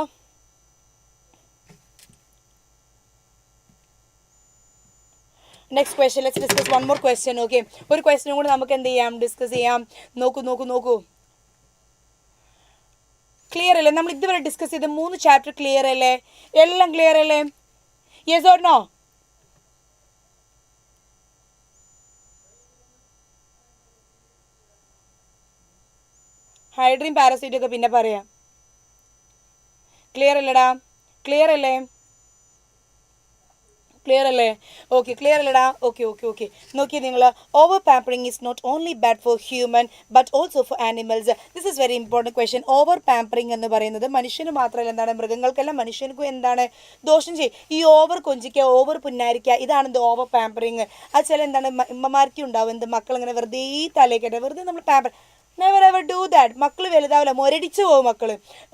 Next question, let's discuss one more question. Okay, ഒരു ക്വസ്റ്റ്യനും കൂടി നമുക്ക് എന്ത് ചെയ്യാം, ഡിസ്കസ് ചെയ്യാം. നോക്കൂ. ക്ലിയർ അല്ലേ, നമ്മൾ ഇതുവരെ ഡിസ്കസ് ചെയ്ത 3 ചാപ്റ്റർ ക്ലിയർ അല്ലേ, എല്ലാം ക്ലിയർ അല്ലേ, യെസ് ഓർ നോ? ഹൈഡ്രീൻ പാരസൈറ്റ് ഒക്കെ പിന്നെ പറയാം. ക്ലിയർ അല്ലേടാ, ക്ലിയർ അല്ലേ, ക്ലിയർ അല്ലേ? ഓക്കെ, ക്ലിയർ അല്ലടാ. ഓക്കെ നോക്കിയേ നിങ്ങൾ, over pampering is not only bad for human but also for animals. This is very important question. Over pampering എന്ന് പറയുന്നത് മനുഷ്യന് മാത്രമല്ല, എന്താണ്, മൃഗങ്ങൾക്കെല്ലാം മനുഷ്യർക്കും എന്താണ് ദോഷം ചെയ്യും. ഈ ഓവർ കൊഞ്ചിക്കുക, ഓവർ പുന്നാരിക്കുക, ഇതാണ് എന്ത് ഓവർ പാമ്പറിങ്. അത് ചില എന്താണ് ഉമ്മമാർക്കും ഉണ്ടാവും, എന്ത് മക്കൾ ഇങ്ങനെ വെറുതെ തലേക്കട്ടെ, വെറുതെ നമ്മൾ pamper, never ever do that. മക്കൾ വലുതാവില്ല, മുരടിച്ചു പോകും മക്കൾ.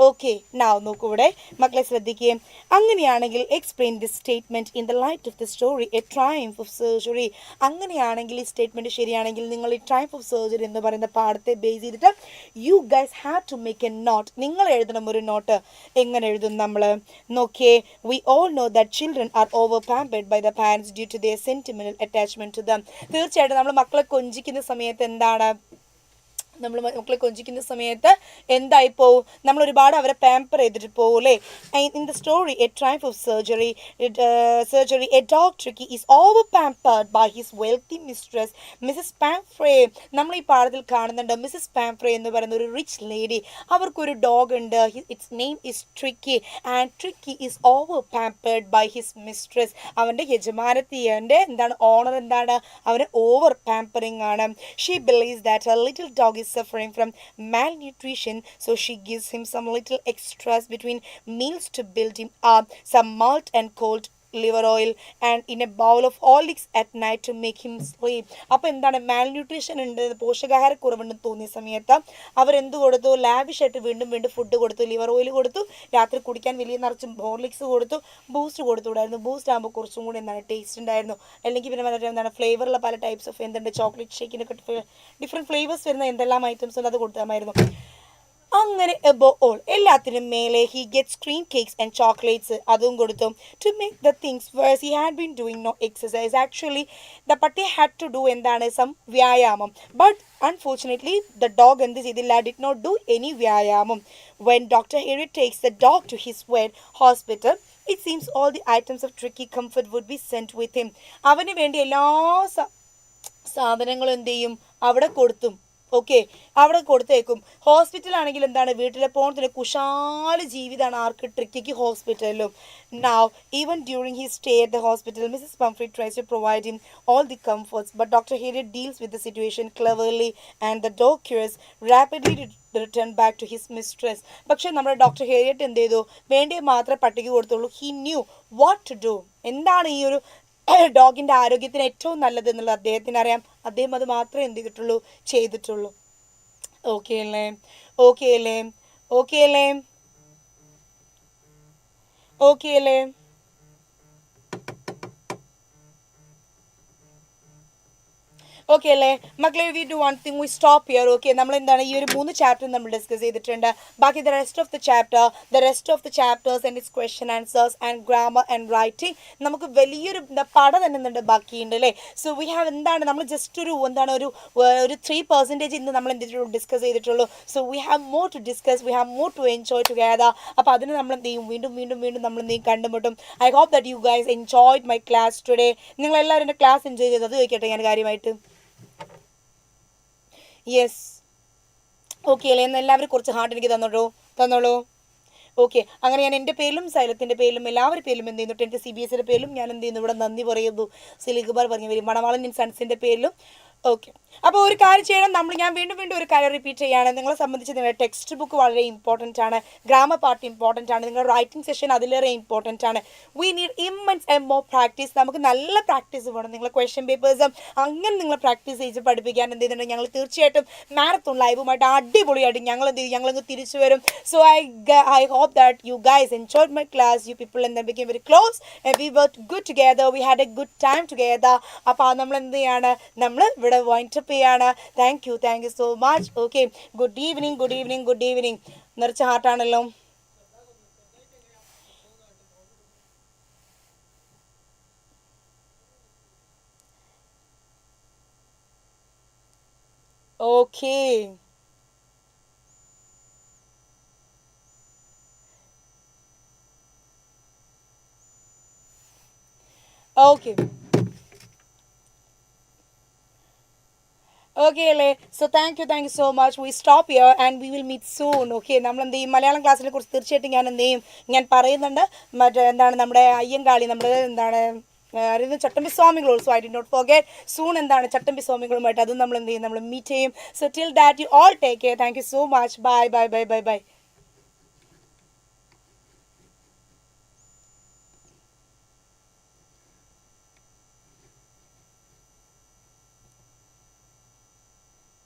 ഓക്കെ, നൗ നോക്കൂ ഇവിടെ, മക്കളെ ശ്രദ്ധിക്കുകയും. അങ്ങനെയാണെങ്കിൽ explain this statement in the light of the story a triumph of surgery. അങ്ങനെയാണെങ്കിൽ ഈ സ്റ്റേറ്റ്മെൻറ്റ് ശരിയാണെങ്കിൽ നിങ്ങൾ ഈ ട്രയംഫ് ഓഫ് സർജറി എന്ന് പറയുന്ന പാഠത്തെ ബേസ് ചെയ്തിട്ട് you guys have to make a note. നിങ്ങൾ എഴുതണം ഒരു നോട്ട്. എങ്ങനെ എഴുതും നമ്മൾ നോക്കിയേ. We all know that children are over pampered by the parents due to their sentimental attachment to them. തീർച്ചയായിട്ടും നമ്മൾ മക്കളെ കൊഞ്ചിക്കുന്ന സമയത്ത് എന്താണ്, നമ്മൾ മക്കളെ കൊഞ്ചിക്കുന്ന സമയത്ത് എന്തായി പോവും, നമ്മൾ ഒരുപാട് അവരെ പാമ്പർ ചെയ്തിട്ട് പോകും അല്ലേ. In the story a triumph of surgery a dog Tricki is over pampered by his wealthy mistress Mrs Pumphrey. നമ്മൾ ഈ പാഠത്തിൽ കാണുന്നുണ്ട് മിസ്സസ് പാംഫ്രേ എന്ന് പറയുന്ന ഒരു റിച്ച് ലേഡി, അവർക്കൊരു ഡോഗ് ഉണ്ട്. Its name is Tricki and Tricki is over pampered by his mistress. അവൻ്റെ യജമാനത്തിൻ്റെ എന്താണ് ഓണർ എന്താണ്, അവന് ഓവർ പാമ്പറിങ് ആണ്. She believes that a little dog suffering from malnutrition, so she gives him some little extras between meals to build him up, some malt and cold liver oil and in a bowl of horlicks at night to make him sleep. അപ്പോൾ എന്താണ്, malnutrition ഉണ്ട്, പോഷകാഹാരക്കുറവുണ്ടെന്ന് തോന്നിയ സമയത്ത് അവരെന്ത് കൊടുത്തു, ലാവിഷായിട്ട് വീണ്ടും food കൊടുത്തു, liver oil കൊടുത്തു, രാത്രി കുടിക്കാൻ വലിയ നിറച്ചും ഹോർലിക്സ് കൊടുത്തു, ബൂസ്റ്റ് കൊടുത്തുകൂടായിരുന്നു. ബൂസ്റ്റ് ആകുമ്പോൾ കുറച്ചും കൂടി എന്താണ് ടേസ്റ്റ് ഉണ്ടായിരുന്നു. അല്ലെങ്കിൽ പിന്നെ മറ്റേ എന്താണ് ഫ്ലേവറുള്ള പല ടൈപ്സ് ഓഫ് എന്തുണ്ട്, ചോക്ലേറ്റ് ഷേക്കിനൊക്കെ ഡിഫറെൻറ്റ് ഫ്ലേവേഴ്സ് വരുന്ന എന്തെല്ലാം ഐറ്റംസ് ഉണ്ട്, അത് കൊടുത്താമായിരുന്നു. അങ്ങനെ above all എല്ലാത്തിനും മേലെ he gets cream cakes and chocolates അതും കൊടുത്തു. To make the things worse, he had been doing no exercise. Actually, the പട്ടി had to do എന്താണ് some വ്യായാമം. But unfortunately, the dog എന്ത് ചെയ്തില്ല, did not do any വ്യായാമം. When Dr. Harriet takes the dog to his vet hospital, it seems all the items of tricky comfort would be sent with him. അവന് വേണ്ടി എല്ലാ സാധനങ്ങളും എന്ത് ചെയ്യും, അവിടെ കൊടുത്തും. ഓക്കെ, അവിടെ കൊടുത്തേക്കും. ഹോസ്പിറ്റലാണെങ്കിൽ എന്താണ്, വീട്ടിലെ പോണത്തിന് കുശാല ജീവിതമാണ് ആർക്ക്, ട്രിക്കിക്ക് ഹോസ്പിറ്റലിലും. Now, even during his stay at the hospital, Mrs. Pumphrey tries to provide him all the comforts, but Dr. Harriet deals with the situation cleverly, and the dog cures rapidly return back to his mistress. പക്ഷെ നമ്മുടെ doctor ഹേരിയറ്റ് എന്ത് ചെയ്തു, വേണ്ടിയ മാത്രമേ പട്ടിക്ക് കൊടുത്തുള്ളൂ. He knew what to do. എന്താണ് ഈ ഒരു ഡോഗിൻ്റെ ആരോഗ്യത്തിന് ഏറ്റവും നല്ലത് എന്നുള്ളത് അദ്ദേഹത്തിന് അറിയാം. അദ്ദേഹം അത് മാത്രമേ എന്ത് ചെയ്തിട്ടുള്ളൂ, ചെയ്തിട്ടുള്ളൂ. ഓക്കെ അല്ലേ, ഓക്കെ അല്ലേ, ഓക്കെ അല്ലേ, ഓക്കെ അല്ലേ. ഓക്കെ അല്ലേ മക്കളെ, we do one thing, V stop here. Okay, നമ്മൾ എന്താണ് ഈ ഒരു 3 ചാപ്റ്റർ നമ്മൾ ഡിസ്കസ് ചെയ്തിട്ടുണ്ട്. ബാക്കി the rest of the chapters and it's question answers and grammar and writing നമുക്ക് വലിയൊരു പടം തന്നെ ബാക്കിയുണ്ട് അല്ലേ. സോ വി ഹാവ് എന്താണ്, നമ്മൾ ജസ്റ്റ് ഒരു 3% ഇന്ന് നമ്മൾ എന്ത് ചെയ്തിട്ടുള്ളൂ, ഡിസ്കസ് ചെയ്തിട്ടുള്ളൂ. So we have more to discuss, we have more to enjoy together. അപ്പോൾ അതിന് നമ്മൾ എന്ത് ചെയ്യും, വീണ്ടും നമ്മൾ എന്ത് ചെയ്യും, കണ്ടുമുട്ടും. I hope that you guys enjoyed my class today. നിങ്ങളെല്ലാവരും എൻ്റെ ക്ലാസ് എൻജോയ് ചെയ്തത്, അത് ചോദിക്കട്ടെ ഞാൻ കാര്യമായിട്ട്. യെസ്, ഓക്കെ അല്ലേ, എന്ന് എല്ലാവരും കുറച്ച് ഹാർട്ട് എനിക്ക് തന്നോളൂ. ഓക്കെ, അങ്ങനെ ഞാൻ എൻ്റെ പേരിലും സൈലത്തിൻ്റെ പേരിലും എല്ലാവരുടെ പേരിലും എന്ത് ചെയ്യുന്നു, എൻ്റെ CBSEയുടെ പേരിലും ഞാൻ എന്ത് ചെയ്യുന്നു, ഇവിടെ നന്ദി പറയുന്നു. സിലിഗുബാർ പറഞ്ഞു വരും മണവാളൻ സൺസിൻ്റെ പേരിലും. ഓക്കെ, അപ്പോൾ ഒരു കാര്യം ചെയ്യണം, ഞാൻ വീണ്ടും ഒരു കാര്യം റിപ്പീറ്റ് ചെയ്യാണ്. നിങ്ങളെ സംബന്ധിച്ച് നിങ്ങളുടെ ടെക്സ്റ്റ് ബുക്ക് വളരെ ഇമ്പോർട്ടൻ്റ് ആണ്, ഗ്രാമർ പാർട്ട് ഇമ്പോർട്ടൻ്റ് ആണ്, നിങ്ങളുടെ റൈറ്റിംഗ് സെഷൻ അതിലേറെ ഇമ്പോർട്ടൻ്റ് ആണ്. We need immense and more practice. നമുക്ക് നല്ല പ്രാക്ടീസ് വേണം. നിങ്ങൾ ക്വസ്റ്റ്യൻ പേപ്പേഴ്സും അങ്ങനെ നിങ്ങൾ പ്രാക്ടീസ് ചെയ്ത് പഠിപ്പിക്കാൻ എന്ത് ചെയ്യുന്നുണ്ട്, ഞങ്ങൾ തീർച്ചയായിട്ടും മാരത്തോൺ ലൈവുമായിട്ട് അടിപൊളിയായിട്ട് ഞങ്ങളങ്ങ് തിരിച്ചു വരും. So I hope that you guys enjoyed my class. You people and then became very close and we worked good together, we had a good time together. അപ്പോൾ നമ്മൾ എന്ത് ചെയ്യാണ്, നമ്മൾ ഇവിടെ വൈൻഡപ്പ് ചെയ്യാണ്. Thank you so much. Okay, good evening. നിറച്ച ഹാർട്ടാണല്ലോ. Okay, okay, okay അല്ലേ. So thank you so much. We stop here and we will meet soon. Okay, നമ്മൾ എന്ത് ചെയ്യും, മലയാളം ക്ലാസ്സിനെ കുറിച്ച് തീർച്ചയായിട്ടും ഞാൻ എന്ത് ചെയ്യും, ഞാൻ പറയുന്നുണ്ട്. മറ്റേ എന്താണ് നമ്മുടെ അയ്യങ്കാളി, നമ്മുടെ എന്താണ് Chattampi Swamikal also I did not forget. Soon എന്താണ് ചട്ടമ്പി സ്വാമികളുമായിട്ട് അതും നമ്മൾ എന്ത് ചെയ്യും, നമ്മൾ മീറ്റ് ചെയ്യും. So till that you all take care. Thank you so much. By.